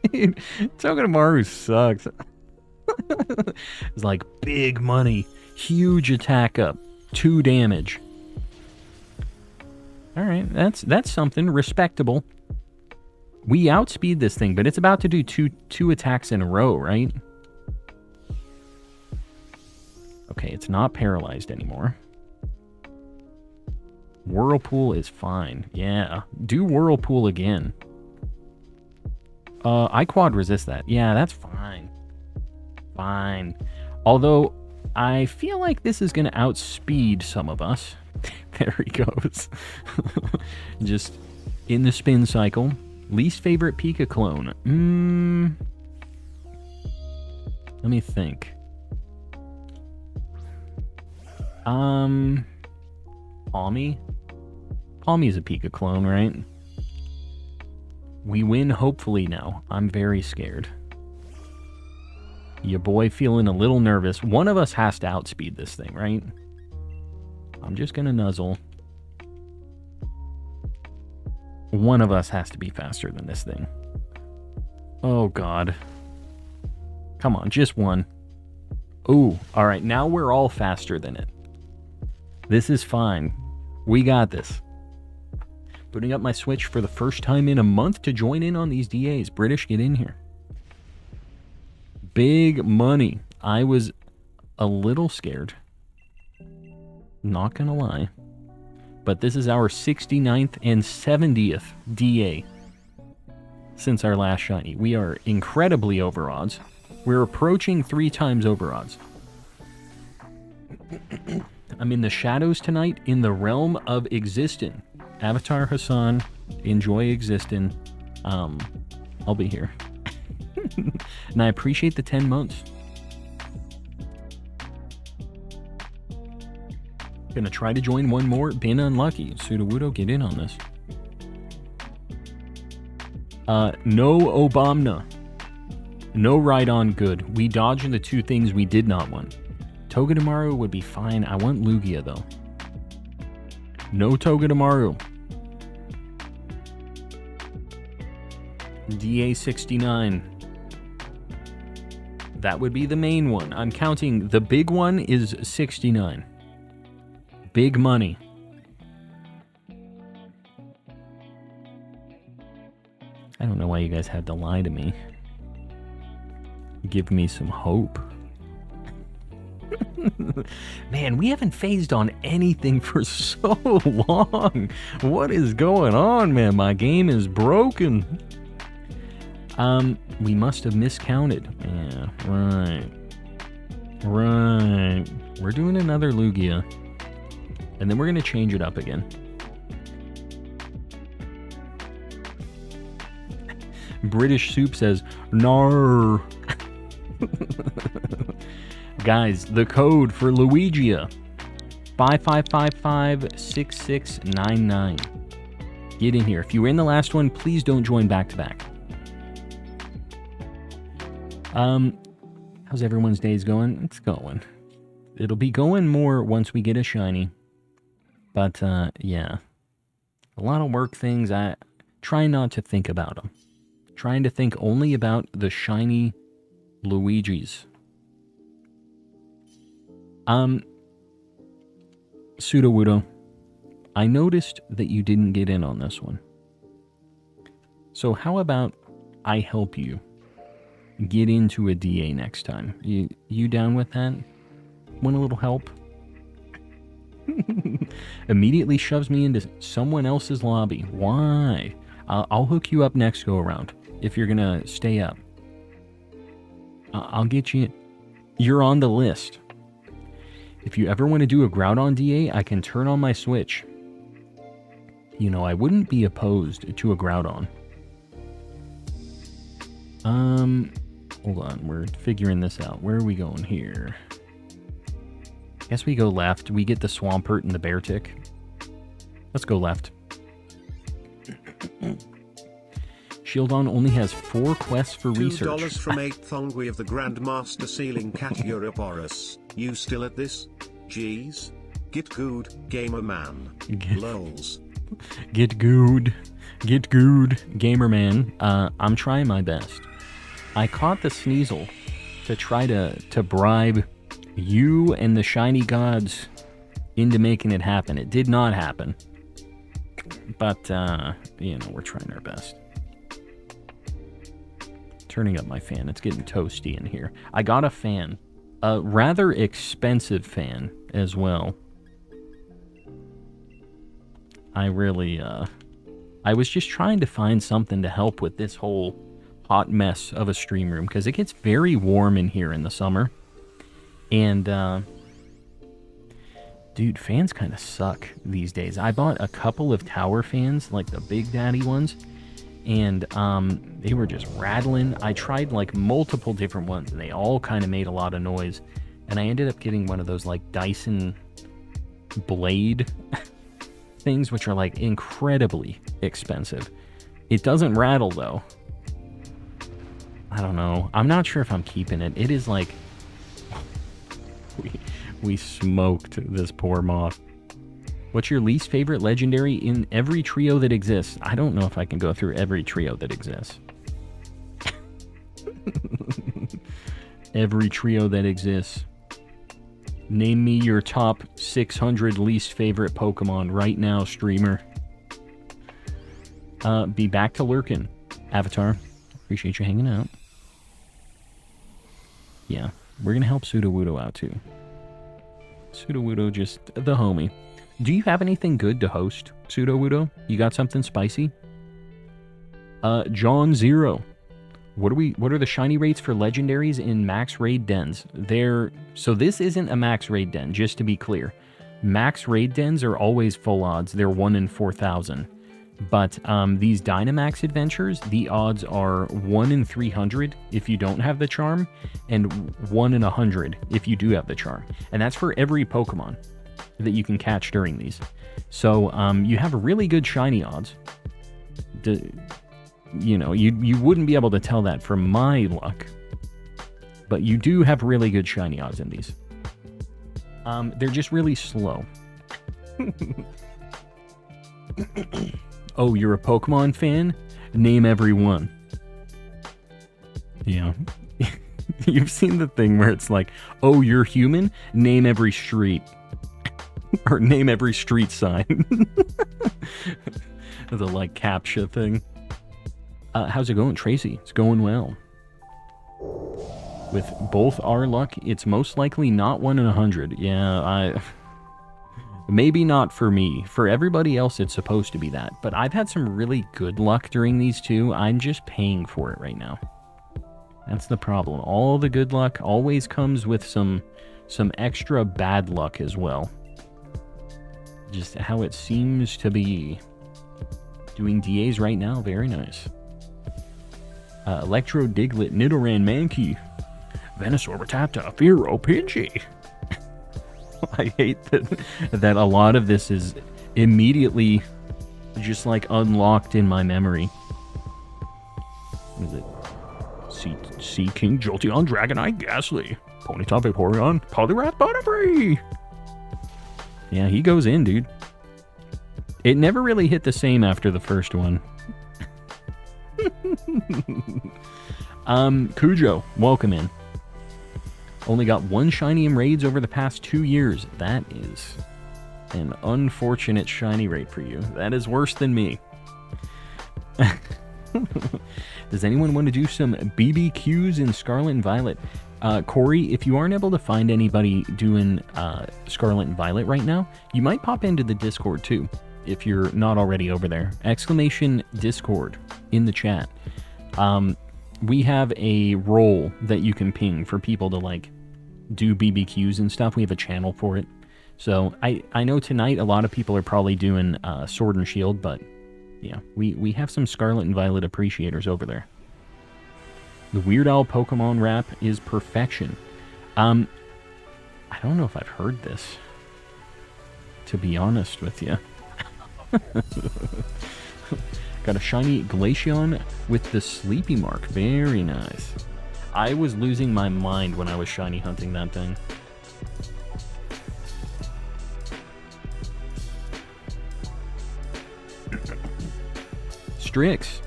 Togedemaru sucks. It's like big money. Huge attack up. 2 damage. Alright, that's something respectable. We outspeed this thing, but it's about to do two attacks in a row, right? Okay, it's not paralyzed anymore. Whirlpool is fine. Yeah, do Whirlpool again. I quad resist that. Yeah, that's fine. Fine. Although, I feel like this is going to outspeed some of us. There he goes. Just in the spin cycle. Least favorite Pika clone. Let me think. Palmy? Palmy's a Pika clone, right? We win hopefully now. I'm very scared. Your boy feeling a little nervous. One of us has to outspeed this thing, right? I'm just gonna nuzzle. One of us has to be faster than this thing. Oh god. Come on, just one. Ooh, alright, now we're all faster than it. This is fine. We got this. Putting up my Switch for the first time in a month to join in on these DAs. British, get in here. Big money. I was a little scared. Not gonna lie. But this is our 69th and 70th DA since our last shiny. We are incredibly over odds. We're approaching 3 times over odds. I'm in the shadows tonight in the realm of existing. Avatar Hassan, enjoy existing. I'll be here. And I appreciate the 10 months. Gonna try to join one more. Been unlucky. Sudowoodo, get in on this. No Obama. No Rhydon good. We dodged the 2 things we did not want. Togedemaru would be fine. I want Lugia though. No Togedemaru. DA69. That would be the main one. I'm counting the big one is 69. Big money. I don't know why you guys had to lie to me. Give me some hope. Man, we haven't phased on anything for so long. What is going on, man? My game is broken. We must have miscounted. Yeah, right. Right. We're doing another Lugia. And then we're going to change it up again. British Soup says, "Nar." Guys, the code for Luigia, 5555-6699. Get in here. If you were in the last one, please don't join back-to-back. How's everyone's days going? It's going. It'll be going more once we get a shiny. But, yeah. A lot of work things. I try not to think about them. Trying to think only about the shiny Luigis. Sudowoodo, I noticed that you didn't get in on this one. So how about I help you get into a DA next time? You down with that? Want a little help? Immediately shoves me into someone else's lobby. Why? I'll hook you up next go around if you're gonna stay up. I'll get you. You're on the list. If you ever want to do a Groudon DA, I can turn on my Switch. You know, I wouldn't be opposed to a Groudon. Hold on, we're figuring this out. Where are we going here? Guess we go left. We get the Swampert and the Beartic. Let's go left. Shieldon only has 4 quests for research. $2 from 8th Thongwi of the Grandmaster Sealing Cat Europorus. You still at this? Jeez. Get good, gamer man. Lols. Get good. Get good, gamer man. I'm trying my best. I caught the Sneasel to try to bribe you and the shiny gods into making it happen. It did not happen. But, you know, we're trying our best. Turning up my fan. It's getting toasty in here. I got a fan. A rather expensive fan as well. I really, I was just trying to find something to help with this whole hot mess of a stream room, because it gets very warm in here in the summer. And, dude, fans kind of suck these days. I bought a couple of tower fans, like the Big Daddy ones, and they were just rattling. I tried like multiple different ones, and they all kind of made a lot of noise. And I ended up getting one of those like Dyson blade things, which are like incredibly expensive. It doesn't rattle though. I don't know. I'm not sure if I'm keeping it. It is like we smoked this poor moth. What's your least favorite legendary in every trio that exists? I don't know if I can go through every trio that exists. Every trio that exists. Name me your top 600 least favorite Pokemon right now, streamer. Be back to lurking, Avatar. Appreciate you hanging out. Yeah, we're gonna help Sudowoodo out too. Sudowoodo, just the homie. Do you have anything good to host, Sudowoodo? You got something spicy? John Zero. What are the shiny rates for legendaries in max raid dens? So this isn't a max raid den, just to be clear. Max raid dens are always full odds. They're 1 in 4,000. But these Dynamax Adventures, the odds are 1 in 300 if you don't have the charm, and 1 in 100 if you do have the charm. And that's for every Pokemon that you can catch during these. So you have really good shiny odds. You know, you wouldn't be able to tell that from my luck. But you do have really good shiny odds in these. They're just really slow. Oh, you're a Pokemon fan? Name every one. Yeah. You've seen the thing where it's like, oh, you're human? Name every street. Or name every street sign. The, like, CAPTCHA thing. How's it going, Tracy? It's going well. With both our luck, it's most likely not 1 in 100. Yeah, maybe not for me. For everybody else, it's supposed to be that. But I've had some really good luck during these two. I'm just paying for it right now. That's the problem. All the good luck always comes with some extra bad luck as well. Just how it seems to be. Doing DAs right now. Very nice. Electro, Diglett, Nidoran, Mankey, Venusaur, Rattata, Fearow, Pidgey. I hate that a lot of this is immediately just like unlocked in my memory. What is it? Sea King, Jolteon, Dragonite, Ghastly, Ponyta, Vaporeon, Poliwrath, Butterfree. Yeah, he goes in, dude. It never really hit the same after the first one. Cujo, welcome in. Only got 1 shiny in raids over the past 2 years. That is an unfortunate shiny rate for you. That is worse than me. Does anyone want to do some BBQs in Scarlet and Violet? Corey, if you aren't able to find anybody doing Scarlet and Violet right now, you might pop into the Discord too, if you're not already over there. Exclamation Discord in the chat. We have a role that you can ping for people to like do BBQs and stuff. We have a channel for it. So I know tonight a lot of people are probably doing Sword and Shield, but yeah, we have some Scarlet and Violet appreciators over there. The Weird Al Pokemon rap is perfection. I don't know if I've heard this, to be honest with you. Got a shiny Glaceon with the Sleepy Mark. Very nice. I was losing my mind when I was shiny hunting that thing. Strix.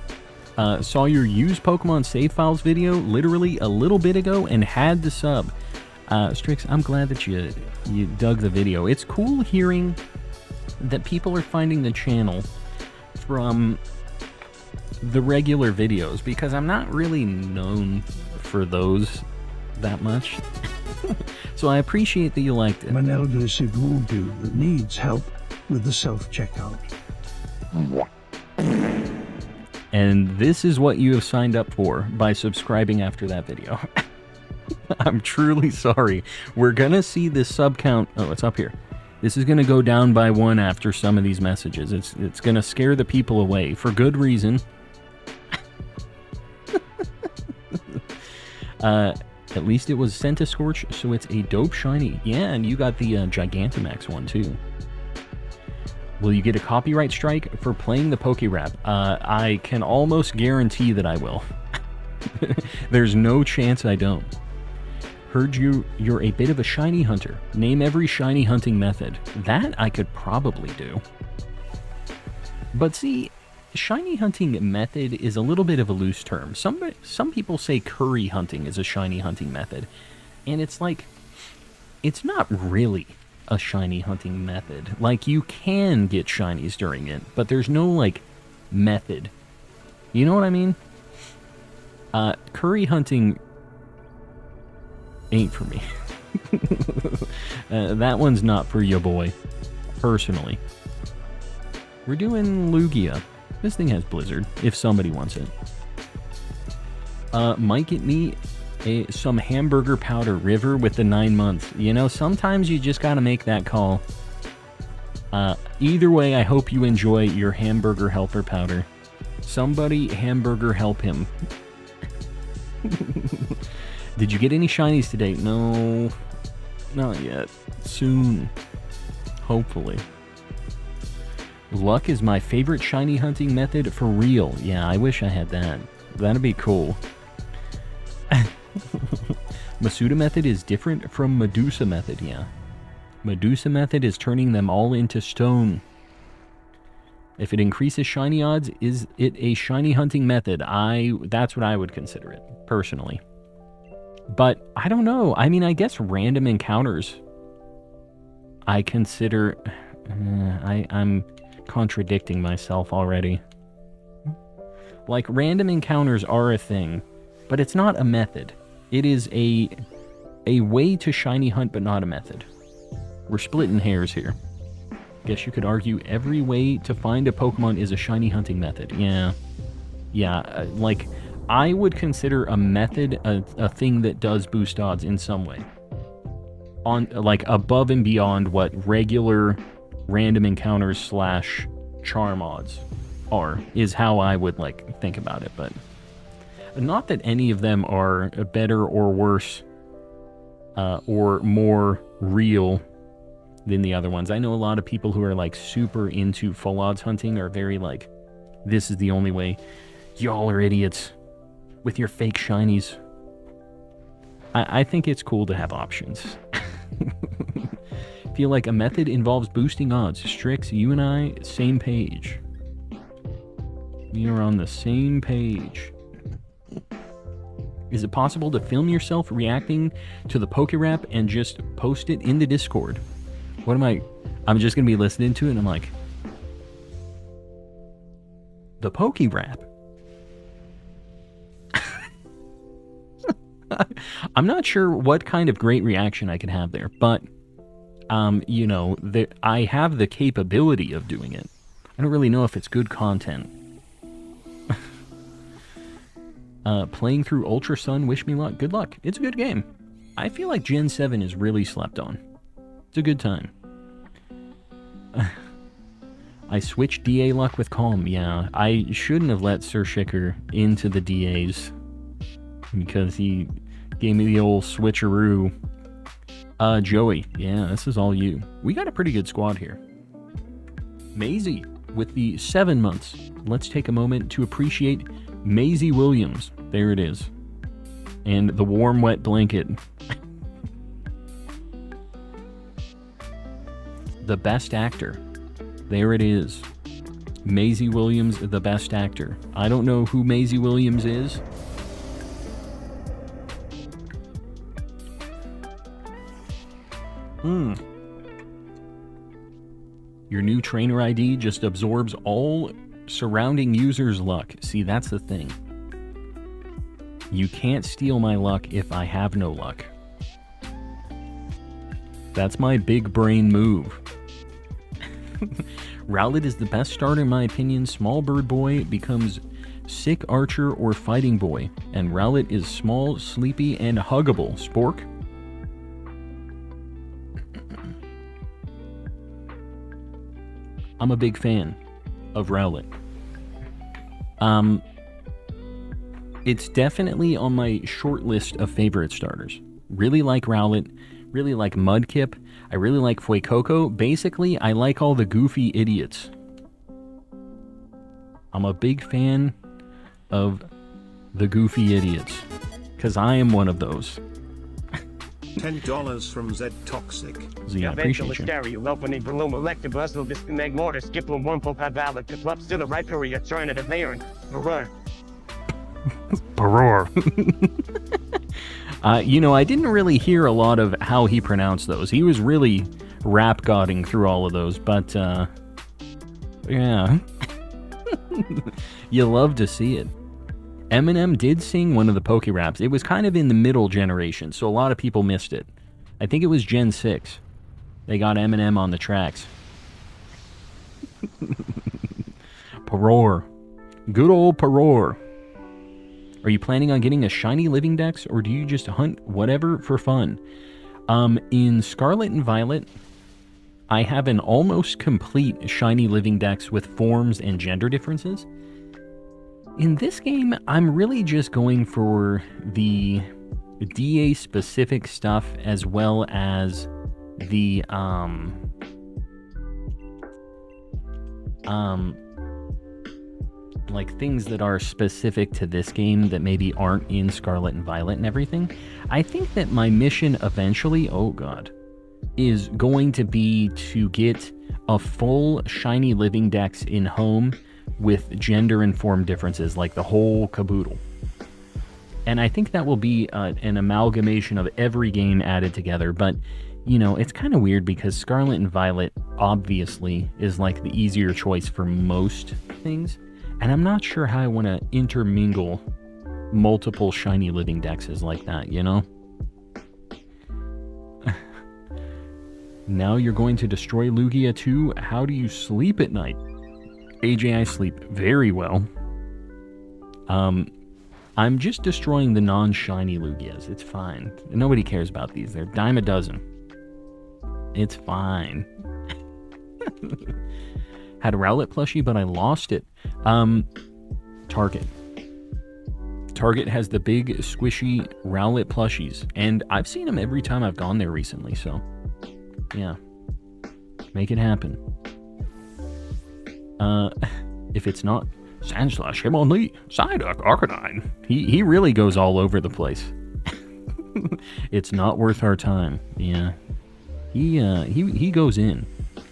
Saw your used Pokemon save files video literally a little bit ago and had to sub. Strix, I'm glad that you dug the video. It's cool hearing that people are finding the channel from the regular videos, because I'm not really known for those that much. So I appreciate that you liked it. I'm an elderly Sibubu that needs help with the self-checkout. And this is what you have signed up for by subscribing after that video. I'm truly sorry. We're gonna see this sub count. Oh, it's up here. This is gonna go down by 1 after some of these messages. It's gonna scare the people away for good reason. At least it was Centiskorch, so it's a dope shiny. Yeah, and you got the Gigantamax one too. Will you get a copyright strike for playing the Pokerap? I can almost guarantee that I will. There's no chance I don't. Heard you're a bit of a shiny hunter. Name every shiny hunting method. That I could probably do. But see, shiny hunting method is a little bit of a loose term. Some people say curry hunting is a shiny hunting method. And it's like, it's not really a shiny hunting method. Like, you can get shinies during it, but there's no, like, method. You know what I mean? Curry hunting ain't for me. That one's not for you, boy. Personally. We're doing Lugia. This thing has Blizzard, if somebody wants it. Might get me some hamburger powder river with the 9 months. You know, sometimes you just gotta make that call. Either way, I hope you enjoy your hamburger helper powder. Somebody hamburger help him. Did you get any shinies today? No, not yet. Soon. Hopefully. Luck is my favorite shiny hunting method for real. Yeah, I wish I had that. That'd be cool. Masuda method is different from Medusa method, yeah. Medusa method is turning them all into stone. If it increases shiny odds, is it a shiny hunting method? That's what I would consider it, personally. But, I don't know. I mean, I guess random encounters, I consider... I'm contradicting myself already. Like, random encounters are a thing, but it's not a method. It is a way to shiny hunt, but not a method. We're splitting hairs here. Guess you could argue every way to find a Pokemon is a shiny hunting method. Yeah. Yeah, like, I would consider a method a thing that does boost odds in some way. On, like, above and beyond what regular random encounters / charm odds are, is how I would, like, think about it, but... Not that any of them are better or worse or more real than the other ones. I know a lot of people who are like super into full odds hunting are very like, this is the only way. Y'all are idiots with your fake shinies. I think it's cool to have options. Feel like a method involves boosting odds. Strix, you and I, same page. We are on the same page. Is it possible to film yourself reacting to the Pokerap and just post it in the Discord? What am I'm just going to be listening to it and I'm like, the Pokerap? I'm not sure what kind of great reaction I could have there, but, you know, I have the capability of doing it. I don't really know if it's good content. Playing through Ultra Sun, wish me luck. Good luck. It's a good game. I feel like Gen 7 is really slept on. It's a good time. I switched DA luck with Calm. Yeah, I shouldn't have let Sir Shicker into the DAs because he gave me the old switcheroo. Joey, yeah, this is all you. We got a pretty good squad here. Maisie with the 7 months. Let's take a moment to appreciate Maisie Williams. There it is. And the warm, wet blanket. The best actor. There it is. Maisie Williams, the best actor. I don't know who Maisie Williams is. Your new trainer ID just absorbs all surrounding users' luck. See, that's the thing. You can't steal my luck if I have no luck. That's my big brain move. Rowlet is the best starter in my opinion. Small Bird Boy becomes Sick Archer or Fighting Boy. And Rowlet is small, sleepy, and huggable. Spork? I'm a big fan of Rowlet. It's definitely on my short list of favorite starters. Really like Rowlet, really like Mudkip, I really like Fuecoco. Basically, I like all the goofy idiots. I'm a big fan of the goofy idiots, because I am one of those. $10 from Z Toxic. Z, I appreciate you. You know, I didn't really hear a lot of how he pronounced those. He was really rap godding through all of those, but, yeah. You love to see it. Eminem did sing one of the Poke Raps. It was kind of in the middle generation, so a lot of people missed it. I think it was Gen 6. They got Eminem on the tracks. Paror. Good old Paror. Are you planning on getting a shiny living dex, or do you just hunt whatever for fun? In Scarlet and Violet, I have an almost complete shiny living dex with forms and gender differences. In this game, I'm really just going for the DA specific stuff as well as the like things that are specific to this game that maybe aren't in Scarlet and Violet and everything. I think that my mission eventually, oh god, is going to be to get a full shiny living dex in home with gender and form differences, like the whole caboodle. And I think that will be an amalgamation of every game added together, but you know, it's kind of weird because Scarlet and Violet obviously is like the easier choice for most things, and I'm not sure how I want to intermingle multiple shiny living dexes like that, you know? Now you're going to destroy Lugia too? How do you sleep at night? AJ, I sleep very well. I'm just destroying the non-shiny Lugias. It's fine. Nobody cares about these. They're dime a dozen. It's fine. Had a Rowlet plushie, but I lost it. Target. Target has the big, squishy Rowlet plushies, and I've seen them every time I've gone there recently, so yeah. Make it happen. If it's not Sandslash, Hitmonlee, Psyduck, Arcanine, he really goes all over the place. It's not worth our time. Yeah. He goes in.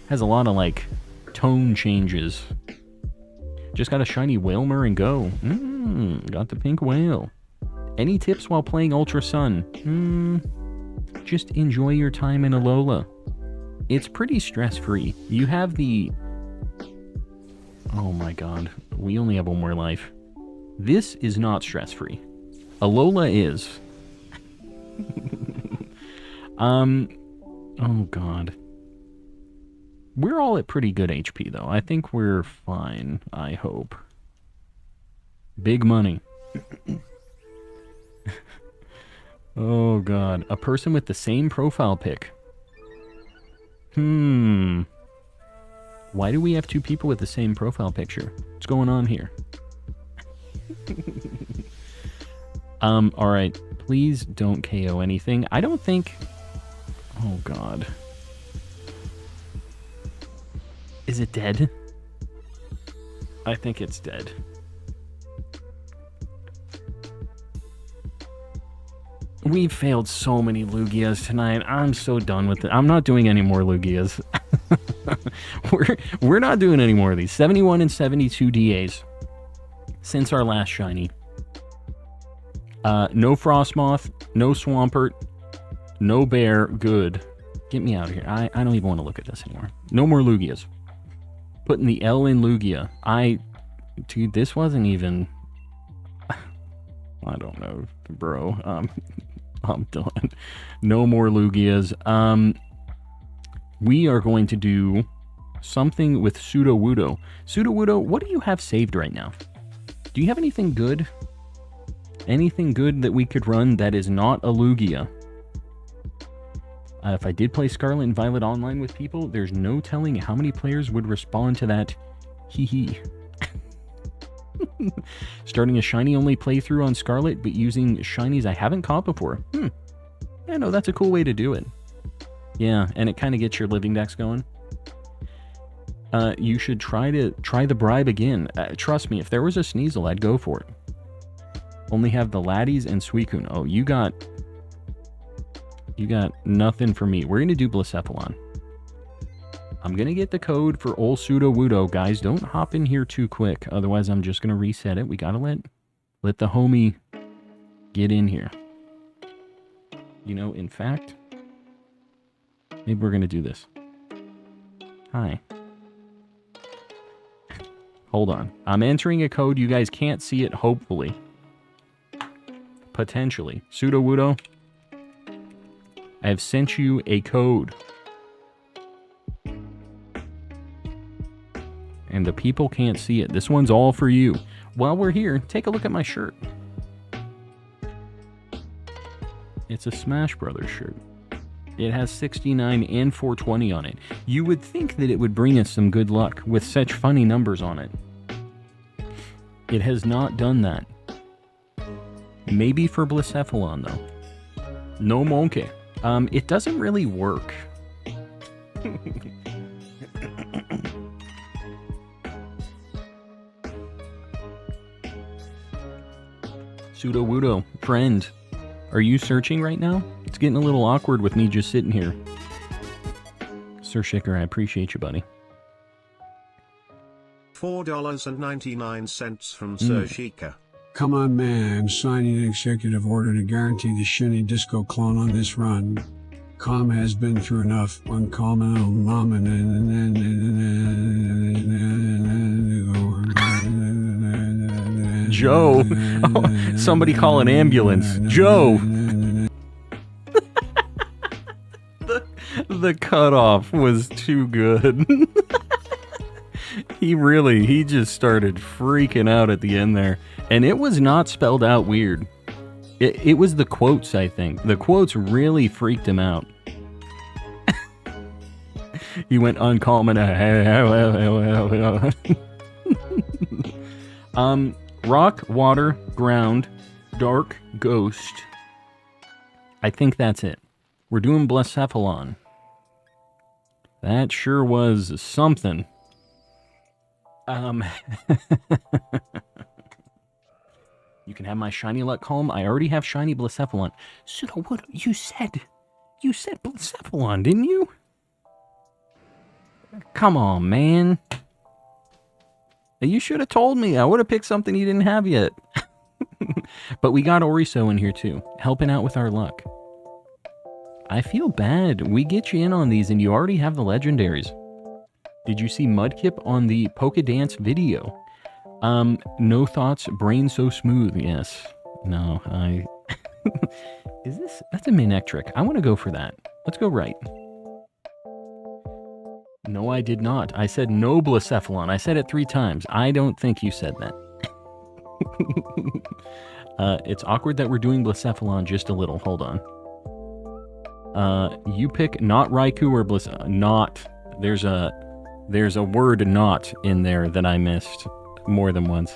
Has a lot of, like, tone changes. Just got a shiny Whalmer and go. Got the pink whale. Any tips while playing Ultra Sun? Just enjoy your time in Alola. It's pretty stress-free. You have the... Oh my god. We only have one more life. This is not stress-free. Alola is. Oh god. We're all at pretty good HP, though. I think we're fine, I hope. Big money. Oh god. A person with the same profile pic. Why do we have two people with the same profile picture? What's going on here? Alright. Please don't KO anything. I don't think... Oh, God. Is it dead? I think it's dead. We've failed so many Lugias tonight. I'm so done with it. I'm not doing any more Lugias. We're not doing any more of these. 71 and 72 DAs since our last shiny. No Frostmoth, no Swampert, no Bear. Good. Get me out of here. I don't even want to look at this anymore. No more Lugias. Putting the L in Lugia. Dude, this wasn't even... I don't know, bro. I'm done. No more Lugias. We are going to do something with Sudowoodo. Sudowoodo, what do you have saved right now? Do you have anything good? Anything good that we could run that is not a Lugia? If I did play Scarlet and Violet online with people, there's no telling how many players would respond to that hee. Starting a shiny-only playthrough on Scarlet, but using shinies I haven't caught before. Yeah, no, that's a cool way to do it. Yeah, and it kind of gets your living dex going. You should try the bribe again. Trust me, if there was a Sneasel, I'd go for it. Only have the Laddies and Suicune. Oh, you got nothing for me. We're going to do Blacephalon. I'm going to get the code for old Sudowoodo. Guys, don't hop in here too quick. Otherwise, I'm just going to reset it. We got to let the homie get in here. You know, in fact, maybe we're going to do this. Hi. Hold on. I'm entering a code. You guys can't see it, hopefully. Potentially. Sudowoodo, I have sent you a code. And the people can't see it. This one's all for you. While we're here, take a look at my shirt. It's a Smash Brothers shirt. It has 69 and 420 on it. You would think that it would bring us some good luck with such funny numbers on it. It has not done that. Maybe for Blacephalon, though. No monkey. It doesn't really work. Pseudo Wudo, friend, are you searching right now? It's getting a little awkward with me just sitting here. Sir Shicker, I appreciate you, buddy. $4.99 from Sir Shika. Come on, man. I'm signing an executive order to guarantee the Shinny Disco clone on this run. Com has been through enough. Joe. Oh, somebody call an ambulance. Joe. The cutoff was too good. He just started freaking out at the end there. And it was not spelled out weird. It was the quotes, I think. The quotes really freaked him out. He went uncommon. Rock, water, ground, dark, ghost. I think that's it. We're doing Blacephalon. That sure was something. You can have my shiny luck comb. I already have shiny Blacephalon. Pseudo, what you said Blacephalon, didn't you? Come on, man. You should have told me. I would have picked something you didn't have yet. But we got Oriso in here too, helping out with our luck. I feel bad. We get you in on these and you already have the legendaries. Did you see Mudkip on the Polka Dance video? No thoughts, brain so smooth. Yes. No, I... Is this... That's a Manectric. I want to go for that. Let's go right. No, I did not. I said no Blacephalon. I said it 3 times. I don't think you said that. It's awkward that we're doing Blacephalon just a little. Hold on. You pick not Raikou or not. There's a word not in there that I missed more than once.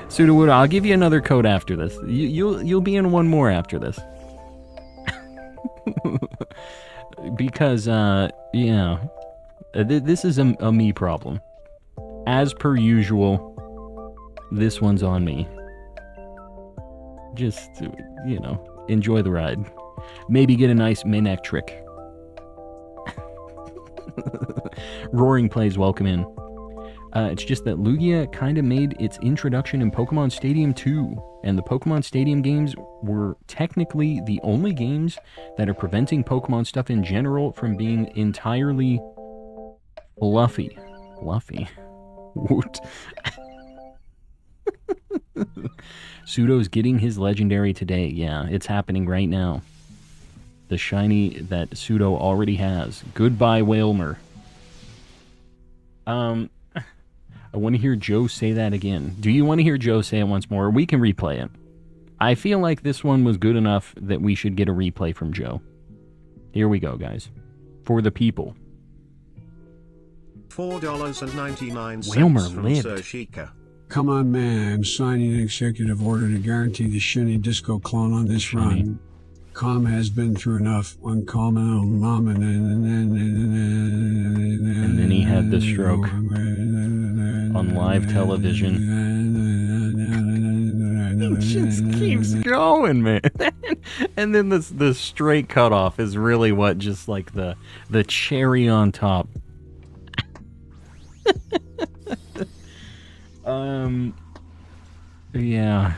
Sudowoodo, I'll give you another code after this. You'll be in one more after this. Because yeah, this is a me problem. As per usual, this one's on me. Just, you know, enjoy the ride. Maybe get a nice Manectric. Roaring Plays, welcome in. It's just that Lugia kind of made its introduction in Pokemon Stadium 2, and the Pokemon Stadium games were technically the only games that are preventing Pokemon stuff in general from being entirely fluffy. Fluffy? Woot. Pseudo's getting his legendary today. Yeah, it's happening right now. The shiny that Pseudo already has. Goodbye, Whalmer. I want to hear Joe say that again. Do you want to hear Joe say it once more? We can replay it. I feel like this one was good enough that we should get a replay from Joe. Here we go, guys. For the people. $4.99 Whalmer from lived. Sir Shika. Come on, man. I'm signing an executive order to guarantee the Shinny Disco clone on this run. Com has been through enough. Uncommon, and then he had the stroke on live television. It just keeps going, man. And then the straight cutoff is really what just like the cherry on top. Yeah.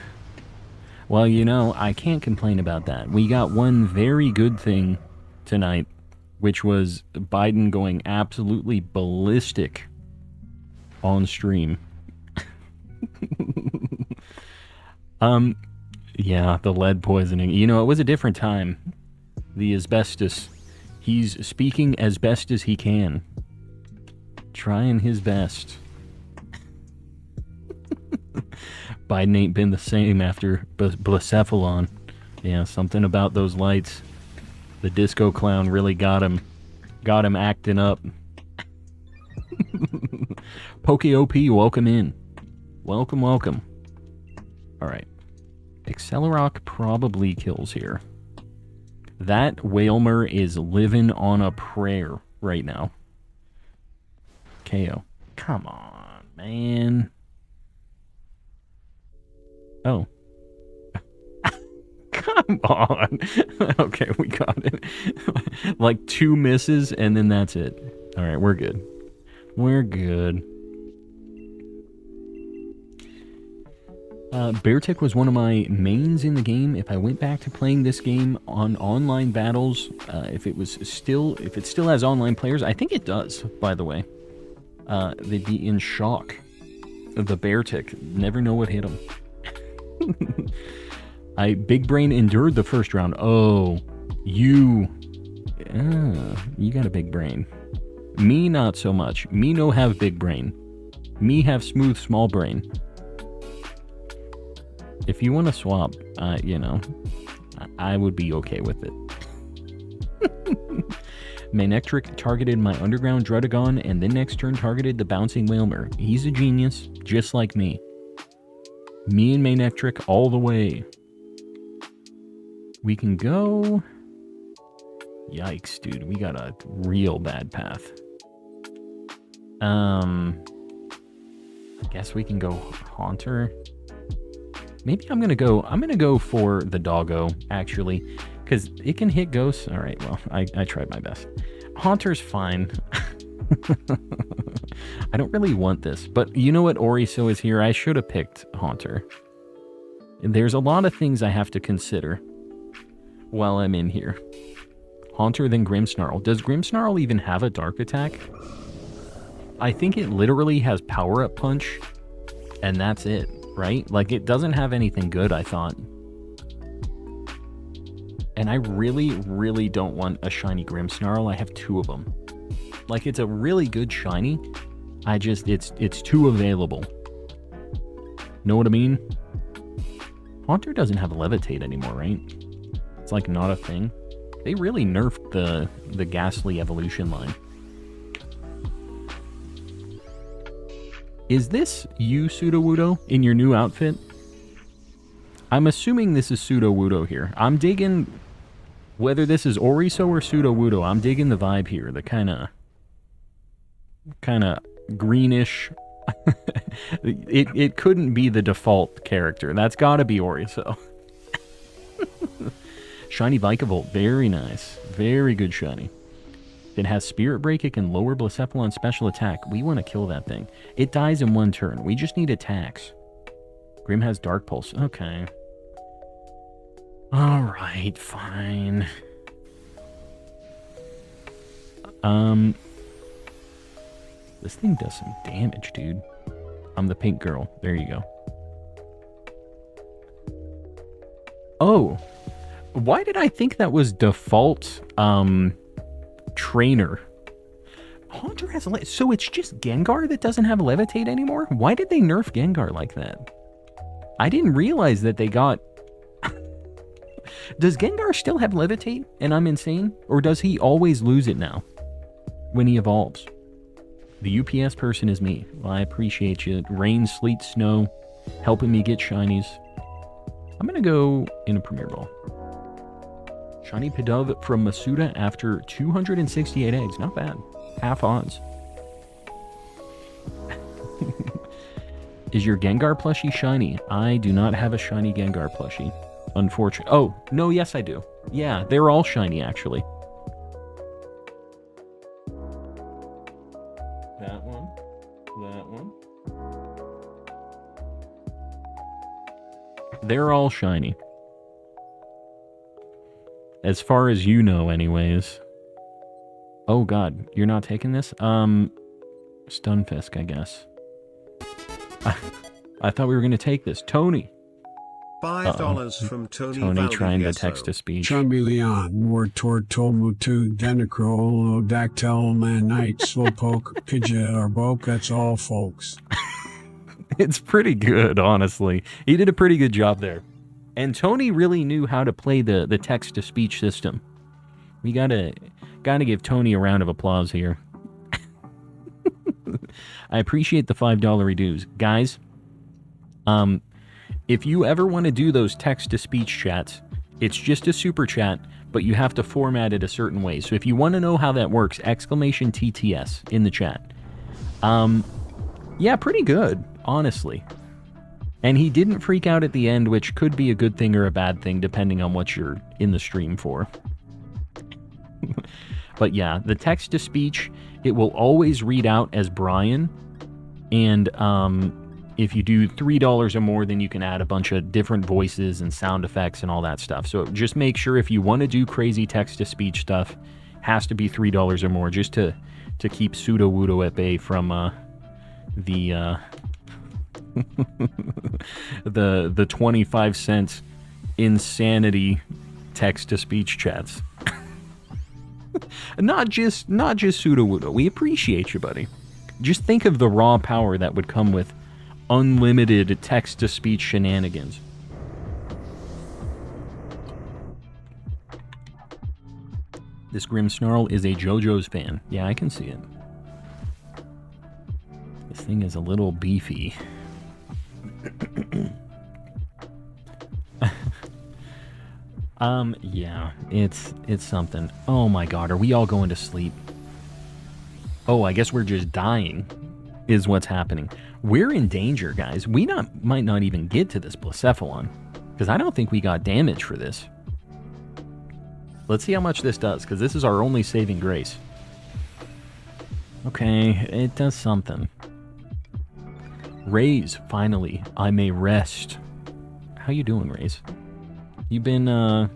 Well, you know, I can't complain about that. We got one very good thing tonight, which was Biden going absolutely ballistic on stream. Yeah, the lead poisoning. You know, it was a different time. The asbestos. He's speaking as best as he can. Trying his best. Biden ain't been the same after Blacephalon. Yeah, something about those lights. The disco clown really got him acting up. Poke OP, welcome in. Welcome. Alright. Accelerock probably kills here. That Whalmer is living on a prayer right now. KO. Come on, man. Oh. Come on. Okay, we got it. Like 2 misses, and then that's it. Alright, we're good. We're good. Beartick was one of my mains in the game. If I went back to playing this game on online battles, if it still has online players, I think it does, by the way. They'd be in shock. The Beartick. Never know what hit them. Big Brain endured the first round. Oh, you got a big brain. Me, not so much. Me no have big brain. Me have smooth small brain. If you want to swap, you know, I would be okay with it. Manectric targeted my underground Drudagon and then next turn targeted the bouncing Whalmer. He's a genius, just like me. Me and Manectric all the way. We can go... Yikes, dude. We got a real bad path. I guess we can go Haunter. Maybe I'm gonna go for the Doggo, actually. Because it can hit ghosts. Alright, well, I tried my best. Haunter's fine. I don't really want this. But you know what? Oriso is here. I should have picked Haunter. There's a lot of things I have to consider while I'm in here. Haunter, then Grimmsnarl. Does Grimmsnarl even have a dark attack? I think it literally has power-up punch, and that's it, right? Like, it doesn't have anything good, I thought. And I really, really don't want a shiny Grimmsnarl. I have 2 of them. Like, it's a really good shiny. It's too available. Know what I mean? Haunter doesn't have Levitate anymore, right? It's like not a thing. They really nerfed the Ghastly evolution line. Is this you, Sudowoodo, in your new outfit? I'm assuming this is Sudowoodo here. I'm digging whether this is Oriso or Sudowoodo. I'm digging the vibe here. The kind of greenish. it couldn't be the default character. That's got to be Oriso. Shiny Vikavolt, very nice. Very good shiny. It has Spirit Break, it can lower Blacephalon's special attack. We want to kill that thing. It dies in 1 turn. We just need attacks. Grim has Dark Pulse. Okay. Alright, fine. This thing does some damage, dude. I'm the pink girl. There you go. Oh. Why did I think that was default, trainer? Haunter has so it's just Gengar that doesn't have Levitate anymore? Why did they nerf Gengar like that? I didn't realize that they got... Does Gengar still have Levitate and I'm insane? Or does he always lose it now when he evolves? The UPS person is me. Well, I appreciate you. Rain, sleet, snow, helping me get shinies. I'm gonna go in a Premier Ball. Shiny Pidove from Masuda after 268 eggs. Not bad. Half odds. Is your Gengar plushie shiny? I do not have a shiny Gengar plushie. Unfortunately. Oh, no, yes I do. Yeah, they're all shiny, actually. That one. That one. They're all shiny. As far as you know, anyways. Oh god, you're not taking this? Stunfisk, I guess. I thought we were going to take this. Tony! $5 from Tony trying to text-to-speech. Chumby Leon, Wartorb, Tolmutu, Denacrol, Dactyl, Manite, Slowpoke, Pidgeot, or Boke, that's all, folks. It's pretty good, honestly. He did a pretty good job there. And Tony really knew how to play the text-to-speech system. We gotta give Tony a round of applause here. I appreciate the $5 reduce. Guys, if you ever want to do those text-to-speech chats, it's just a super chat, but you have to format it a certain way. So if you want to know how that works, exclamation TTS in the chat. Yeah, pretty good, honestly. And he didn't freak out at the end, which could be a good thing or a bad thing, depending on what you're in the stream for. But yeah, the text-to-speech, it will always read out as Brian. And if you do $3 or more, then you can add a bunch of different voices and sound effects and all that stuff. So just make sure if you want to do crazy text-to-speech stuff, has to be $3 or more, just to keep pseudo-wudo at bay from the 25-cent insanity text-to-speech chats. Not just pseudo-wudo. We appreciate you, buddy. Just think of the raw power that would come with unlimited text-to-speech shenanigans. This Grim Snarl is a JoJo's fan. Yeah, I can see it. This thing is a little beefy. Yeah, it's something. Oh my god, are we all going to sleep? Oh, I guess we're just dying, is what's happening. We're in danger, guys. We might not even get to this Blacephalon, because I don't think we got damage for this. Let's see how much this does, because this is our only saving grace. Okay, it does something. Raze, finally, I may rest. How you doing, Raze? You been, I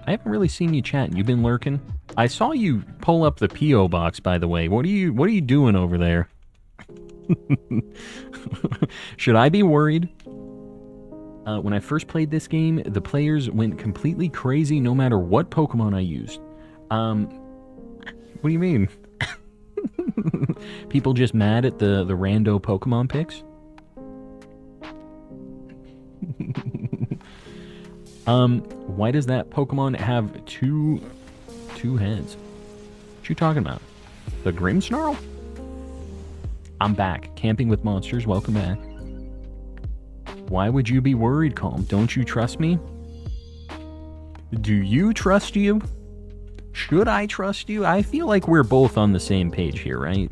haven't really seen you chatting. You been lurking? I saw you pull up the P.O. box, by the way. What are you doing over there? Should I be worried? When I first played this game, the players went completely crazy no matter what Pokemon I used. What do you mean? People just mad at the rando Pokemon picks? Why does that Pokemon have two heads? What you talking about? The Grimmsnarl? I'm back. Camping with Monsters. Welcome back. Why would you be worried, Calm? Don't you trust me? Do you trust you? Should I trust you? I feel like we're both on the same page here, right?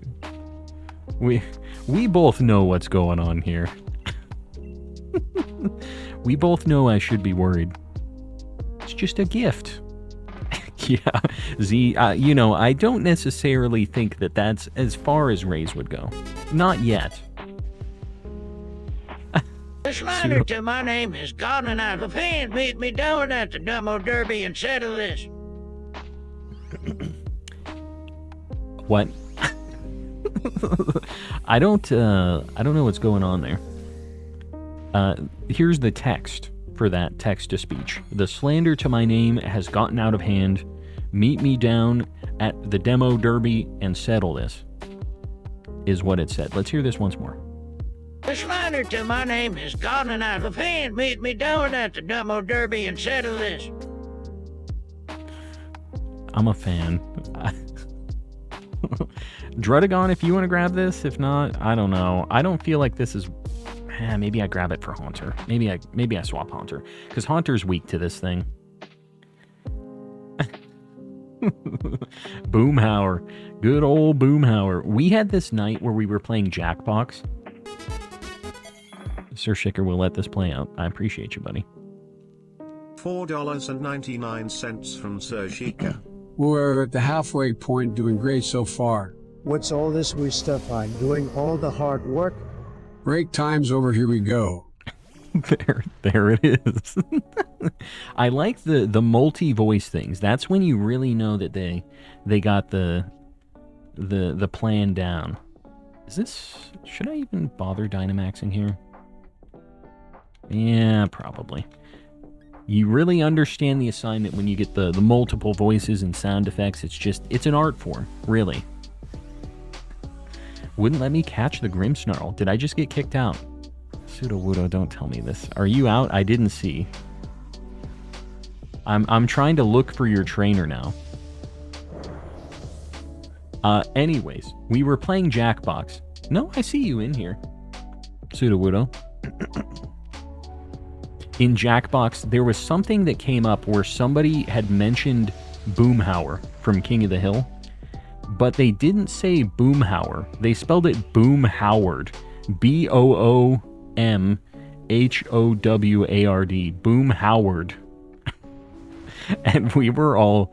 We both know what's going on here. We both know I should be worried. It's just a gift. Yeah, Z, you know, I don't necessarily think that that's as far as Raze would go. Not yet. This liner to my name has gone and out of hand. Meet me down at the Demo Derby and settle this. What? I don't know what's going on there. Here's the text for that text-to-speech. The slander to my name has gotten out of hand. Meet me down at the Demo Derby and settle this, is what it said. Let's hear this once more. The slander to my name has gone and out of hand. Meet me down at the Demo Derby and settle this. I'm a fan. Drudagon, if you want to grab this. If not, I don't know. I don't feel like this is... maybe I grab it for Haunter. Maybe I swap Haunter. Because Haunter's weak to this thing. Boomhauer. Good old Boomhauer. We had this night where we were playing Jackbox. Sir Shicker will let this play out. I appreciate you, buddy. $4.99 from Sir Shicker. We're at the halfway point, doing great so far. What's all this wee stuff on? Doing all the hard work? Break time's over, here we go. There it is. I like the multi-voice things. That's when you really know that they got the plan down. Is this... should I even bother Dynamaxing here? Yeah, probably. You really understand the assignment when you get the multiple voices and sound effects. It's an art form, really. Wouldn't let me catch the Grimmsnarl. Did I just get kicked out? Sudowoodo, don't tell me this. Are you out? I didn't see. I'm trying to look for your trainer now. Anyways, we were playing Jackbox. No, I see you in here. Sudowoodo. In Jackbox, there was something that came up where somebody had mentioned Boomhauer from King of the Hill, but they didn't say Boomhauer. They spelled it Boom Howard. B-O-O-M-H-O-W-A-R-D. Boom Howard. And we were all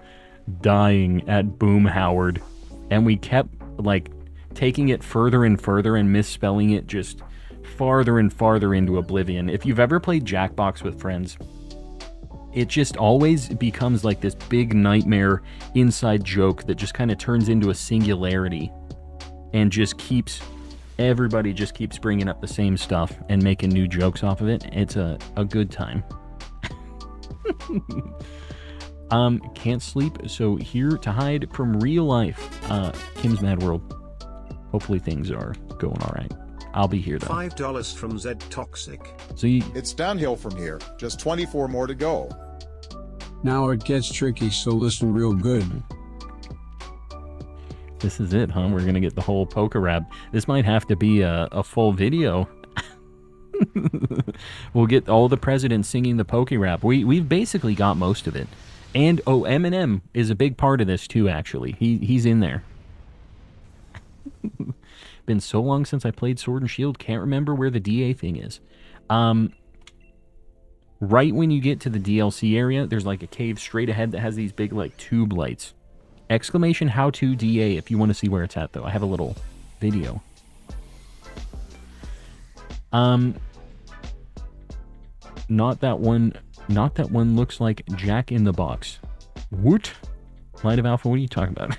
dying at Boom Howard. And we kept, like, taking it further and further and misspelling it just farther and farther into oblivion. If you've ever played Jackbox with friends, it just always becomes like this big nightmare inside joke that just kind of turns into a singularity and just keeps... Everybody just keeps bringing up the same stuff and making new jokes off of it. It's a good time. Can't sleep, so here to hide from real life. Kim's Mad World. Hopefully things are going all right. I'll be here, though. $5 from Zed Toxic. So It's downhill from here. Just 24 more to go. Now it gets tricky, so listen real good. This is it, huh? We're going to get the whole poker rap. This might have to be a full video. We'll get all the presidents singing the poke rap. We've basically got most of it. And, oh, Eminem is a big part of this, too, actually. He's in there. Been so long since I played Sword and Shield, can't remember where the DA thing is. Right when you get to the DLC area, there's like a cave straight ahead that has these big, like, tube lights. Exclamation how to DA if you want to see where it's at, though. I have a little video. Not that one looks like Jack in the Box. Woot? Light of Alpha, what are you talking about?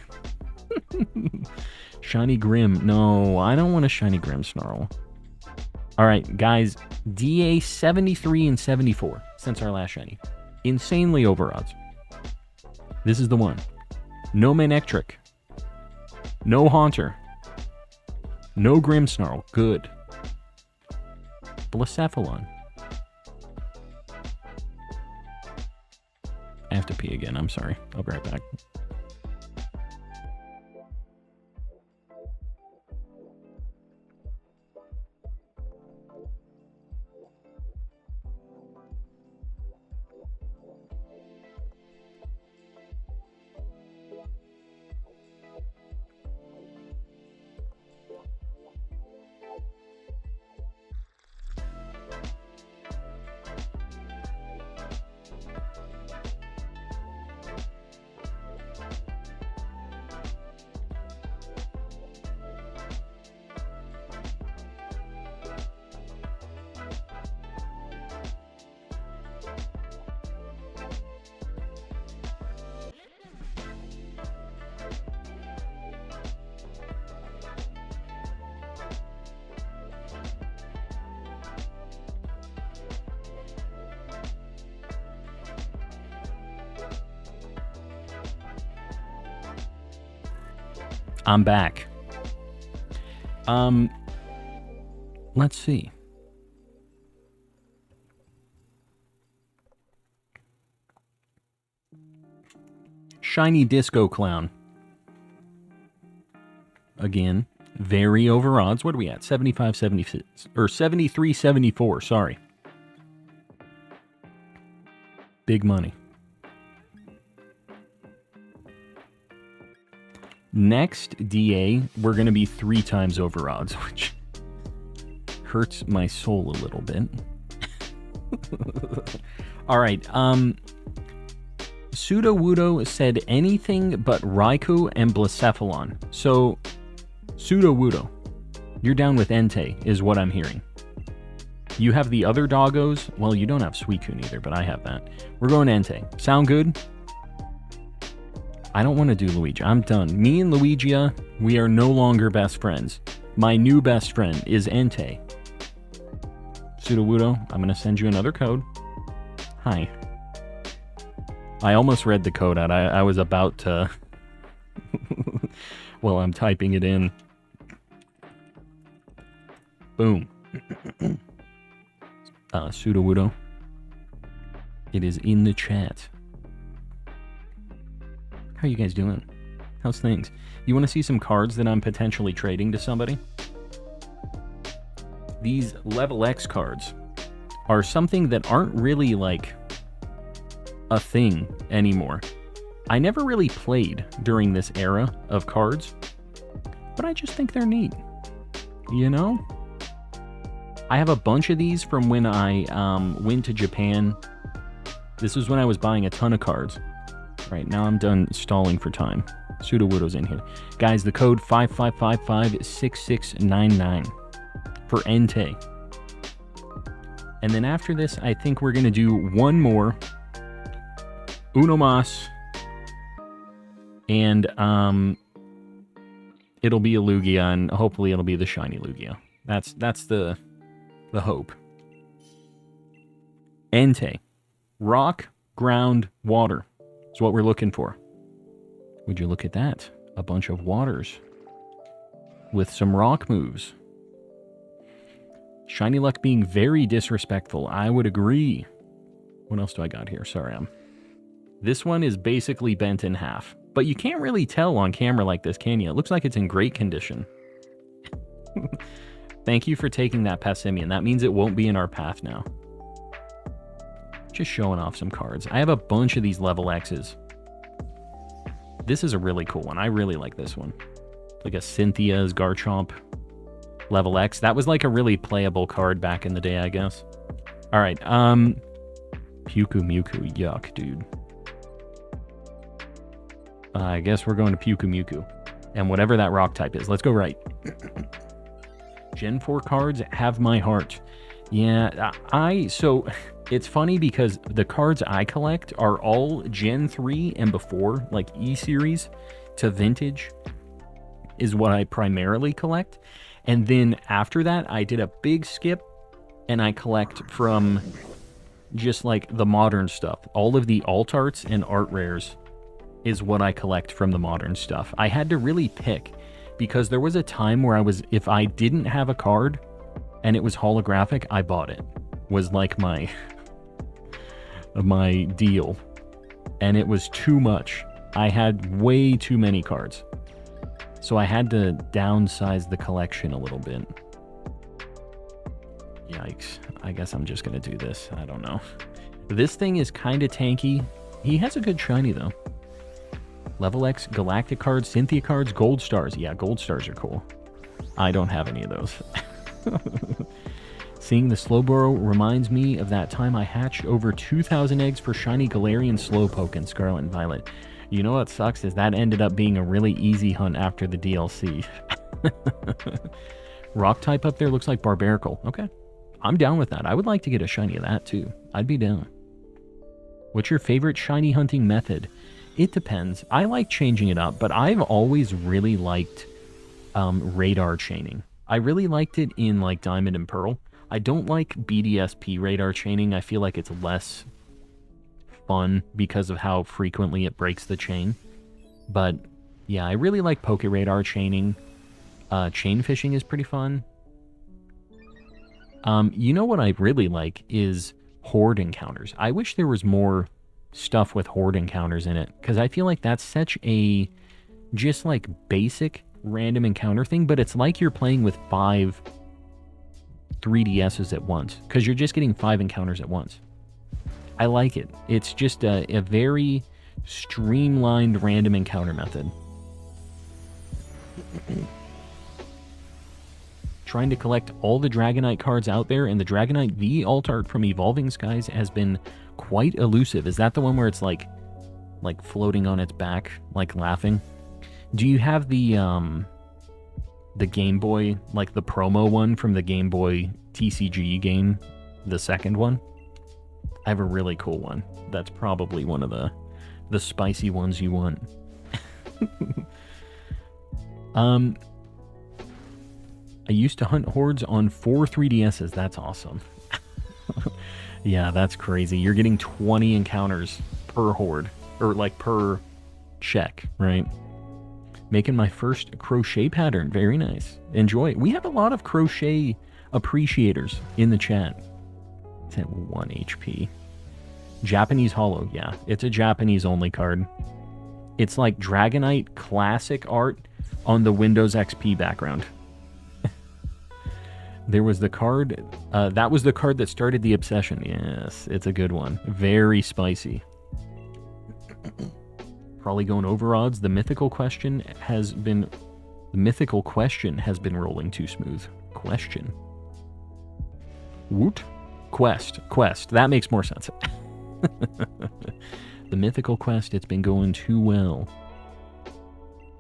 Shiny Grim. No, I don't want a Shiny Grim Snarl. Alright, guys. DA 73 and 74 since our last shiny. Insanely over odds. This is the one. No Manectric. No Haunter. No Grimmsnarl. Good. Blacephalon. I have to pee again. I'm sorry. I'll be right back. I'm back. Let's see. Shiny Disco Clown. Again, very over odds. What are we at? 75, 76, or 73, 74, sorry. Big money. Next DA, we're going to be 3 times over odds, which hurts my soul a little bit. All right. Sudowoodo said anything but Raikou and Blacephalon. So, Sudowoodo, you're down with Entei, is what I'm hearing. You have the other doggos. Well, you don't have Suicune either, but I have that. We're going Entei. Sound good? I don't want to do Luigi. I'm done. Me and Luigia, we are no longer best friends. My new best friend is Entei. Sudowoodo, I'm going to send you another code. Hi. I almost read the code out. I was about to... Well, I'm typing it in. Boom. Sudowoodo. It is in the chat. How are you guys doing? How's things? You want to see some cards that I'm potentially trading to somebody? These level X cards are something that aren't really like a thing anymore. I never really played during this era of cards, but I just think they're neat. You know? I have a bunch of these from when I went to Japan. This was when I was buying a ton of cards. Right, now I'm done stalling for time. Sudowoodo's in here. Guys, the code 55556699 for Entei. And then after this, I think we're going to do one more. Uno Mas. And it'll be a Lugia, and hopefully it'll be the shiny Lugia. That's the hope. Entei. Rock, ground, water is what we're looking for. Would you look at that? A bunch of waters with some rock moves. Shiny Luck being very disrespectful. I would agree. What else do I got here? Sorry, this one is basically bent in half. But you can't really tell on camera like this, can you? It looks like it's in great condition. Thank you for taking that, Passimian. That means it won't be in our path now. Just showing off some cards. I have a bunch of these level X's. This is a really cool one. I really like this one. Like a Cynthia's Garchomp level X. That was like a really playable card back in the day, I guess. All right. Puku Mewtwo. Yuck, dude. I guess we're going to Puku Mewtwo. And whatever that rock type is. Let's go right. Gen 4 cards have my heart. Yeah, so it's funny because the cards I collect are all Gen 3 and before, like E-Series to Vintage is what I primarily collect. And then after that, I did a big skip and I collect from just like the modern stuff. All of the alt arts and art rares is what I collect from the modern stuff. I had to really pick because there was a time where if I didn't have a card and it was holographic, I bought it. Was like my deal. And it was too much. I had way too many cards. So I had to downsize the collection a little bit. Yikes. I guess I'm just going to do this. I don't know. This thing is kind of tanky. He has a good shiny, though. Level X, Galactic cards, Cynthia cards, Gold Stars. Yeah, Gold Stars are cool. I don't have any of those. Seeing the Slowbro reminds me of that time I hatched over 2,000 eggs for shiny Galarian Slowpoke in Scarlet and Violet. You know what sucks is that ended up being a really easy hunt after the DLC. Rock type up there looks like Barbaracle. Okay. I'm down with that. I would like to get a shiny of that too. I'd be down. What's your favorite shiny hunting method? It depends. I like changing it up, but I've always really liked radar chaining. I really liked it in like Diamond and Pearl. I don't like BDSP radar chaining. I feel like it's less fun because of how frequently it breaks the chain. But yeah, I really like Poke Radar chaining. Chain fishing is pretty fun. You know what I really like is horde encounters. I wish there was more stuff with horde encounters in it, because I feel like that's such a just like basic random encounter thing, but it's like you're playing with 5 3DSs at once, because you're just getting 5 encounters at once. I like it. It's just a very streamlined random encounter method. Trying to collect all the Dragonite cards out there, and the Dragonite V alt art from Evolving Skies has been quite elusive. Is that the one where it's like floating on its back, like laughing? Do you have the Game Boy, like the promo one from the Game Boy TCG game, the second one? I have a really cool one. That's probably one of the spicy ones you want. I used to hunt hordes on 4 3DSs. That's awesome. Yeah, that's crazy. You're getting 20 encounters per horde, or like per check, right? Making my first crochet pattern. Very nice. Enjoy. We have a lot of crochet appreciators in the chat. It's at 1 HP. Japanese Hollow, yeah. It's a Japanese only card. It's like Dragonite classic art on the Windows XP background. There was the card, that was the card that started the obsession. Yes, it's a good one. Very spicy. Probably going over odds. The mythical question has been rolling too smooth. Question. Woot? Quest. That makes more sense. The mythical quest, it's been going too well.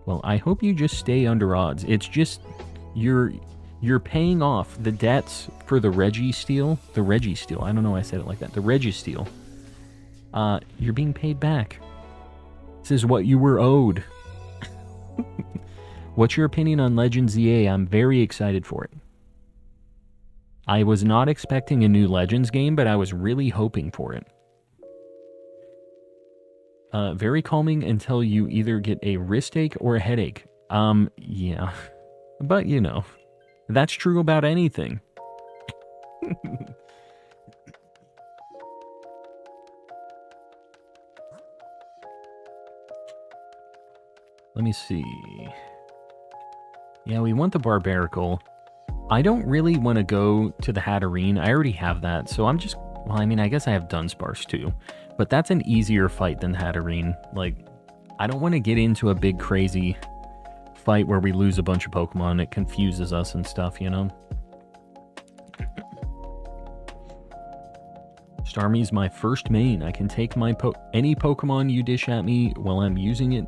Well, I hope you just stay under odds. It's just, you're paying off the debts for the Registeel. I don't know why I said it like that. The Registeel. You're being paid back. This is what you were owed. What's your opinion on Legends EA? I'm very excited for it. I was not expecting a new Legends game, but I was really hoping for it. Very calming until you either get a wrist ache or a headache. Yeah. But, you know, that's true about anything. Let me see. Yeah, we want the Barbarical. I don't really want to go to the Hatterene. I already have that, so I'm just... Well, I mean, I guess I have Dunsparce too. But that's an easier fight than Hatterene. Like, I don't want to get into a big crazy fight where we lose a bunch of Pokemon. It confuses us and stuff, you know? Starmie's my first main. I can take my any Pokemon you dish at me while I'm using it.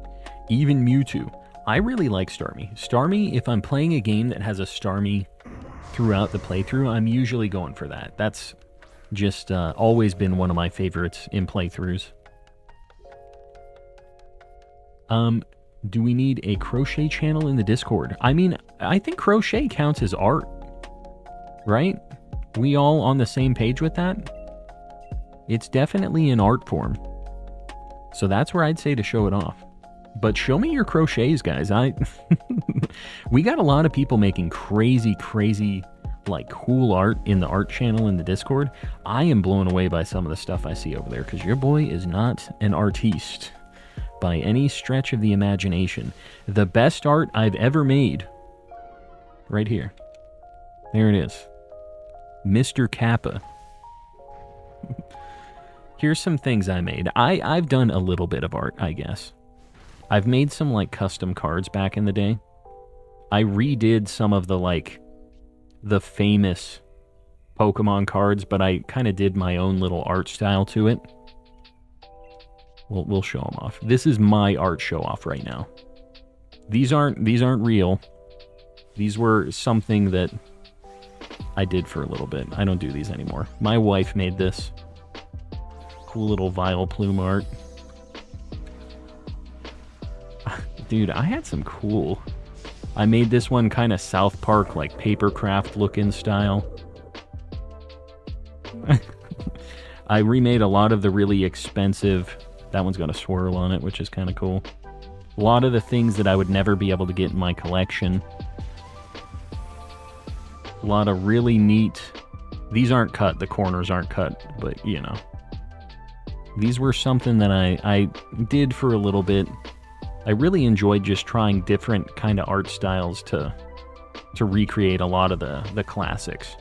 Even Mewtwo. I really like Starmie. Starmie, if I'm playing a game that has a Starmie throughout the playthrough, I'm usually going for that. That's just always been one of my favorites in playthroughs. Do we need a crochet channel in the Discord? I mean, I think crochet counts as art, right? We all on the same page with that? It's definitely an art form. So that's where I'd say to show it off. But show me your crochets, guys. We got a lot of people making crazy, like, cool art in the art channel in the Discord. I am blown away by some of the stuff I see over there, because your boy is not an artiste by any stretch of the imagination. The best art I've ever made, right here. There it is. Mr. Kappa. Here's some things I made. I've done a little bit of art, I guess. I've made some, like, custom cards back in the day. I redid some of the, like, the famous Pokemon cards, but I kind of did my own little art style to it. We'll show them off. This is my art show off right now. These aren't real. These were something that I did for a little bit. I don't do these anymore. My wife made this. Cool little Vileplume art. Dude, I had some cool... I made this one kind of South Park, like, papercraft looking style. I remade a lot of the really expensive... That one's got a swirl on it, which is kind of cool. A lot of the things that I would never be able to get in my collection. A lot of really neat... These aren't cut, the corners aren't cut, but, you know. These were something that I did for a little bit. I really enjoyed just trying different kind of art styles to recreate a lot of the classics.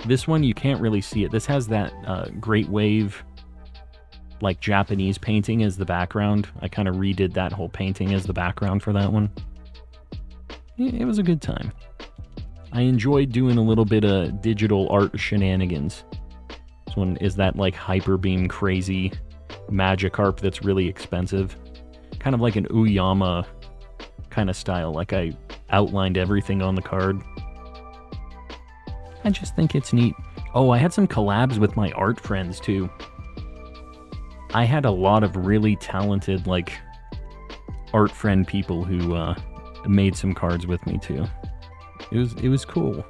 This one, you can't really see it. This has that Great Wave, like, Japanese painting as the background. I kind of redid that whole painting as the background for that one. It was a good time. I enjoyed doing a little bit of digital art shenanigans. This one is that, like, Hyper Beam crazy Magikarp that's really expensive. Kind of like an Uyama kind of style, like I outlined everything on the card. I just think it's neat. Oh, I had some collabs with my art friends too. I had a lot of really talented, like, art friend people who made some cards with me too. It was cool.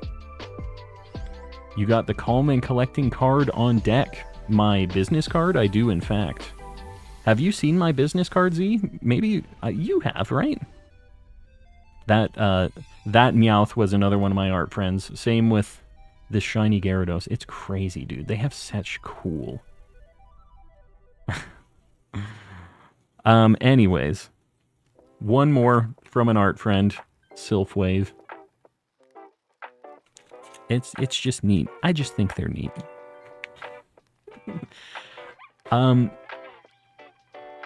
You got the Calm and Collecting card on deck. My business card? I do, in fact. Have you seen my business card, Z? Maybe you have, right? That Meowth was another one of my art friends. Same with This shiny Gyarados. It's crazy, dude. They have such cool... Anyways. One more from an art friend. Sylphwave. It's just neat. I just think they're neat.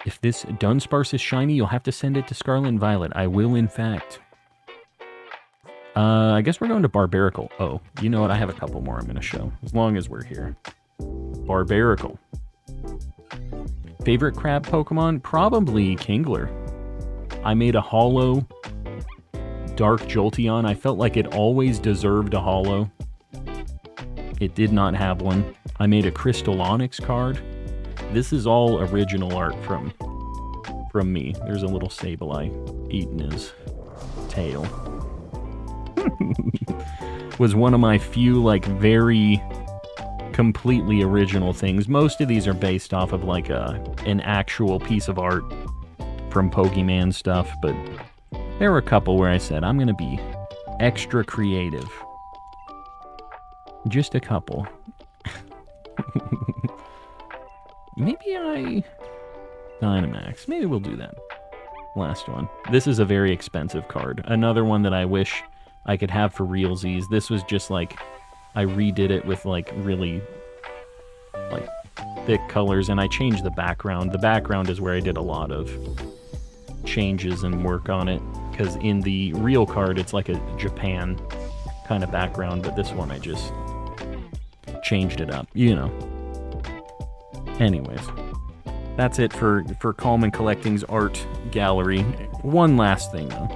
If this Dunsparce is shiny, you'll have to send it to Scarlet and Violet. I will, in fact. I guess we're going to Barbaracle. Oh, you know what? I have a couple more I'm going to show. As long as we're here. Barbaracle. Favorite crab Pokemon? Probably Kingler. I made a holo Dark Jolteon. I felt like it always deserved a holo. It did not have one. I made a Crystal Onyx card. This is all original art from me. There's a little Sableye eating his tail. Was one of my few, like, very completely original things. Most of these are based off of, like, an actual piece of art from Pokemon stuff, but there were a couple where I said, I'm going to be extra creative. Just a couple. Maybe Dynamax. Maybe we'll do that. Last one. This is a very expensive card. Another one that I wish I could have for realsies. This was just like, I redid it with like really like thick colors, and I changed the background. The background is where I did a lot of changes and work on it, because in the real card it's like a Japan kind of background, but this one I just changed it up, you know. Anyways, that's it for Coleman Collecting's art gallery. One last thing, though.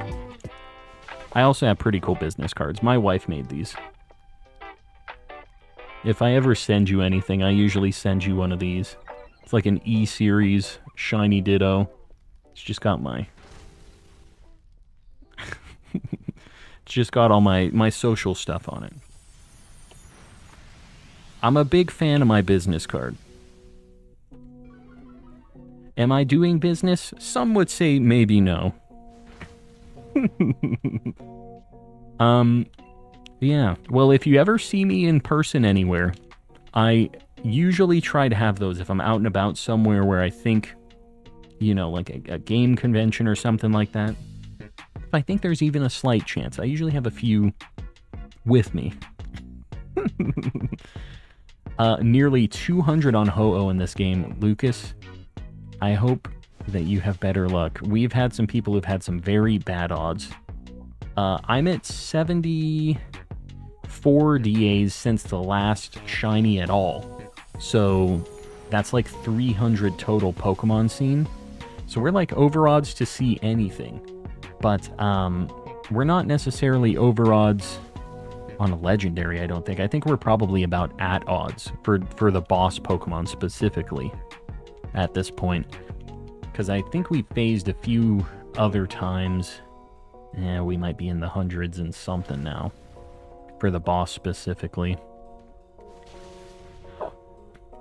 I also have pretty cool business cards. My wife made these. If I ever send you anything, I usually send you one of these. It's like an E-Series Shiny Ditto. It's just got my... it's just got all my social stuff on it. I'm a big fan of my business card. Am I doing business? Some would say maybe no. Yeah. Well, if you ever see me in person anywhere, I usually try to have those if I'm out and about somewhere where I think, you know, like a game convention or something like that. If I think there's even a slight chance, I usually have a few with me. Nearly 200 on Ho-Oh in this game. Lucas, I hope that you have better luck. We've had some people who've had some very bad odds. I'm at 74 DAs since the last shiny at all. So that's like 300 total Pokemon seen. So we're like over odds to see anything. But we're not necessarily over odds on a legendary, I don't think. I think we're probably about at odds for the boss Pokemon specifically at this point. Because I think we phased a few other times. Yeah, we might be in the hundreds and something now for the boss specifically.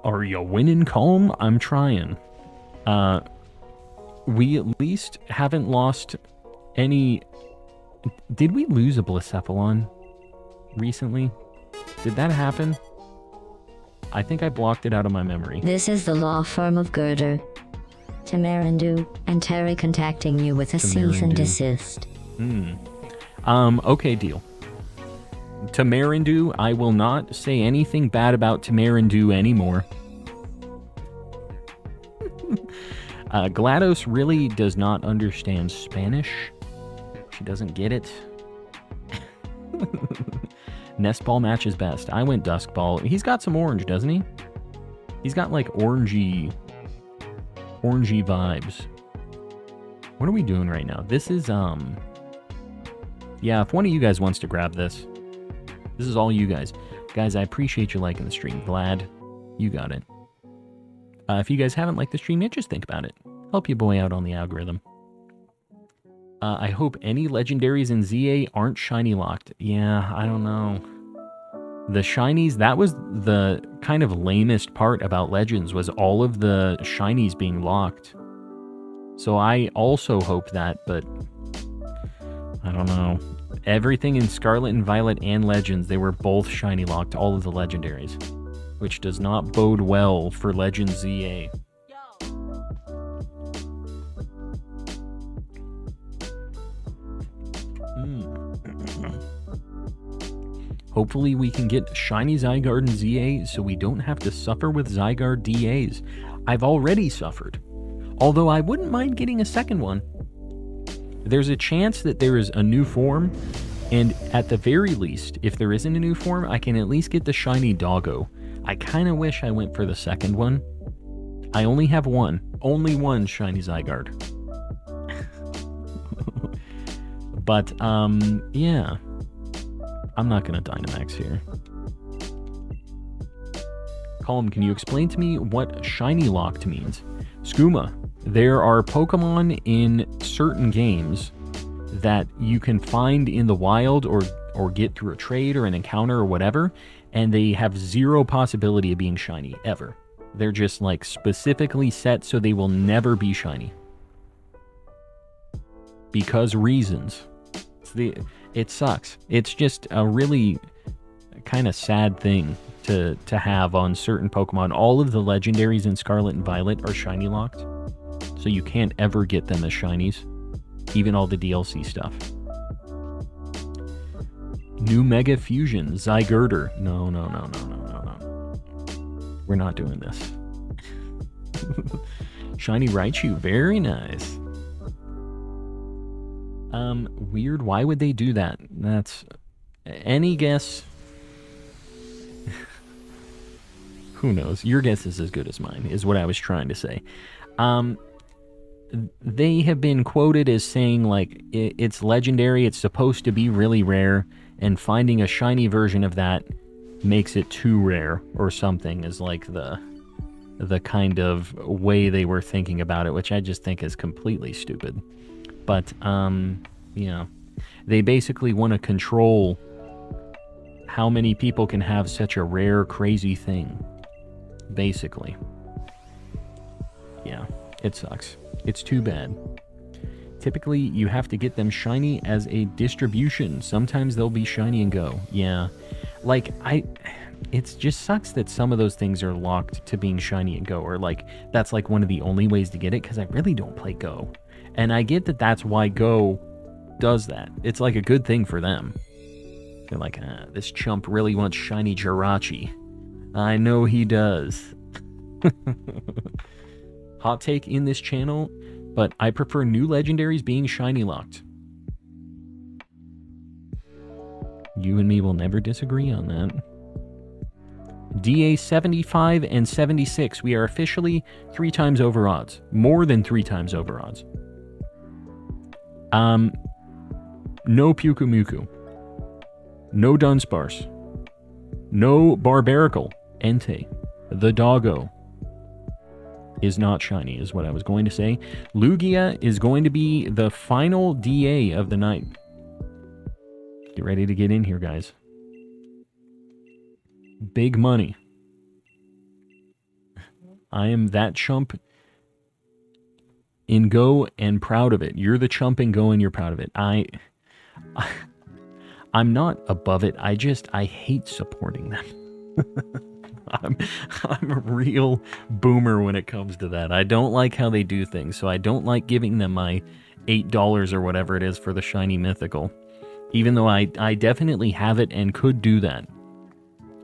Are you winning, Calm? I'm trying. We at least haven't lost any... Did we lose a Blacephalon recently? Did that happen? I think I blocked it out of my memory. This is the law firm of Girder. Tamarindu and Terry contacting you with a cease and desist. Okay, deal. Tamarindu, I will not say anything bad about Tamarindu anymore. GLaDOS really does not understand Spanish. She doesn't get it. Nestball matches best. I went Duskball. He's got some orange, doesn't he? He's got like orangey vibes. What are we doing right now? This is, yeah, if one of you guys wants to grab this, this is all you guys. Guys, I appreciate you liking the stream. Glad you got it. If you guys haven't liked the stream yet, just think about it. Help your boy out on the algorithm. I hope any legendaries in ZA aren't shiny locked. Yeah, I don't know. The shinies, that was the kind of lamest part about Legends, was all of the shinies being locked. So I also hope that, but I don't know. Everything in Scarlet and Violet and Legends, they were both shiny locked, all of the legendaries. Which does not bode well for Legends ZA. Hopefully we can get shiny Zygarde and ZA so we don't have to suffer with Zygarde DAs. I've already suffered. Although I wouldn't mind getting a second one. There's a chance that there is a new form, and at the very least, if there isn't a new form, I can at least get the shiny Doggo. I kind of wish I went for the second one. I only have one. Only one shiny Zygarde. But, yeah. I'm not going to Dynamax here. Colm, can you explain to me what shiny locked means? Skooma, there are Pokemon in certain games that you can find in the wild or get through a trade or an encounter or whatever, and they have zero possibility of being shiny, ever. They're just, like, specifically set so they will never be shiny. Because reasons. It sucks. It's just a really kind of sad thing to have on certain Pokemon. All of the legendaries in Scarlet and Violet are shiny locked, so you can't ever get them as shinies, even all the DLC stuff. New Mega Fusion, Zygarde. No. We're not doing this. Shiny Raichu, very nice. Weird, why would they do that? That's... Any guess? Who knows? Your guess is as good as mine, is what I was trying to say. They have been quoted as saying, like, it's legendary, it's supposed to be really rare, and finding a shiny version of that makes it too rare, or something, is like the kind of way they were thinking about it, which I just think is completely stupid. But, yeah. They basically want to control how many people can have such a rare, crazy thing. Basically. Yeah, it sucks. It's too bad. Typically, you have to get them shiny as a distribution. Sometimes they'll be shiny and go. Yeah. Like, it just sucks that some of those things are locked to being shiny and go. Or, like, that's, like, one of the only ways to get it, because I really don't play Go. And I get that that's why Go does that. It's, like, a good thing for them. They're like, this chump really wants shiny Jirachi. I know he does. Hot take in this channel, but I prefer new legendaries being shiny locked. You and me will never disagree on that. DA 75 and 76. We are officially 3 times over odds. More than 3 times over odds. No Pukumuku. No Dunsparce. No Barbaracle. Entei. The Doggo is not shiny, is what I was going to say. Lugia is going to be the final DA of the night. Get ready to get in here, guys. Big money. I am that chump in Go and proud of it. You're the chump in Go and you're proud of it. I'm not above it. I hate supporting them. I'm a real boomer when it comes to that. I don't like how they do things, so I don't like giving them my $8 or whatever it is for the shiny mythical. Even though I definitely have it and could do that.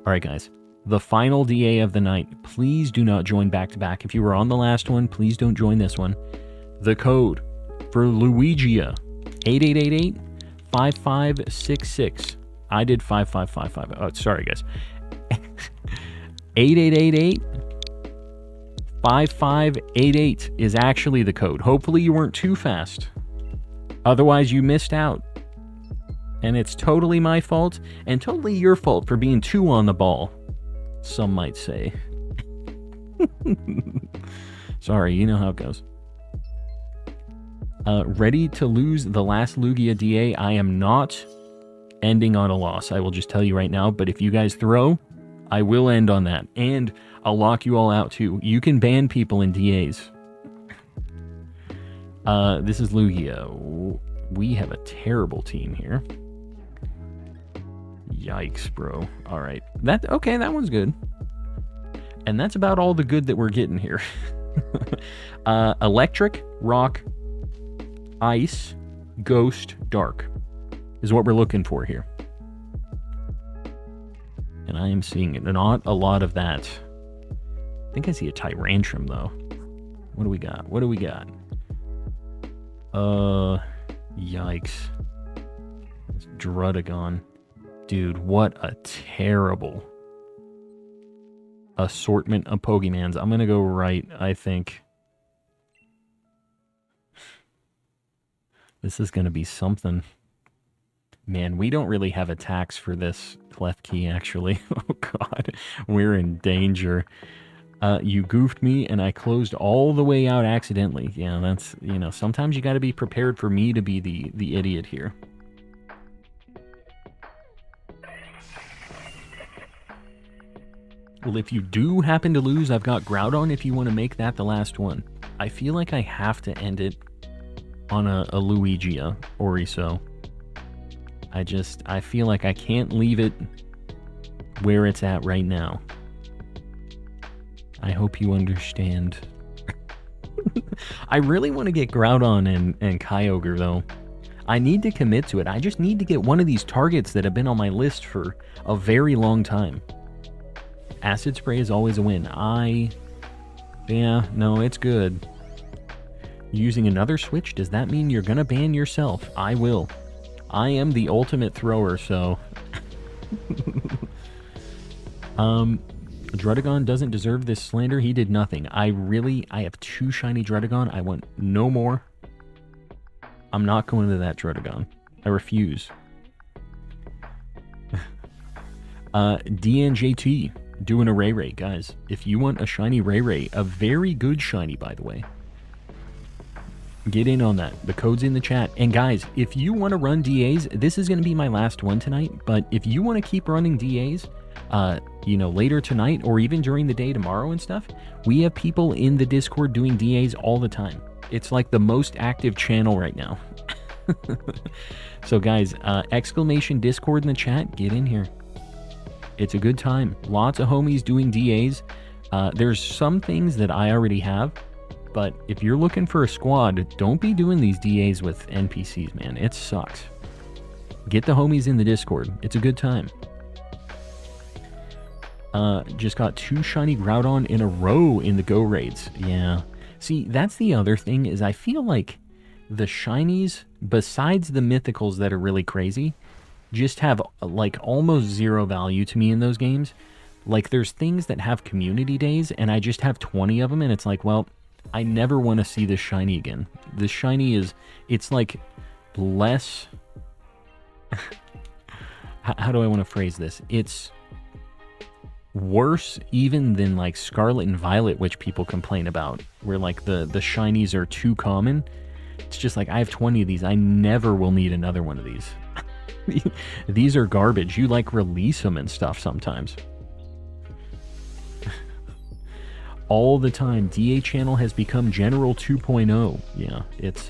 Alright guys, the final DA of the night. Please do not join back-to-back. If you were on the last one, please don't join this one. The code for Luigia, 8888-5566. I did 5555. Oh, sorry guys. 8888-5588 is actually the code. Hopefully you weren't too fast. Otherwise you missed out. And it's totally my fault, and totally your fault for being too on the ball, some might say. Sorry, you know how it goes. Ready to lose the last Lugia DA. I am not ending on a loss. I will just tell you right now, but if you guys throw, I will end on that. And I'll lock you all out too. You can ban people in DAs. This is Lugia. We have a terrible team here. Yikes, bro. All right. Okay, that one's good. And that's about all the good that we're getting here. Electric, rock, ice, ghost, dark is what we're looking for here. And I am seeing not a lot of that. I think I see a Tyrantrum, though. What do we got? What do we got? Yikes. It's Drudagon. Dude, what a terrible assortment of Pokemons. I'm gonna go right, I think. This is gonna be something. Man, we don't really have attacks for this Klefki, actually. Oh god, we're in danger. You goofed me and I closed all the way out accidentally. Yeah, that's, you know, sometimes you gotta be prepared for me to be the idiot here. Well, if you do happen to lose, I've got Groudon if you want to make that the last one. I feel like I have to end it on a Luigia or so. I feel like I can't leave it where it's at right now. I hope you understand. I really want to get Groudon and Kyogre, though. I need to commit to it. I just need to get one of these targets that have been on my list for a very long time. Acid Spray is always a win. Yeah, no, it's good. Using another switch, does that mean you're gonna ban yourself? I will. I am the ultimate thrower, so... Drudagon doesn't deserve this slander. He did nothing. I have 2 shiny Drudagon. I want no more. I'm not going to that Drudagon. I refuse. DNJT, doing a Ray, guys. If you want a shiny Ray, a very good shiny, by the way, get in on that. The code's in the chat. And guys, if you want to run DAs, this is going to be my last one tonight, but if you want to keep running DAs, you know, later tonight or even during the day tomorrow and stuff, we have people in the Discord doing DAs all the time. It's like the most active channel right now. So guys, exclamation Discord in the chat, get in here. It's a good time. Lots of homies doing DAs. There's some things that I already have, but if you're looking for a squad, don't be doing these DAs with NPCs, man. It sucks. Get the homies in the Discord. It's a good time. Just got 2 shiny Groudon in a row in the Go raids. Yeah. See, that's the other thing, is I feel like the shinies, besides the mythicals that are really crazy, just have like almost 0 value to me in those games. Like, there's things that have community days and I just have 20 of them and it's like, well, I never want to see this shiny again. This shiny is, it's like less... How do I want to phrase this? It's worse even than like Scarlet and Violet, which people complain about, where like the shinies are too common. It's just like, I have 20 of these. I never will need another one of these. These are garbage. You like release them and stuff sometimes. All the time. DA channel has become General 2.0. Yeah, it's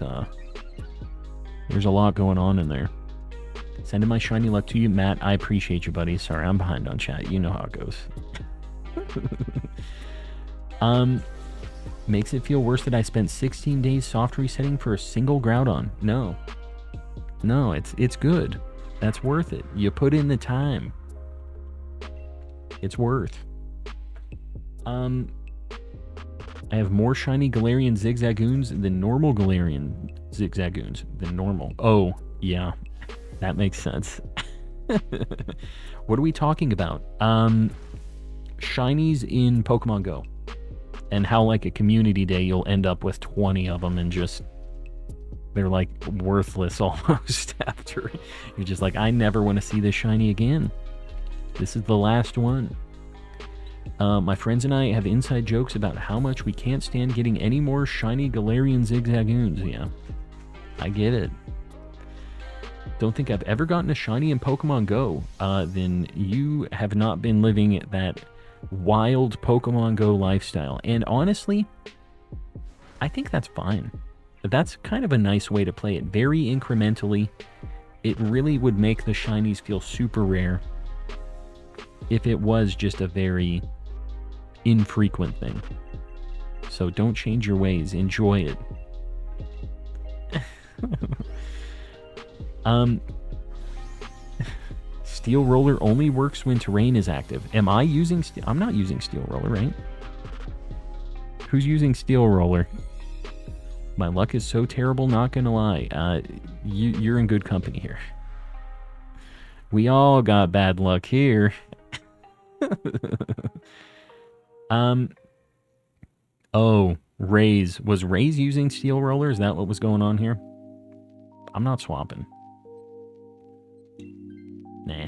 there's a lot going on in there. Sending my shiny luck to you, Matt. I appreciate you, buddy. Sorry, I'm behind on chat. You know how it goes. Makes it feel worse that I spent 16 days soft resetting for a single Groudon. No. No, it's good. That's worth it. You put in the time. It's worth. I have more shiny Galarian Zigzagoons than normal Galarian Zigzagoons than normal. Oh, yeah. That makes sense. What are we talking about? Shinies in Pokemon Go. And how, like, a community day, you'll end up with 20 of them and just... they're, like, worthless almost after. You're just like, I never want to see this shiny again. This is the last one. My friends and I have inside jokes about how much we can't stand getting any more shiny Galarian Zigzagoons. Yeah, I get it. Don't think I've ever gotten a shiny in Pokemon Go. Then you have not been living that wild Pokemon Go lifestyle. And honestly, I think that's fine. That's kind of a nice way to play it. Very incrementally. It really would make the shinies feel super rare. if it was just a very infrequent thing. So don't change your ways. Enjoy it. Steel roller only works when terrain is active. Am I using steel? I'm not using steel roller, right? Who's using steel roller? My luck is so terrible, not gonna lie. You're in good company here. We all got bad luck here. Oh, Raze. Was Raze using steel roller? Is that what was going on here? I'm not swapping. Nah.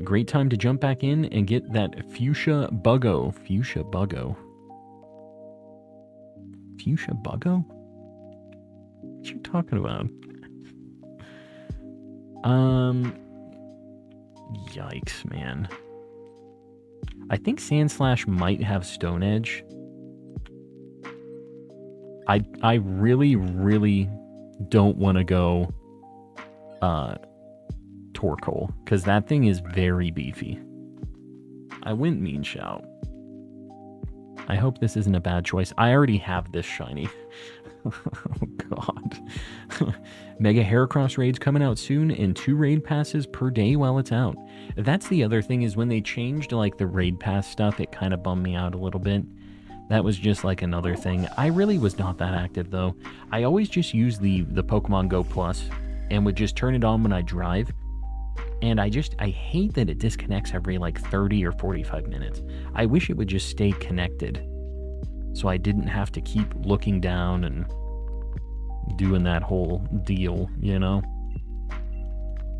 Great time to jump back in and get that fuchsia buggo. Fuchsia buggo. Fuchsia buggo? What you talking about? Yikes, man. I think Sandslash might have Stone Edge. I really, really don't want to go Torkoal, because that thing is very beefy. I went Mean Shout. I hope this isn't a bad choice. I already have this shiny. Oh, God. Mega Heracross raids coming out soon, and 2 raid passes per day while it's out. That's the other thing, is when they changed like the raid pass stuff, it kind of bummed me out a little bit. That was just like another thing. I really was not that active though. I always just use the Pokemon Go Plus and would just turn it on when I drive. And I hate that it disconnects every like 30 or 45 minutes. I wish it would just stay connected, so I didn't have to keep looking down and doing that whole deal, you know?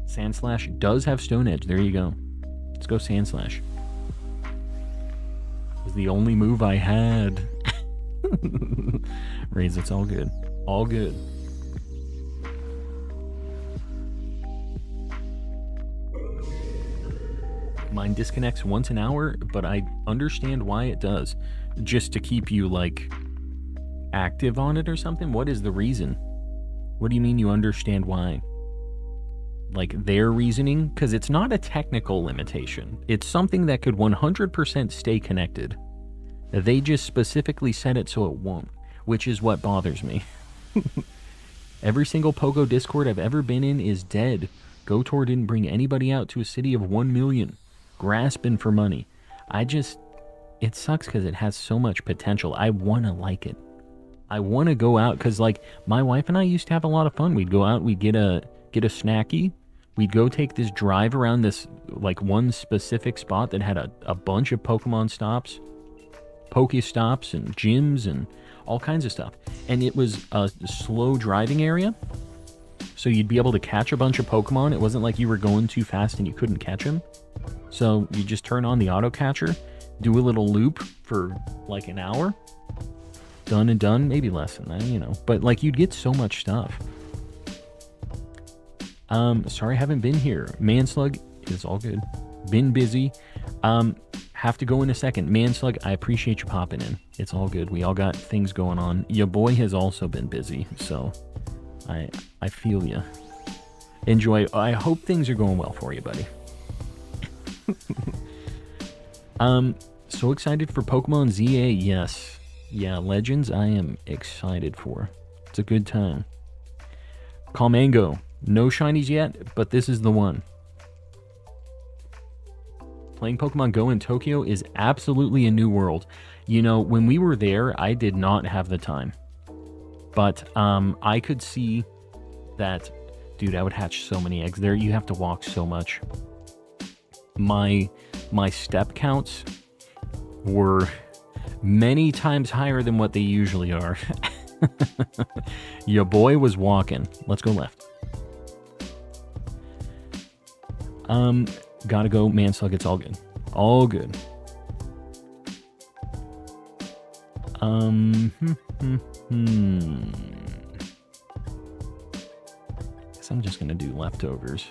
Sandslash does have Stone Edge. There you go. Let's go Sandslash. It was the only move I had. Raise, it's all good. All good. Mine disconnects once an hour, but I understand why it does. Just to keep you, like, active on it or something? What is the reason? What do you mean you understand why? Like, their reasoning? Because it's not a technical limitation. It's something that could 100% stay connected. They just specifically said it so it won't, which is what bothers me. Every single Pogo Discord I've ever been in is dead. Gotor didn't bring anybody out to a city of 1 million. Grasping for money. It sucks because it has so much potential. I want to like it. I want to go out because, like, my wife and I used to have a lot of fun. We'd go out, we'd get a snacky. We'd go take this drive around this, like, one specific spot that had a bunch of Pokemon stops, Pokestops, and gyms, and all kinds of stuff. And it was a slow driving area, so you'd be able to catch a bunch of Pokemon. It wasn't like you were going too fast and you couldn't catch them. So you just turn on the auto catcher, do a little loop for like an hour, done and done, maybe less than that, you know. But like, you'd get so much stuff. Sorry I haven't been here. Manslug is all good. Been busy. Have to go in a second. Manslug, I appreciate you popping in. It's all good. We all got things going on. Your boy has also been busy, so I feel ya. Enjoy. I hope things are going well for you, buddy. So excited for Pokemon ZA. Yes. Yeah, Legends I am excited for. It's a good time. Calmango. No shinies yet, but this is the one. Playing Pokemon Go in Tokyo is absolutely a new world. You know, when we were there, I did not have the time. But I could see that, dude, I would hatch so many eggs there. You have to walk so much. My step counts were many times higher than what they usually are. Your boy was walking. Let's go left. Gotta go Manslug. It's all good. All good. Guess I'm just gonna do leftovers.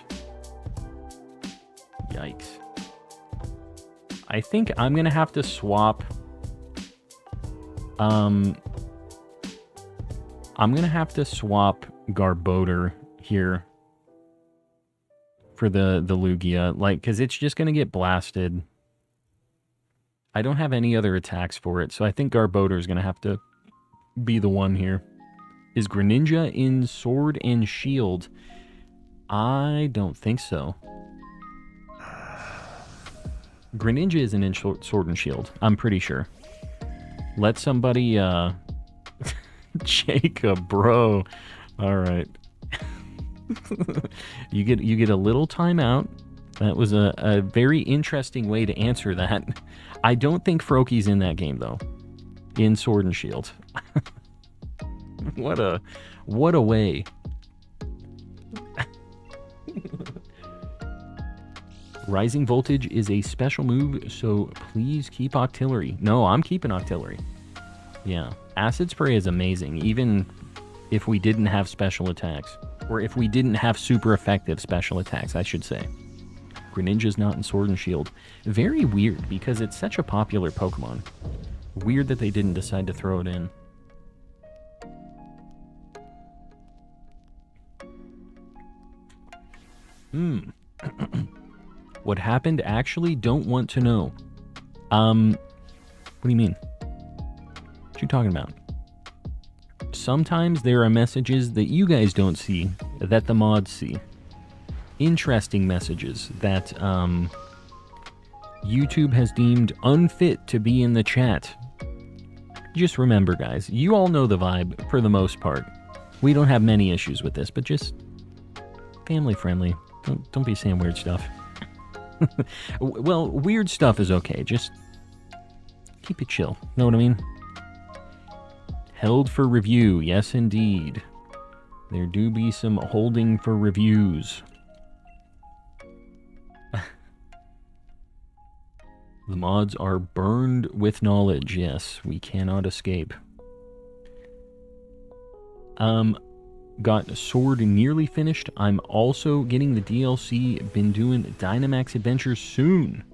Yikes. I think I'm gonna have to swap. I'm gonna have to swap Garbodor here for the Lugia, like, because it's just going to get blasted. I don't have any other attacks for it, so I think Garbodor is going to have to be the one here. Is Greninja in Sword and Shield? I don't think so. Greninja isn't in Sword and Shield, I'm pretty sure. Let somebody, Jacob, bro. All right. You get a little timeout. That was a very interesting way to answer that. I don't think Froakie's in that game, though. In Sword and Shield. What a way. Rising Voltage is a special move, so please keep Octillery. No, I'm keeping Octillery. Yeah. Acid Spray is amazing, even if we didn't have special attacks. Or if we didn't have super effective special attacks, I should say. Greninja's not in Sword and Shield. Very weird, because it's such a popular Pokemon. Weird that they didn't decide to throw it in. What happened? Actually, don't want to know. What do you mean? What you talking about? Sometimes there are messages that you guys don't see, that the mods see. Interesting messages that, YouTube has deemed unfit to be in the chat. Just remember, guys, you all know the vibe for the most part. We don't have many issues with this, but just family friendly. Don't be saying weird stuff. Well, weird stuff is okay. Just keep it chill. Know what I mean? Held for review. Yes, indeed. There do be some holding for reviews. The mods are burned with knowledge. Yes, we cannot escape. Got Sword nearly finished. I'm also getting the DLC. Been doing Dynamax Adventures soon.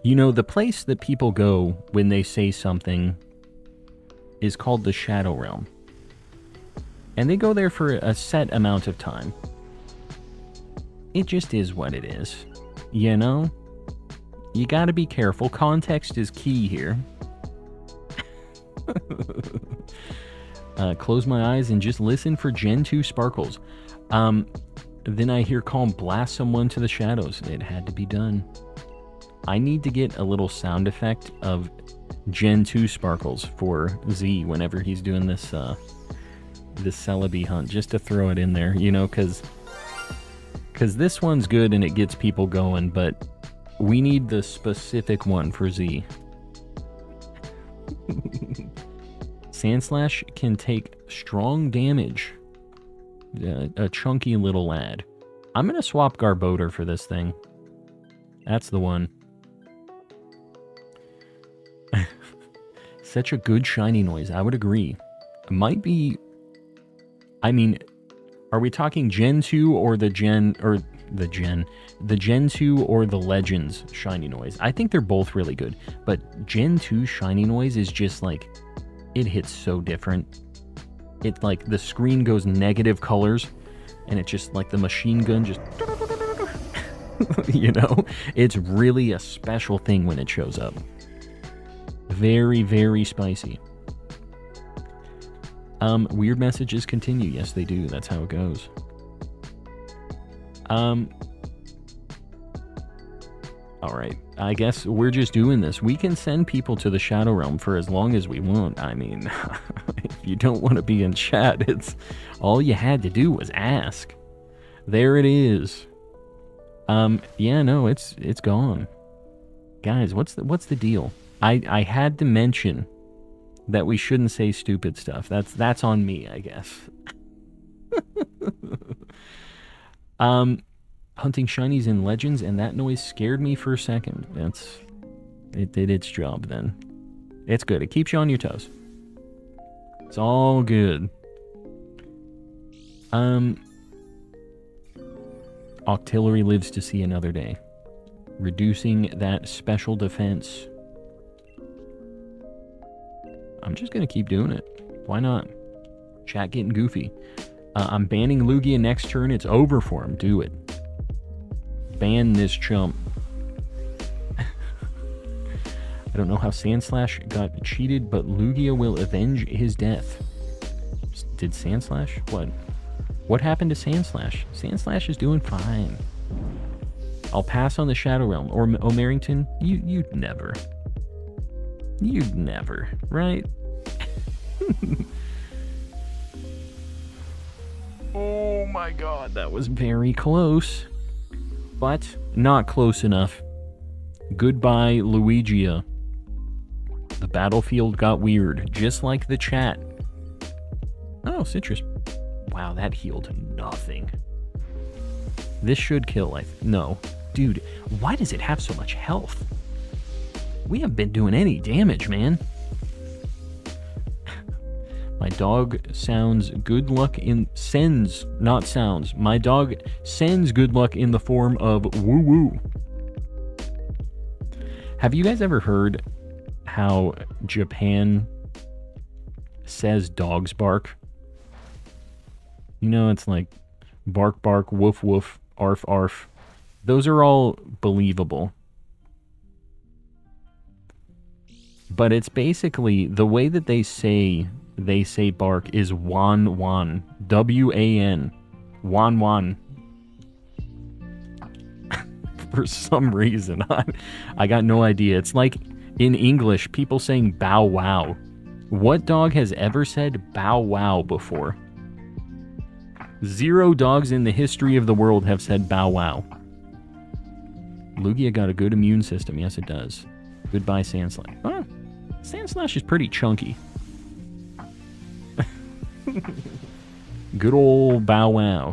You know, the place that people go when they say something is called the Shadow Realm. And they go there for a set amount of time. It just is what it is. You know? You gotta be careful. Context is key here. Close my eyes and just listen for Gen 2 sparkles. Then I hear Calm blast someone to the shadows. It had to be done. I need to get a little sound effect of Gen 2 sparkles for Z whenever he's doing this this Celebi hunt, just to throw it in there, you know, because this one's good and it gets people going, but we need the specific one for Z. Sandslash can take strong damage. A chunky little lad. I'm going to swap Garbodor for this thing. That's the one. Such a good shiny noise. I would agree. It might be... I mean, are we talking Gen 2 or the Gen 2 or the Legends shiny noise? I think they're both really good, but Gen 2 shiny noise is just like, it hits so different. It like, the screen goes negative colors, and it's just like the machine gun just, you know? It's really a special thing when it shows up. Very, very spicy. Weird messages continue. Yes, they do. That's how it goes. Alright, I guess we're just doing this. We can send people to the Shadow Realm for as long as we want. I mean, if you don't want to be in chat, it's all you had to do was ask. There it is. Yeah, no, it's gone. Guys, what's the deal? I had to mention that we shouldn't say stupid stuff. That's on me, I guess. Hunting shinies in Legends, and that noise scared me for a second. It did its job then. It's good. It keeps you on your toes. It's all good. Octillery lives to see another day. Reducing that special defense. I'm just gonna keep doing it. Why not? Chat getting goofy. I'm banning Lugia next turn. It's over for him. Do it. Ban this chump. I don't know how Sandslash got cheated, but Lugia will avenge his death. Did Sandslash? What? What happened to Sandslash? Sandslash is doing fine. I'll pass on the Shadow Realm. Or O'Merrington, you'd never. You'd never, right? Oh my god, that was very close. But not close enough. Goodbye, Luigia. The battlefield got weird, just like the chat. Oh, Citrus. Wow, that healed nothing. This should kill, no. Dude, why does it have so much health? We haven't been doing any damage, man. My dog sounds good luck in... Sends, not sounds. My dog sends good luck in the form of woo-woo. Have you guys ever heard how Japan says dogs bark? You know, it's like bark, bark, woof, woof, arf, arf. Those are all believable. But it's basically the way that they say bark is wan wan. W-A-N. Wan wan. For some reason. I got no idea. It's like in English, people saying bow wow. What dog has ever said bow wow before? 0 dogs in the history of the world have said bow wow. Lugia got a good immune system. Yes, it does. Goodbye, Sandslash. Oh, Sandslash is pretty chunky. Good old bow wow.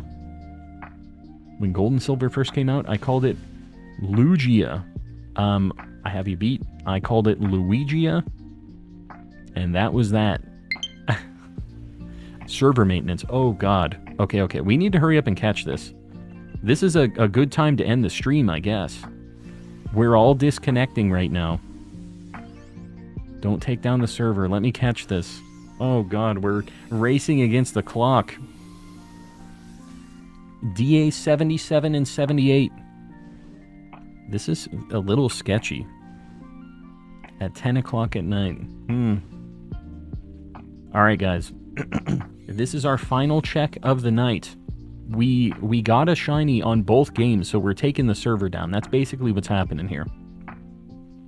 When Gold and Silver first came out, I called it Lugia. I have you beat. I called it Luigia. And that was that. Server maintenance. Oh, God. Okay. We need to hurry up and catch this. This is a good time to end the stream, I guess. We're all disconnecting right now. Don't take down the server. Let me catch this. Oh, God. We're racing against the clock. DA 77 and 78. This is a little sketchy. At 10 o'clock at night. Alright, guys. This is our final check of the night. We got a shiny on both games, so we're taking the server down. That's basically what's happening here.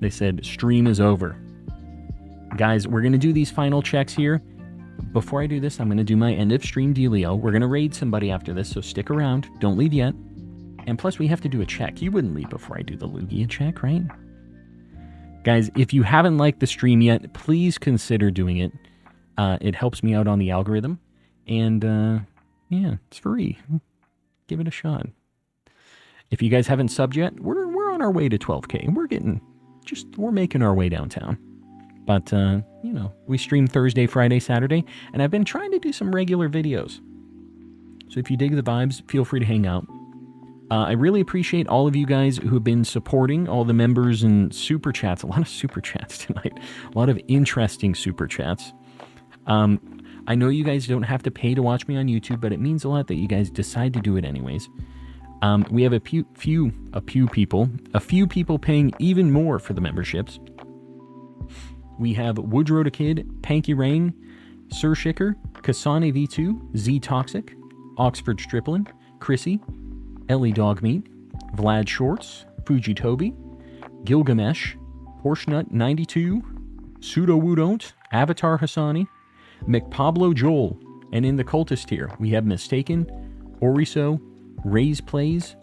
They said stream is over. Guys, we're going to do these final checks here. Before I do this, I'm going to do my end of stream dealio. We're going to raid somebody after this, so stick around. Don't leave yet. And plus, we have to do a check. You wouldn't leave before I do the Lugia check, right? Guys, if you haven't liked the stream yet, please consider doing it. It helps me out on the algorithm. And, yeah, it's free. Give it a shot. If you guys haven't subbed yet, we're on our way to 12K. We're making our way downtown. But, you know, we stream Thursday, Friday, Saturday, and I've been trying to do some regular videos. So if you dig the vibes, feel free to hang out. I really appreciate all of you guys who have been supporting, all the members and super chats. A lot of super chats tonight. A lot of interesting super chats. I know you guys don't have to pay to watch me on YouTube, but it means a lot that you guys decide to do it anyways. We have a few people paying even more for the memberships. We have Woodrow the Kid, Panky Rain, Sir Shicker, Kasane V2, Z Toxic, Oxford Striplin, Chrissy, Ellie Dogmeat, Vlad Shorts, Fuji Toby, Gilgamesh, Portionut 92, Pseudo Woodont, Avatar Hassani, McPablo Joel, and in the cultist tier, we have Mistaken, Oriso, Raise Plays,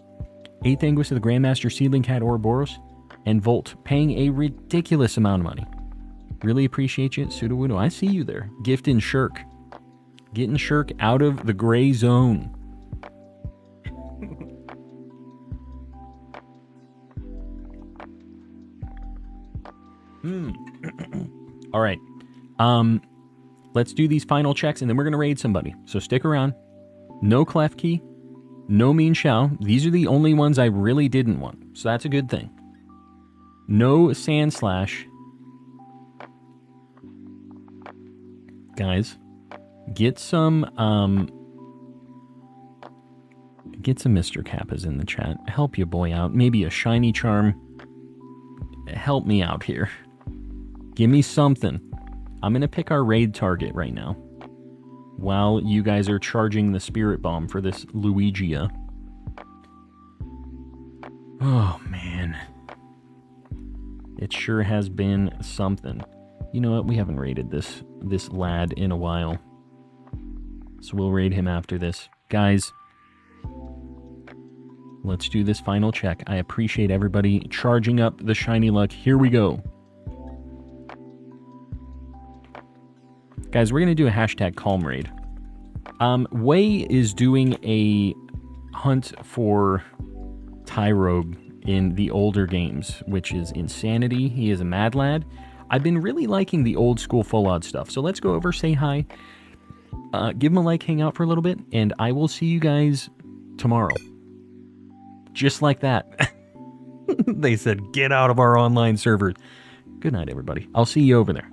8th Anguist of the Grandmaster Seedling Cat Ouroboros, and Volt, paying a ridiculous amount of money. Really appreciate you, Pseudo Woodont. I see you there. Gift and Shirk. Getting Shirk out of the gray zone. All right. Let's do these final checks, and then we're going to raid somebody. So stick around. No Klefki. No Mean Shao. These are the only ones I really didn't want. So that's a good thing. No Sandslash. Guys, get some Get some Mr. Kappas in the chat. Help your boy out. Maybe a shiny charm. Help me out here. Give me something. I'm going to pick our raid target right now. While you guys are charging the spirit bomb for this Luigia. Oh, man. It sure has been something. You know what? We haven't raided this lad in a while. So we'll raid him after this. Guys, let's do this final check. I appreciate everybody charging up the shiny luck. Here we go. Guys, we're going to do a hashtag calm raid. Wei is doing a hunt for Tyrogue in the older games, which is insanity. He is a mad lad. I've been really liking the old school full odd stuff. So let's go over, say hi, give him a like, hang out for a little bit, and I will see you guys tomorrow. Just like that. They said, get out of our online servers. Good night, everybody. I'll see you over there.